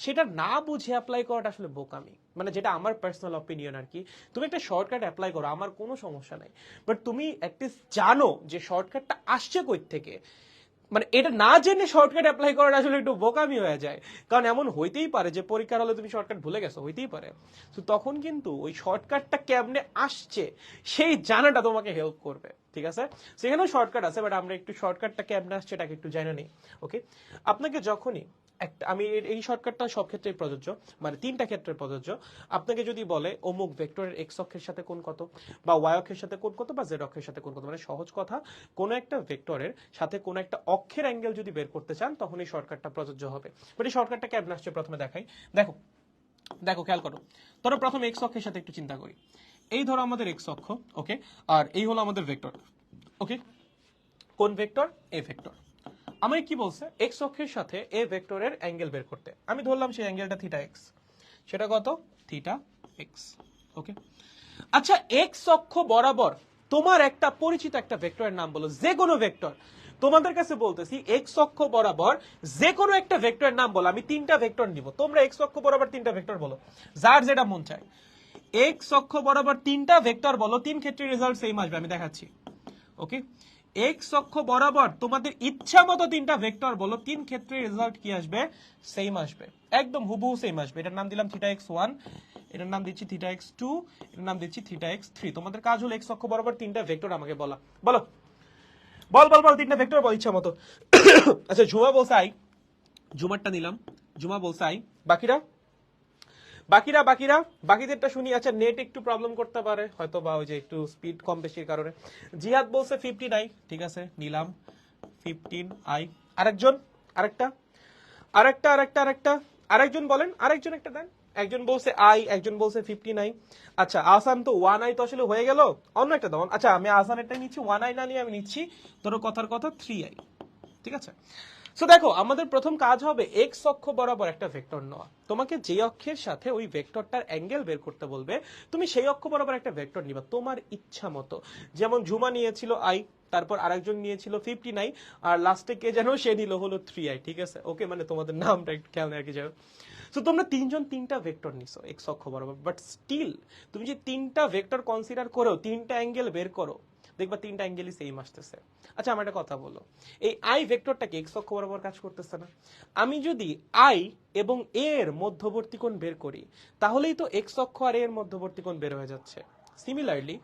সেটা না বুঝে অ্যাপ্লাই করাটা আসলে বোকামি, মানে যেটা আমার পার্সোনাল অপিনিয়ন আর কি। তুমি একটা শর্টকাট অ্যাপ্লাই করো, আমার কোনো সমস্যা নাই, বাট তুমি অ্যাটলিস্ট জানো যে শর্টকাটটা আসছে কই থেকে। মানে এটা না জেনে শর্টকাট অ্যাপ্লাই করাটা আসলে একটু বোকামি হয়ে যায়, কারণ এমন হইতেই পারে যে পরীক্ষার হলে তুমি শর্টকাট ভুলে গেছো, হইতেই পারে। তো তখন কিন্তু ওই শর্টকাটটা কেমনে আসছে সেই জানাটা তোমাকে হেল্প করবে। ঠিক আছে, সেখানেও শর্টকাট আছে, বাট আমরা একটু শর্টকাটটা কেমনে আসছে এটাকে একটু জানা নেই। ওকে, আপনাকে যখনই একটা, আমি এই শর্টকাটটা সব ক্ষেত্রেই প্রযোজ্য, মানে 3টা ক্ষেত্রে প্রযোজ্য। আপনাকে যদি বলে অমুক ভেক্টরের এক্স অক্ষের সাথে কোণ কত, বা ওয়াই অক্ষের সাথে কোণ কত, বা জেড অক্ষের সাথে কোণ কত, মানে সহজ কথা, কোন একটা ভেক্টরের সাথে কোন একটা অক্ষের অ্যাঙ্গেল যদি বের করতে চান তখন এই শর্টকাটটা প্রযোজ্য হবে। বাট এই শর্টকাটটা কেমন আসছে প্রথমে দেখাই। দেখো দেখো খেয়াল করো, ধরো প্রথমে এক্স অক্ষের সাথে একটু চিন্তা করি। এই ধরো আমাদের এক্স অক্ষ, ওকে, আর এই হলো আমাদের ভেক্টর। ওকে, কোন ভেক্টর? এ ভেক্টর। আমাকে কি বলছে? এক্স অক্ষের সাথে এ ভেক্টরের অ্যাঙ্গেল বের করতে। আমি ধরলাম সেই অ্যাঙ্গেলটা থিটা এক্স, সেটা কত? Theta x. ওকে, আচ্ছা এক্স অক্ষ বরাবর তোমার একটা পরিচিত একটা ভেক্টরের নাম বলো, যে কোনো ভেক্টর। তোমাদের কাছে বলতেছি এক্স অক্ষ বরাবর যে কোনো একটা ভেক্টরের নাম বলো, আমি 3টা ভেক্টর নিব, তোমরা এক্স অক্ষ বরাবর 3টা ভেক্টর বলো, যার যেটা মন চায়। এক্স অক্ষ বরাবর 3টা ভেক্টর বলো, 3 ক্ষেত্রে রেজাল্ট সেম আসবে, আমি দেখাচ্ছি। ওকে, এক্স অক্ষ বরাবর তোমাদের ইচ্ছা মতো 3টা ভেক্টর বলো, 3 ক্ষেত্রে রেজাল্ট কি আসবে? সেম আসবে, একদম হুবহু সেম আসবে। এটার নাম দিলাম থিটা এক্স 1, এটার নাম দিচ্ছি থিটা এক্স 2, এটার নাম দিচ্ছি থিটা এক্স 3। তোমাদের কাজ হলো এক্স অক্ষ বরাবর 3টা ভেক্টর আমাকে বলা। বলো, বল বল বল, 3টা ভেক্টর বল ইচ্ছা মতো। আচ্ছা ঝুমা বলছে আই, ঝুমারটা নিলাম, ঝুমা বলছে আই। বাকিরা বাকিরা বাকিরা বাকিদেরটা শুনি। আচ্ছা নেট একটু প্রবলেম করতে পারে হয়তো, বা ওই যে একটু স্পিড কম বেশির কারণে। জিহাদ বলছে 15i, ঠিক আছে নিলাম 15i। আরেকজন, আরেকটা আরেকটা আরেকটা আরেকটা আরেকজন বলেন, আরেকজন একটা দেন। একজন বলছে আই, একজন বলছে 15i। আচ্ছা আসান তো 1i তো আসলে হয়ে গেল, অন্য একটা দাও। আচ্ছা আমি আসানেরটাই নিচ্ছি, 1i না নিয়ে আমি নিচ্ছি ধরো কথার কথা 3i। ঠিক আছে, সো দেখো আমাদের প্রথম কাজ হবে এক্স অক্ষ বরাবর একটা ভেক্টর নেওয়া। তোমাকে যে অক্ষের সাথে ওই ভেক্টরটার অ্যাঙ্গেল বের করতে বলবে, তুমি সেই অক্ষ বরাবর একটা ভেক্টর নিবা তোমার ইচ্ছা মতো। যেমন ঝুমা নিয়েছিল আই, তারপর আরেকজন নিয়েছিল 15i, আর লাস্টে কে যেন সে নিল হলো 3i। ঠিক আছে, ওকে, মানে তোমাদের নামটা একটু খেয়াল রাখি যাবে। সো তোমরা 3জন 3টা ভেক্টর নিছো এক্স অক্ষ বরাবর, বাট স্টিল তুমি যে 3টা ভেক্টর কনসিডার করো, 3টা অ্যাঙ্গেল বের করো, দেখবা তিনটা অ্যাঙ্গেলই সেম আসতেছে। আচ্ছা আমার একটা কথা বলো, এই আই ভেক্টরটাকে এক্স অক্ষ বরাবর কাজ করতেছে না? আমি যদি আই এবং এ এর মধ্যবর্তী কোণ বের করি তাহলেই তো এক্স অক্ষ আর এর মধ্যবর্তী কোণ বের হয়ে যাচ্ছে। সিমিলারলি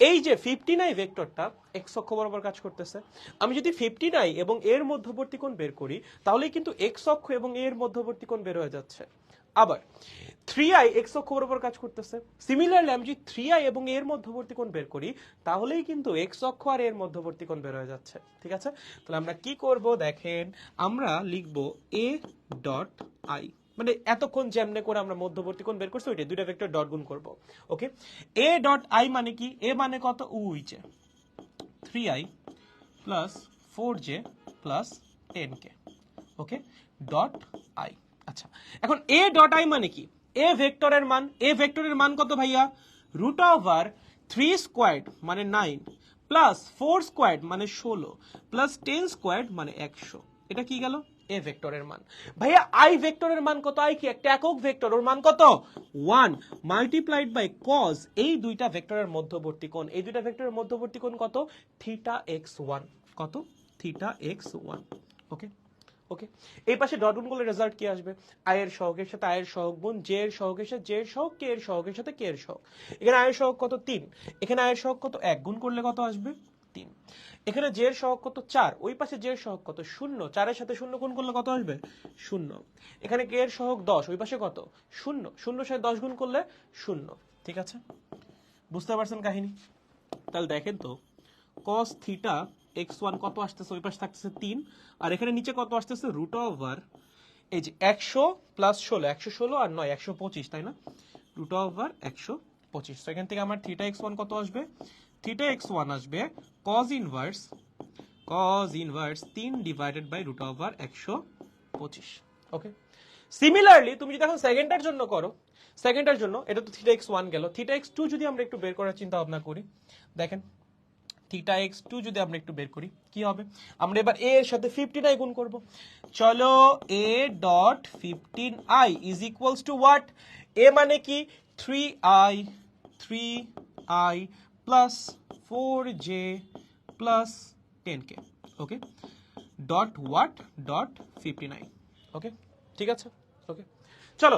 এই যে 59 ভেক্টরটা এক্স অক্ষ বরাবর কাজ করতেছে। আমি যদি 59 এবং এর মধ্যবর্তী কোণ বের করি তাহলেই কিন্তু এক্স অক্ষ এবং এর মধ্যবর্তী কোণ বের হয়ে যাচ্ছে। আবার 3i এক্স অক্ষ বরাবর কাজ করতেছে। সিমিলারলি আমি যদি 3i এবং এর মধ্যবর্তী কোণ বের করি তাহলেই কিন্তু এক্স অক্ষ আর এর মধ্যবর্তী কোণ বের হয়ে যাচ্ছে। ঠিক আছে, তাহলে আমরা কি করব দেখেন, আমরা লিখব a ডট i, মানে এতক্ষণ যেমনে করে আমরা মধ্যবর্তী কোণ বের করছি ওইটা দুইটা ভেক্টর ডট গুণ করব। ওকে, a ডট i মানে কি? a মানে কত? ওই যে 3i plus 4j plus 10k। Okay, dot i। আচ্ছা এখন a ডট i মানে কি? a ভেক্টরের মান, a ভেক্টরের মান কত ভাইয়া? রুট ওভার 3 স্কোয়ার্ড মানে 9 প্লাস 4 স্কোয়ার্ড মানে 16 প্লাস 10 স্কোয়ার্ড মানে 100। এটা কি গেল? a ভেক্টরের মান। ভাইয়া i ভেক্টরের মান কত? i কি একটা একক ভেক্টর, ওর মান কত? 1 মাল্টিপ্লাইড বাই cos এই দুইটা ভেক্টরের মধ্যবর্তী কোণ, এই দুইটা ভেক্টরের মধ্যবর্তী কোণ কত? Theta x1। কত? Theta x1। ওকে ওকে, এই পাশে ডট গুণ করলে রেজাল্ট কি আসবে? আই এর সহগের সাথে আই এর সহগ গুণ, জে এর সহগের সাথে জে এর সহগ, কে এর সহগের সাথে কে এর সহগ। এখানে আই এর সহগ কত? 3, এখানে আই এর সহগ কত? 1, গুণ করলে কত আসবে? 3। এখানে জে এর সহগ কত? 4, ওই পাশে জে এর সহগ কত? 0, 4 এর সাথে 0 গুণ করলে কত আসবে? 0। এখানে কে এর সহগ 10, ওই পাশে কত? 0, 0 এর সাথে 10 গুণ করলে 0। ঠিক আছে, বুঝতে পারছেন কাহিনী? তাহলে দেখেন তো cos থিটা x1 কত আসতেছে? ওই পাশে থাকতেছে 3, আর এখানে নিচে কত আসতেছে? রুট ওভার এই যে 100 প্লাস 16, 116 আর 9 125, তাই না? Root over 125। তো এখান থেকে আমার থিটা x1 কত আসবে? থিটা x1 আসবে cos inverse 3 divided by root over 125। Okay, similarly তুমি যদি এখন সেকেন্ডের জন্য করো, সেকেন্ডের জন্য এটা তো থিটা x1 গেল, থিটা x2 যদি আমরা একটু বের করার চিন্তা ভাবনা করি, দেখেন থিটা x2 যদি আমরা একটু বের করি কি হবে? আমরা এবার a এর সাথে 59 গুণ করব। চলো, a dot 15i is equals to what? a মানে কি? 3i plus 4j plus 10k। Okay, dot what? Dot 59। ওকে, ঠিক আছে। ওকে, চলো,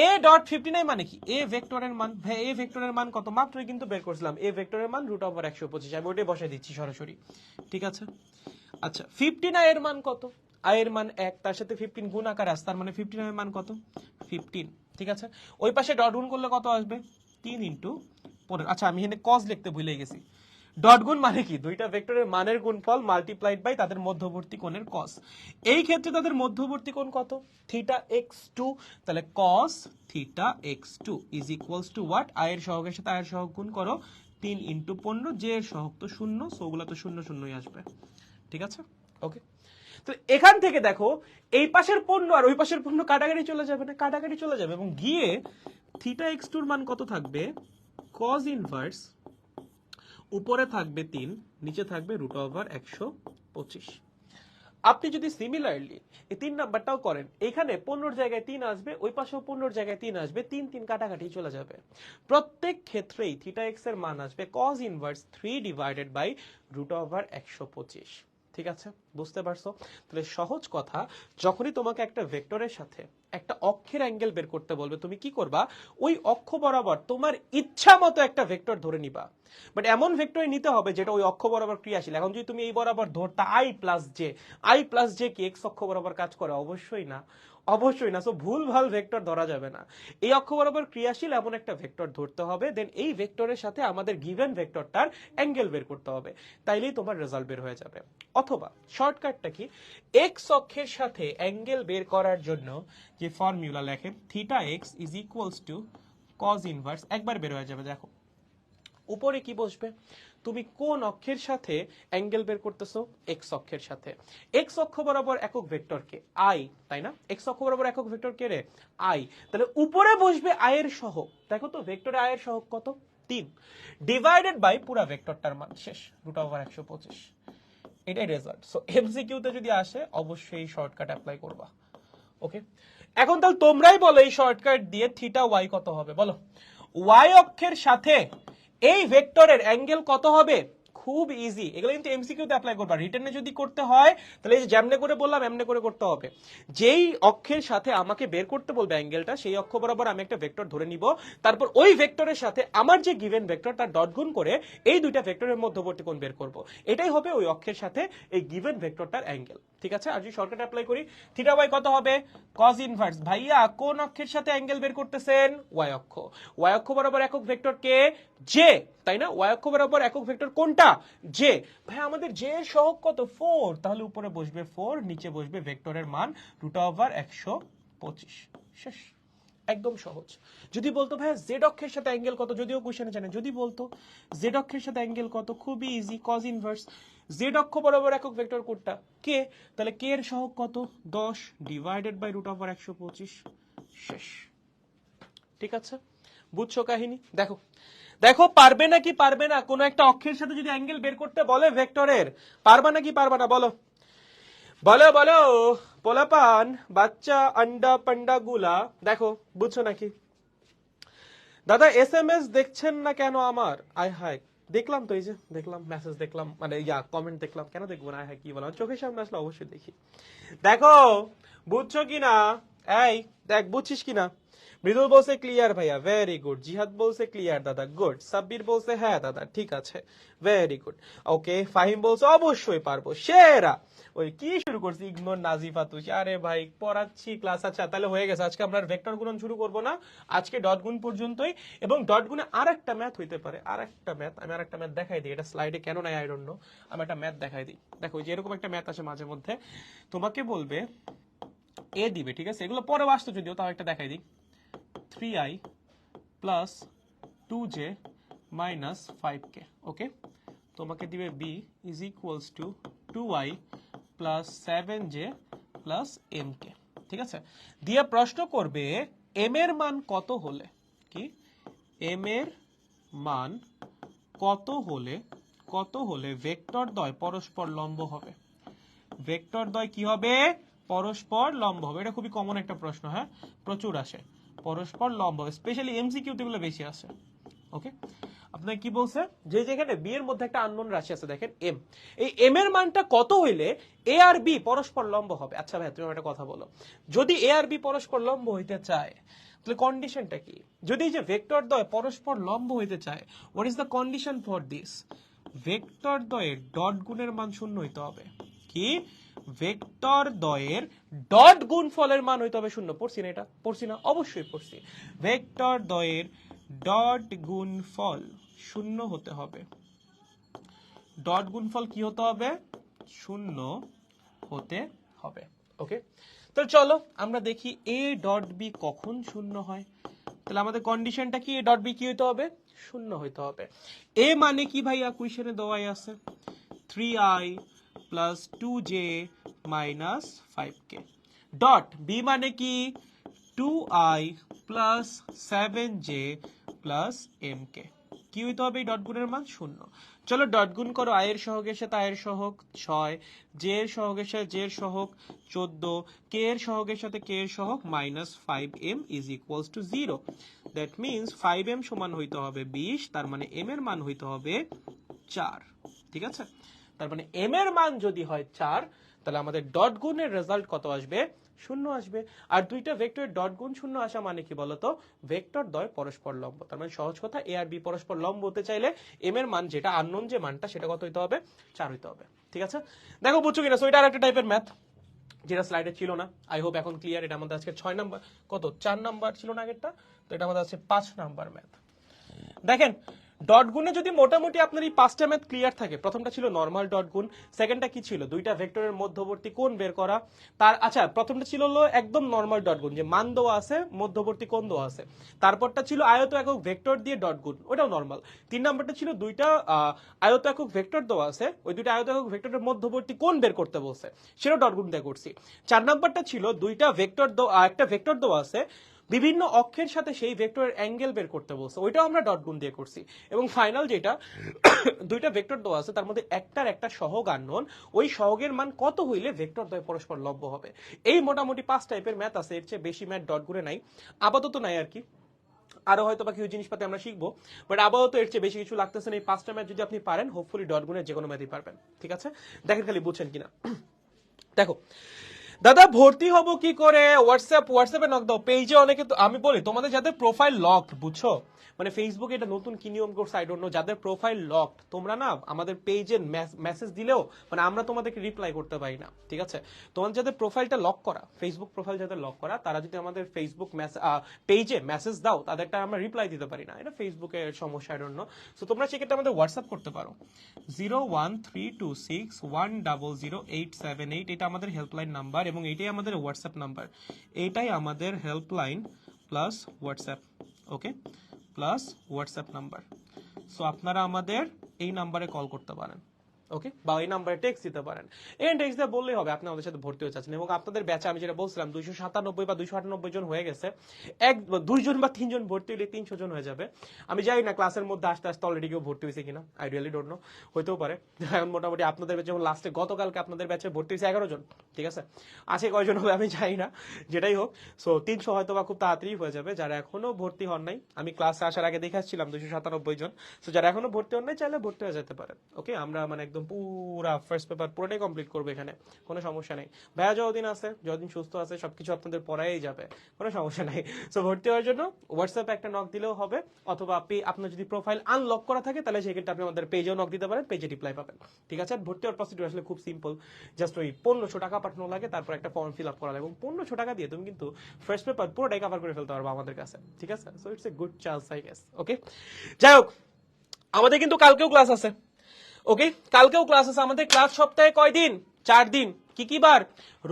a ডট 59 মানে কি? a ভেক্টরের মান। ভাই a ভেক্টরের মান কত? মাত্রই কিন্তু বের করছিলাম, a ভেক্টরের মান রুট ওভার 125, আমি ওটাই বসাই দিচ্ছি সরাসরি। ঠিক আছে, আচ্ছা 59 এর মান কত? i এর মান 1, তার সাথে 15 গুণ আকারে আসে, তার মানে 59 এর মান কত? 15। ঠিক আছে, ওই পাশে ডট গুণ করলে কত আসবে? 3 ইনটু 15। আচ্ছা আমি এখানে cos লিখতে ভুলে গেছি। ডট গুণ মানে কি? দুইটা ভেক্টরের মানের গুণফল মাল্টিপ্লাইড বাই তাদের মধ্যবর্তী কোণের cos। এই ক্ষেত্রে তাদের মধ্যবর্তী কোণ কত? Theta x2। তাহলে cos theta x2 is equals to what? i এর সহগের সাথে i এর সহগ গুণ করো 3 ইনটু 15, যে এর সহগ তো 0, সো ওগুলা তো 0 0ই আসবে। ঠিক আছে, ওকে। তো এখান থেকে দেখো এই পাশের পণ্য আর ওই পাশের পণ্য কাটাকাটি চলে যাবে না? কাটাকাটি চলে যাবে, এবং গিয়ে থিটা x2 এর মান কত থাকবে? cos ইনভার্স উপরে থাকবে 3, নিচে থাকবে রুট ওভার 125। আপনি যদি সিমিলারলি এই 3 নাম্বারটাও করেন, এখানে 15 জায়গায় 3 আসবে, ওই পাশেও 15 জায়গায় 3 আসবে, 3 3 কাটাকাটি চলে যাবে। প্রত্যেক ক্ষেত্রেই থিটা x এর মান আসবে cos inverse 3 divided by root over 125। ঠিক আছে, বুঝতে পারছো? তাহলে সহজ কথা, যখনই তোমাকে একটা ভেক্টরের সাথে একটা অক্ষের অ্যাঙ্গেল বের করতে বলবে, তুমি কি করবা? ওই অক্ষ বরাবর তোমার ইচ্ছা মতো একটা ভেক্টর ধরে নিবা, বাট এমন ভেক্টর নিতে হবে যেটা ওই অক্ষ বরাবর ক্রিয়াশীল। এখন যদি তুমি এই বরাবর ধরতা i প্লাস জে কি এক্স অক্ষ বরাবর কাজ করে? অবশ্যই না, অবশ্যই না। সো ভুল ভাল ভেক্টর ধরা যাবে না। এই অক্ষ বরাবর ক্রিয়াশীল এমন একটা ভেক্টর ধরতে হবে, দেন এই ভেক্টরের সাথে আমাদের গিভেন ভেক্টরটার অ্যাঙ্গেল বের করতে হবে, তাইলেই তোমার রেজাল্ট বের হয়ে যাবে। অথবা শর্টকাটটা কি? এক্স অক্ষের সাথে অ্যাঙ্গেল বের করার জন্য যে ফর্মুলা লেখেন, theta x is equals two cos inverse, একবার বের হয়ে যাবে। দেখো উপরে কি বসবে? তুমি কোন অক্ষের সাথে অ্যাঙ্গেল বের করতেছো? এক্স অক্ষের সাথে। এক্স অক্ষ বরাবর একক ভেক্টর কে? আই, তাই না? এক্স অক্ষ বরাবর একক ভেক্টর কে রে? আই। তাহলে উপরে বসবে আই এর সহগ। দেখো তো ভেক্টরে আই এর সহগ কত? 3 ডিভাইডেড বাই পুরা ভেক্টরটার মান, শেষ, রুট ওভার 125। এটাই রেজাল্ট। সো এমসিকিউ তে যদি আসে অবশ্যই শর্টকাট অ্যাপ্লাই করবা। ওকে, এখন তাহলে তোমরাই বলো এই শর্টকাট দিয়ে থিটা ওয়াই কত হবে? বলো, ওয়াই অক্ষের সাথে এই ভেক্টরের অ্যাঙ্গেল কত হবে? খুব ইজি, এগুলো কিন্তু এমসিকিউ তে অ্যাপ্লাই করবা, রিটেনে যদি করতে হয় তাহলে এই যে যেমনে করে বললাম এমনে করে করতে হবে। যেই অক্ষের সাথে আমাকে বের করতে বলবে অ্যাঙ্গেলটা, সেই অক্ষ বরাবর আমি একটা ভেক্টর ধরে নিব, তারপর ওই ভেক্টরের সাথে আমার যে গিভেন ভেক্টর তার ডট গুণ করে এই দুইটা ভেক্টরের মধ্যবর্তী কোণ বের করব। এটাই হবে ওই অক্ষের সাথে এই গিভেন ভেক্টরটার অ্যাঙ্গেল। ঠিক আছে, আর যদি শর্টকাট অ্যাপ্লাই করি থিটা বাই কত হবে cos ইনভার্স। ভাইয়া কোন অক্ষের সাথে অ্যাঙ্গেল বের করতেছেন? ওয়াই অক্ষ। ওয়াই অক্ষ বরাবর একক ভেক্টর কে? জে, তাই না? ওয়াই অক্ষ বরাবর একক ভেক্টর কোনটা? জে। ভাই আমাদের জে এর সহগ কত? 4, তাহলে উপরে বসবে 4, নিচে বসবে ভেক্টরের মান √125। শেষ, একদম সহজ। যদি বলতো ভাই জেড অক্ষের সাথে অ্যাঙ্গেল কত, যদিও কোশ্চেনে জানে, যদি বলতো জেড অক্ষের সাথে অ্যাঙ্গেল কত, খুবই ইজি, cos ইনভার্স। জেড অক্ষ বরাবর একক ভেক্টর কোনটা? কে, তাহলে কে এর সহগ কত? 10 ডিভাইডেড বাই √125। শেষ। ঠিক আছে, বুঝছো কাহিনী? দেখো দেখো পারবে নাকি পারবে না কোন একটা অক্ষের সাথে যদি অ্যাঙ্গেল বের করতে বলে ভেক্টরের, পারবা নাকি পারবা না বলো? বলো বলো পোলাপান, বাচ্চা আন্ডা পান্ডা গুলা, দেখো বুঝছো নাকি? দাদা এসএমএস দেখছেন না কেন আমার? আয় হায়, দেখলাম তো, এই যে দেখলাম মেসেজ, দেখলাম মানে কমেন্ট দেখলাম, কেন দেখবো না? আয় হায় কি বলো, চোখের সামনে আসলে অবশ্যই দেখি। দেখো বুঝছো কিনা? এই দেখ, বুঝছিস কিনা? মৃদুল বলছে ক্লিয়ার ভাইয়া, ভেরি গুড। জিহাদ বলছে ক্লিয়ার দাদা, গুড। সাব্বির বলছে হ্যাঁ দাদা ঠিক আছে, ভেরি গুড। ওকে, ফাহিম বলছে অবশ্যই পারবো, সেরা। ওই কি শুরু করছি, ইগনোর নাজিফা তুই, আরে ভাই পড়াচ্ছি ক্লাস। আচ্ছা তাহলে হয়ে গেছে, আজকে আমরা ভেক্টর গুণন শুরু করব না, আজকে ডট গুণ পর্যন্তই। এবং ডট গুণে আরেকটা ম্যাথ হইতে পারে, আরেকটা ম্যাথ, আমি আরেকটা ম্যাথ দেখাই দিই, এটা স্লাইডে কেন নাই আই ডোন্ট নো, আমি একটা ম্যাথ দেখাই দিই। দেখো যে এরকম একটা ম্যাথ আসে মাঝে মধ্যে, তোমাকে বলবে এ দিবে, ঠিক আছে, এগুলো পরে আসতো যদিও, তাও একটা দেখাই দিই। 3i plus 2j minus 5k, ওকে, তোমাকে দিবে b is equals two 2i plus 7j plus mk। ঠিক আছে, দিয়ে প্রশ্ন করবে m এর মান কত হলে, কি m এর মান কত হলে ভেক্টর দ্বয় পরস্পর লম্ব হবে। ভেক্টর দ্বয় কি হবে? পরস্পর লম্ব হবে। এটা খুবই কমন একটা প্রশ্ন, হ্যাঁ, প্রচুর আসে, পরস্পর লম্ব হবে, স্পেশালি এমসিকিউ তে গুলো বেশি আসে। ওকে, আপনার কি বলছে যে যেখানে বি এর মধ্যে একটা আননোন রাশি আছে, দেখেন এম, এই এম এর মানটা কত হইলে এ আর বি পরস্পর লম্ব হবে। আচ্ছা ভাই তুমি একটা কথা বলো, যদি এ আর বি পরস্পর লম্ব হইতে চায় তাহলে কন্ডিশনটা কি? যদি এই যে ভেক্টর দ্বয় পরস্পর লম্ব হইতে চায়, what is the condition for this? Vector দ্বয়ের ডট গুণের মান শূন্য হইতে হবে। কি? ভেক্টর দ্বয়ের ডট গুণফলের মান হইতে হবে শূন্য। পড়ছি না এটা? পড়ছি না? অবশ্যই পড়ছি। ভেক্টর দ্বয়ের ডট গুণফল শূন্য হতে হবে। ডট গুণফল কি হতে হবে? শূন্য হতে হবে। ওকে, তো চলো আমরা দেখি এ ডট বি কখন শূন্য হয়। তাহলে আমাদের কন্ডিশনটা কি? এ ডট বি কি হইতে হবে? শূন্য হইতে হবে। এ মানে কি ভাইয়া? কুইশনে দেওয়াই আছে 3i plus 2j minus 5k। Dot B মানে কি? 2i plus 7j plus mk। কি হইতে হবে? এই ডট গুণের মান শূন্য। চলো ডট গুণ করো, আয়ের সহগের সাথে আয়ের সহগ 6, জে এর সহগের সাথে জে এর সহগ 14, কে এর সহগের সাথে কে এর সহগ minus 5m is equals two 0। That means 5m সমান হইতে হবে 20, তার মানে m এর মান হইতে হবে 4। ঠিক আছে, তার মানে m এর মান যদি হয় 4, তাহলে আমাদের ডট গুণের রেজাল্ট কত আসবে? শূন্য আসবে। আর দুইটা ভেক্টরের ডট গুণ শূন্য আসা মানে কি বলতো? ভেক্টর দ্বয় পরস্পর লম্ব। তার মানে সহজ কথা, এ আর বি পরস্পর লম্ব হতে চাইলে এম এর মান, যেটা আননোন যে মানটা, সেটা কত হইতে হবে? 4 হইতে হবে। ঠিক আছে, দেখো বুঝছো কিনা? সো এটা আরেকটা টাইপের ম্যাথ যেটা স্লাইডে ছিল না। আই হোপ এখন ক্লিয়ার। এটা আমাদের আজকে 6 নাম্বার, কত 4 নাম্বার ছিল না আগেরটা, তো এটা আমাদের আছে 5 নাম্বার ম্যাথ। দেখেন ডট গুণে যদি মোটামুটি আপনার এই 5টা ম্যাথ ক্লিয়ার থাকে, প্রথমটা ছিল নরমাল ডট গুণ, সেকেন্ডটা কি ছিল? দুইটা ভেক্টরের মধ্যবর্তী কোণ বের করা। তার আচ্ছা প্রথমটা ছিল হলো একদম নরমাল ডট গুণ, যে মান দেওয়া আছে, মধ্যবর্তী কোণ দেওয়া আছে। তারপরটা ছিল আয়ত একক ভেক্টর দিয়ে ডট গুণ, ওটাও নরমাল। 3 নাম্বারটা ছিল দুইটা আয়ত একক ভেক্টর দেওয়া আছে, ওই দুইটা আয়ত একক ভেক্টরের মধ্যবর্তী কোণ বের করতে বলছে, সেটাও ডট গুণ দিয়ে করছি। 4 নাম্বারটা ছিল দুইটা ভেক্টর একটা ভেক্টর দেওয়া আছে, বিভিন্ন অক্ষের সাথে সেই ভেক্টরের অ্যাঙ্গেল বের করতে বলছে, ওইটাও আমরা ডট গুণ দিয়ে করছি। এবং ফাইনাল যেটা, দুইটা ভেক্টর দেওয়া আছে, তার মধ্যে একটার একটা সহগ আননোন, ওই সহগের মান কত হইলে ভেক্টর দ্বয় পরস্পর লম্ব হবে। এই মোটামুটি 5 টাইপের ম্যাথ আছে, এর চেয়ে বেশি ম্যাথ ডট গুণে নাই, আপাতত নাই আর কি। আরো হয়তো বা কিছু জিনিসপাতি আমরা শিখবো, বাট আপাতত এর চেয়ে বেশি কিছু লাগতেছে না। এই 5টা ম্যাথ যদি আপনি পারেন, হোপফুলি ডট গুণের যে কোনো ম্যাথই পারবেন। ঠিক আছে, দেখেন খালি বুঝছেন কিনা। দেখো দাদা ভর্তি হব কি করে? হোয়াটসঅ্যাপে নক দাও। পেজে অনেকে আমি বলি তোমাদের যাদের প্রোফাইল লক, বুঝছো, মানে ফেসবুকে এটা নতুন কি নিয়ম করছে আই ডোন্ট নো, যাদের প্রোফাইল লক তোমরা না আমাদের পেজে মেসেজ দিলেও মানে আমরা তোমাদেরকে রিপ্লাই করতে পারি না। ঠিক আছে, তোমাদের যাদের প্রোফাইলটা লক করা, ফেসবুক প্রোফাইল যাদের লক করা, তারা যদি আমাদের ফেসবুক পেজে মেসেজ দাও, তাদেরটা আমরা রিপ্লাই দিতে পারি না। এটা ফেসবুকের সমস্যা, আই ডোন্ট নো। সো তোমরা সেক্ষেত্রে আমাদের হোয়াটসঅ্যাপ করতে পারো 01326100878, এটা আমাদের হেল্পলাইন নাম্বার এবং এটাই আমাদের হোয়াটসঅ্যাপ নাম্বার। এটাই আমাদের হেল্পলাইন প্লাস হোয়াটসঅ্যাপ, ওকে, প্লাস হোয়াটসঅ্যাপ নাম্বার। সো আপনারা আমাদের এই নাম্বারে কল করতে পারেন, ওকে, বা এই নাম্বারে টেক্সট দিতে পারেন। এই টেক্সট দিয়ে বললেই হবে আপনি আমাদের সাথে ভর্তি হতে চাচ্ছেন। এবং আপনাদের ব্যাচে আমি যেটা বলছিলাম 297 বা 298 জন হয়ে গেছে, 2 জন বা 3 জন ভর্তি হলে 300 জন হয়ে যাবে। আমি জানি না ক্লাসের মধ্যে আস্তে আস্তে অলরেডি কেউ ভর্তি হয়েছে কিনা, আই রিয়েলি ডোন্ট নো, হইতেও পারে। এখন মোটামুটি আপনাদের ব্যাচে যেমন লাস্টে গতকালকে আপনাদের ব্যাচে ভর্তি হয়েছে 11 জন, ঠিক আছে, আছে কয়জন হবে আমি জানি না, যেটাই হোক। সো 300 হয়তো বা খুব তাড়াতাড়ি হয়ে যাবে। যারা এখনো ভর্তি হন নাই, আমি ক্লাসে আসার আগে দেখে আসছিলাম 297 জন। সো যারা এখনো ভর্তি হন নাই চাইলে ভর্তি হয়ে যেতে পারেন, ওকে। আমরা মানে একদম পুরা ফার্স্ট পেপার পুরোটাই কমপ্লিট করবো, এখানে কোনো সমস্যা নেই। ভাইয়া যতদিন আছে, যতদিন সুস্থ আছে, সবকিছু আপনাদের পড়াই যাবে, কোনো সমস্যা নেই। সো ভর্তি হওয়ার জন্য হোয়াটসঅ্যাপে একটা নক দিলেও হবে, অথবা আপনার যদি প্রোফাইল আনলক করা থাকে তাহলে সেক্ষেত্রে আপনি আমাদের পেজেও নক দিতে পারেন, পেজে রিপ্লাই পাবেন। ঠিক আছে, ভর্তি হওয়ার প্রসিডিউর আসলে খুব সিম্পল, জাস্ট ওই 1500 টাকা পাঠানো লাগে, তারপর একটা ফর্ম ফিল আপ করা লাগে, এবং 1500 টাকা দিয়ে তুমি কিন্তু ফার্স্ট পেপার পুরোটাই কভার করে ফেলতে পারবে আমাদের কাছে। ঠিক আছে, so it's a good chance I guess, okay. যাই হোক, আমাদের কিন্তু কালকেও ক্লাস আছে, ওকে, কালকেও ক্লাস আছে আমাদের। ক্লাস সপ্তাহে কয় দিন? 4 দিন। কি কি বার?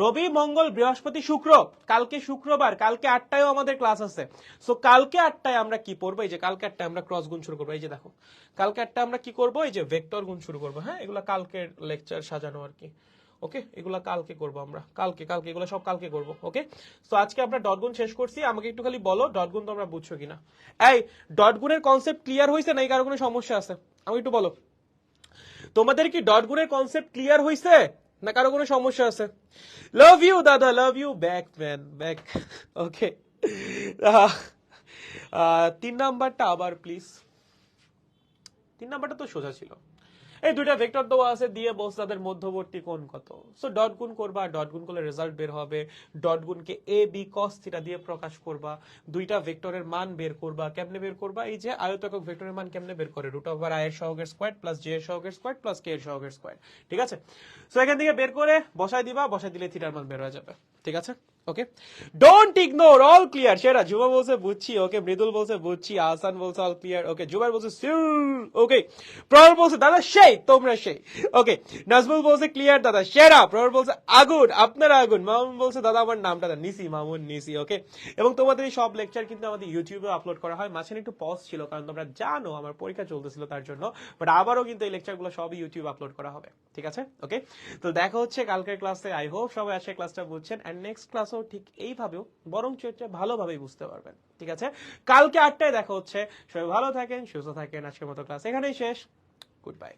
রবি, মঙ্গল, বৃহস্পতি, শুক্র। কালকে শুক্রবার, কালকে 8টায়ও আমাদের ক্লাস আছে। সো কালকে 8টায় আমরা কি পড়বো? এই যে কালকে 8টায় আমরা ক্রস গুণ শুরু করবো। এই যে দেখো, কালকে 8টায় আমরা কি করবো? এই যে ভেক্টর গুণ শুরু করবো। হ্যাঁ, এগুলো কালকের লেকচার সাজানো আর কি, ওকে। এগুলা কালকে করবো আমরা, কালকে এগুলো সব কালকে করবো, ওকে। তো আজকে আমরা ডট গুণ শেষ করছি। আমাকে একটু খালি বলো ডট গুণ তোমরা বুঝছো কিনা। এই ডট গুণের কনসেপ্ট ক্লিয়ার হয়েছে না, এই কারো কোনো সমস্যা আছে? আমাকে একটু বলো, তোমাদের কি ডট গুণের কনসেপ্ট ক্লিয়ার হইছে না কারো কোনো সমস্যা আছে? লাভ ইউ দাদা, love you back man, back, okay. 3 নাম্বারটা আবার প্লিজ। 3 নাম্বারটা তো সোজা ছিল। এই দুইটা ভেক্টর দেওয়া আছে, দিয়ে বলছে তাদের মধ্যবর্তী কোণ কত। সো ডট গুণ করবা, ডট গুণ করলে রেজাল্ট বের হবে। ডট গুণকে এ বি কস থিটা দিয়ে প্রকাশ করবা। দুইটা ভেক্টরের মান বের করবা। কেমনে বের করবা? এই যে আয়তকক ভেক্টরের মান কেমনে বের করে? রুট ওভার আই এর সহগের স্কয়ার প্লাস জে এর সহগের স্কয়ার প্লাস কে এর সহগের স্কয়ার। ঠিক আছে, সো এখান থেকে বের করে বসাই দিবা, বসাই দিলে থিটার মান বের হয়ে যাবে। ঠিক আছে, okay. Don't ignore, all clear. Sera Juba বলছে বুঝছি, ওকে। মৃদুল বলছে বুঝছি, আহসান বলছে অল ক্লিয়ার, ওকে। জুবাইর বলছে ওকে। প্রহর বলছে দাদা সেই, তোমরা সেই, ওকে। নাজমুল বলছে ক্লিয়ার দাদা, সেরা। প্রহর বলছে আগুন, আপনারা আগুন। মামুন বলছে দাদা আমার নামটা নিসি, মামুন নিসি, ওকে। এবং তোমাদের এই সব লেকচার কিন্তু আমাদের ইউটিউবে আপলোড করা হয়। মাঝখানে একটু পজ ছিল, কারণ তোমরা জানো আমার পরীক্ষা চলতেছিল তার জন্য, বাট আবারও কিন্তু এই লেকচারগুলো সবই ইউটিউব আপলোড করা হবে। ঠিক আছে, ওকে। তো দেখা হচ্ছে কালকের ক্লাসে। আই হোপ সবাই আজকে ক্লাসটা বুঝছেন, এন্ড নেক্সট ক্লাসও ঠিক এইভাবেও বরং ভালোভাবেই বুঝতে পারবেন। ঠিক আছে, কালকে 8টায় দেখা হচ্ছে। সবাই ভালো থাকেন, সুস্থ থাকেন। আজকের মতো ক্লাস এখানেই শেষ। Good bye.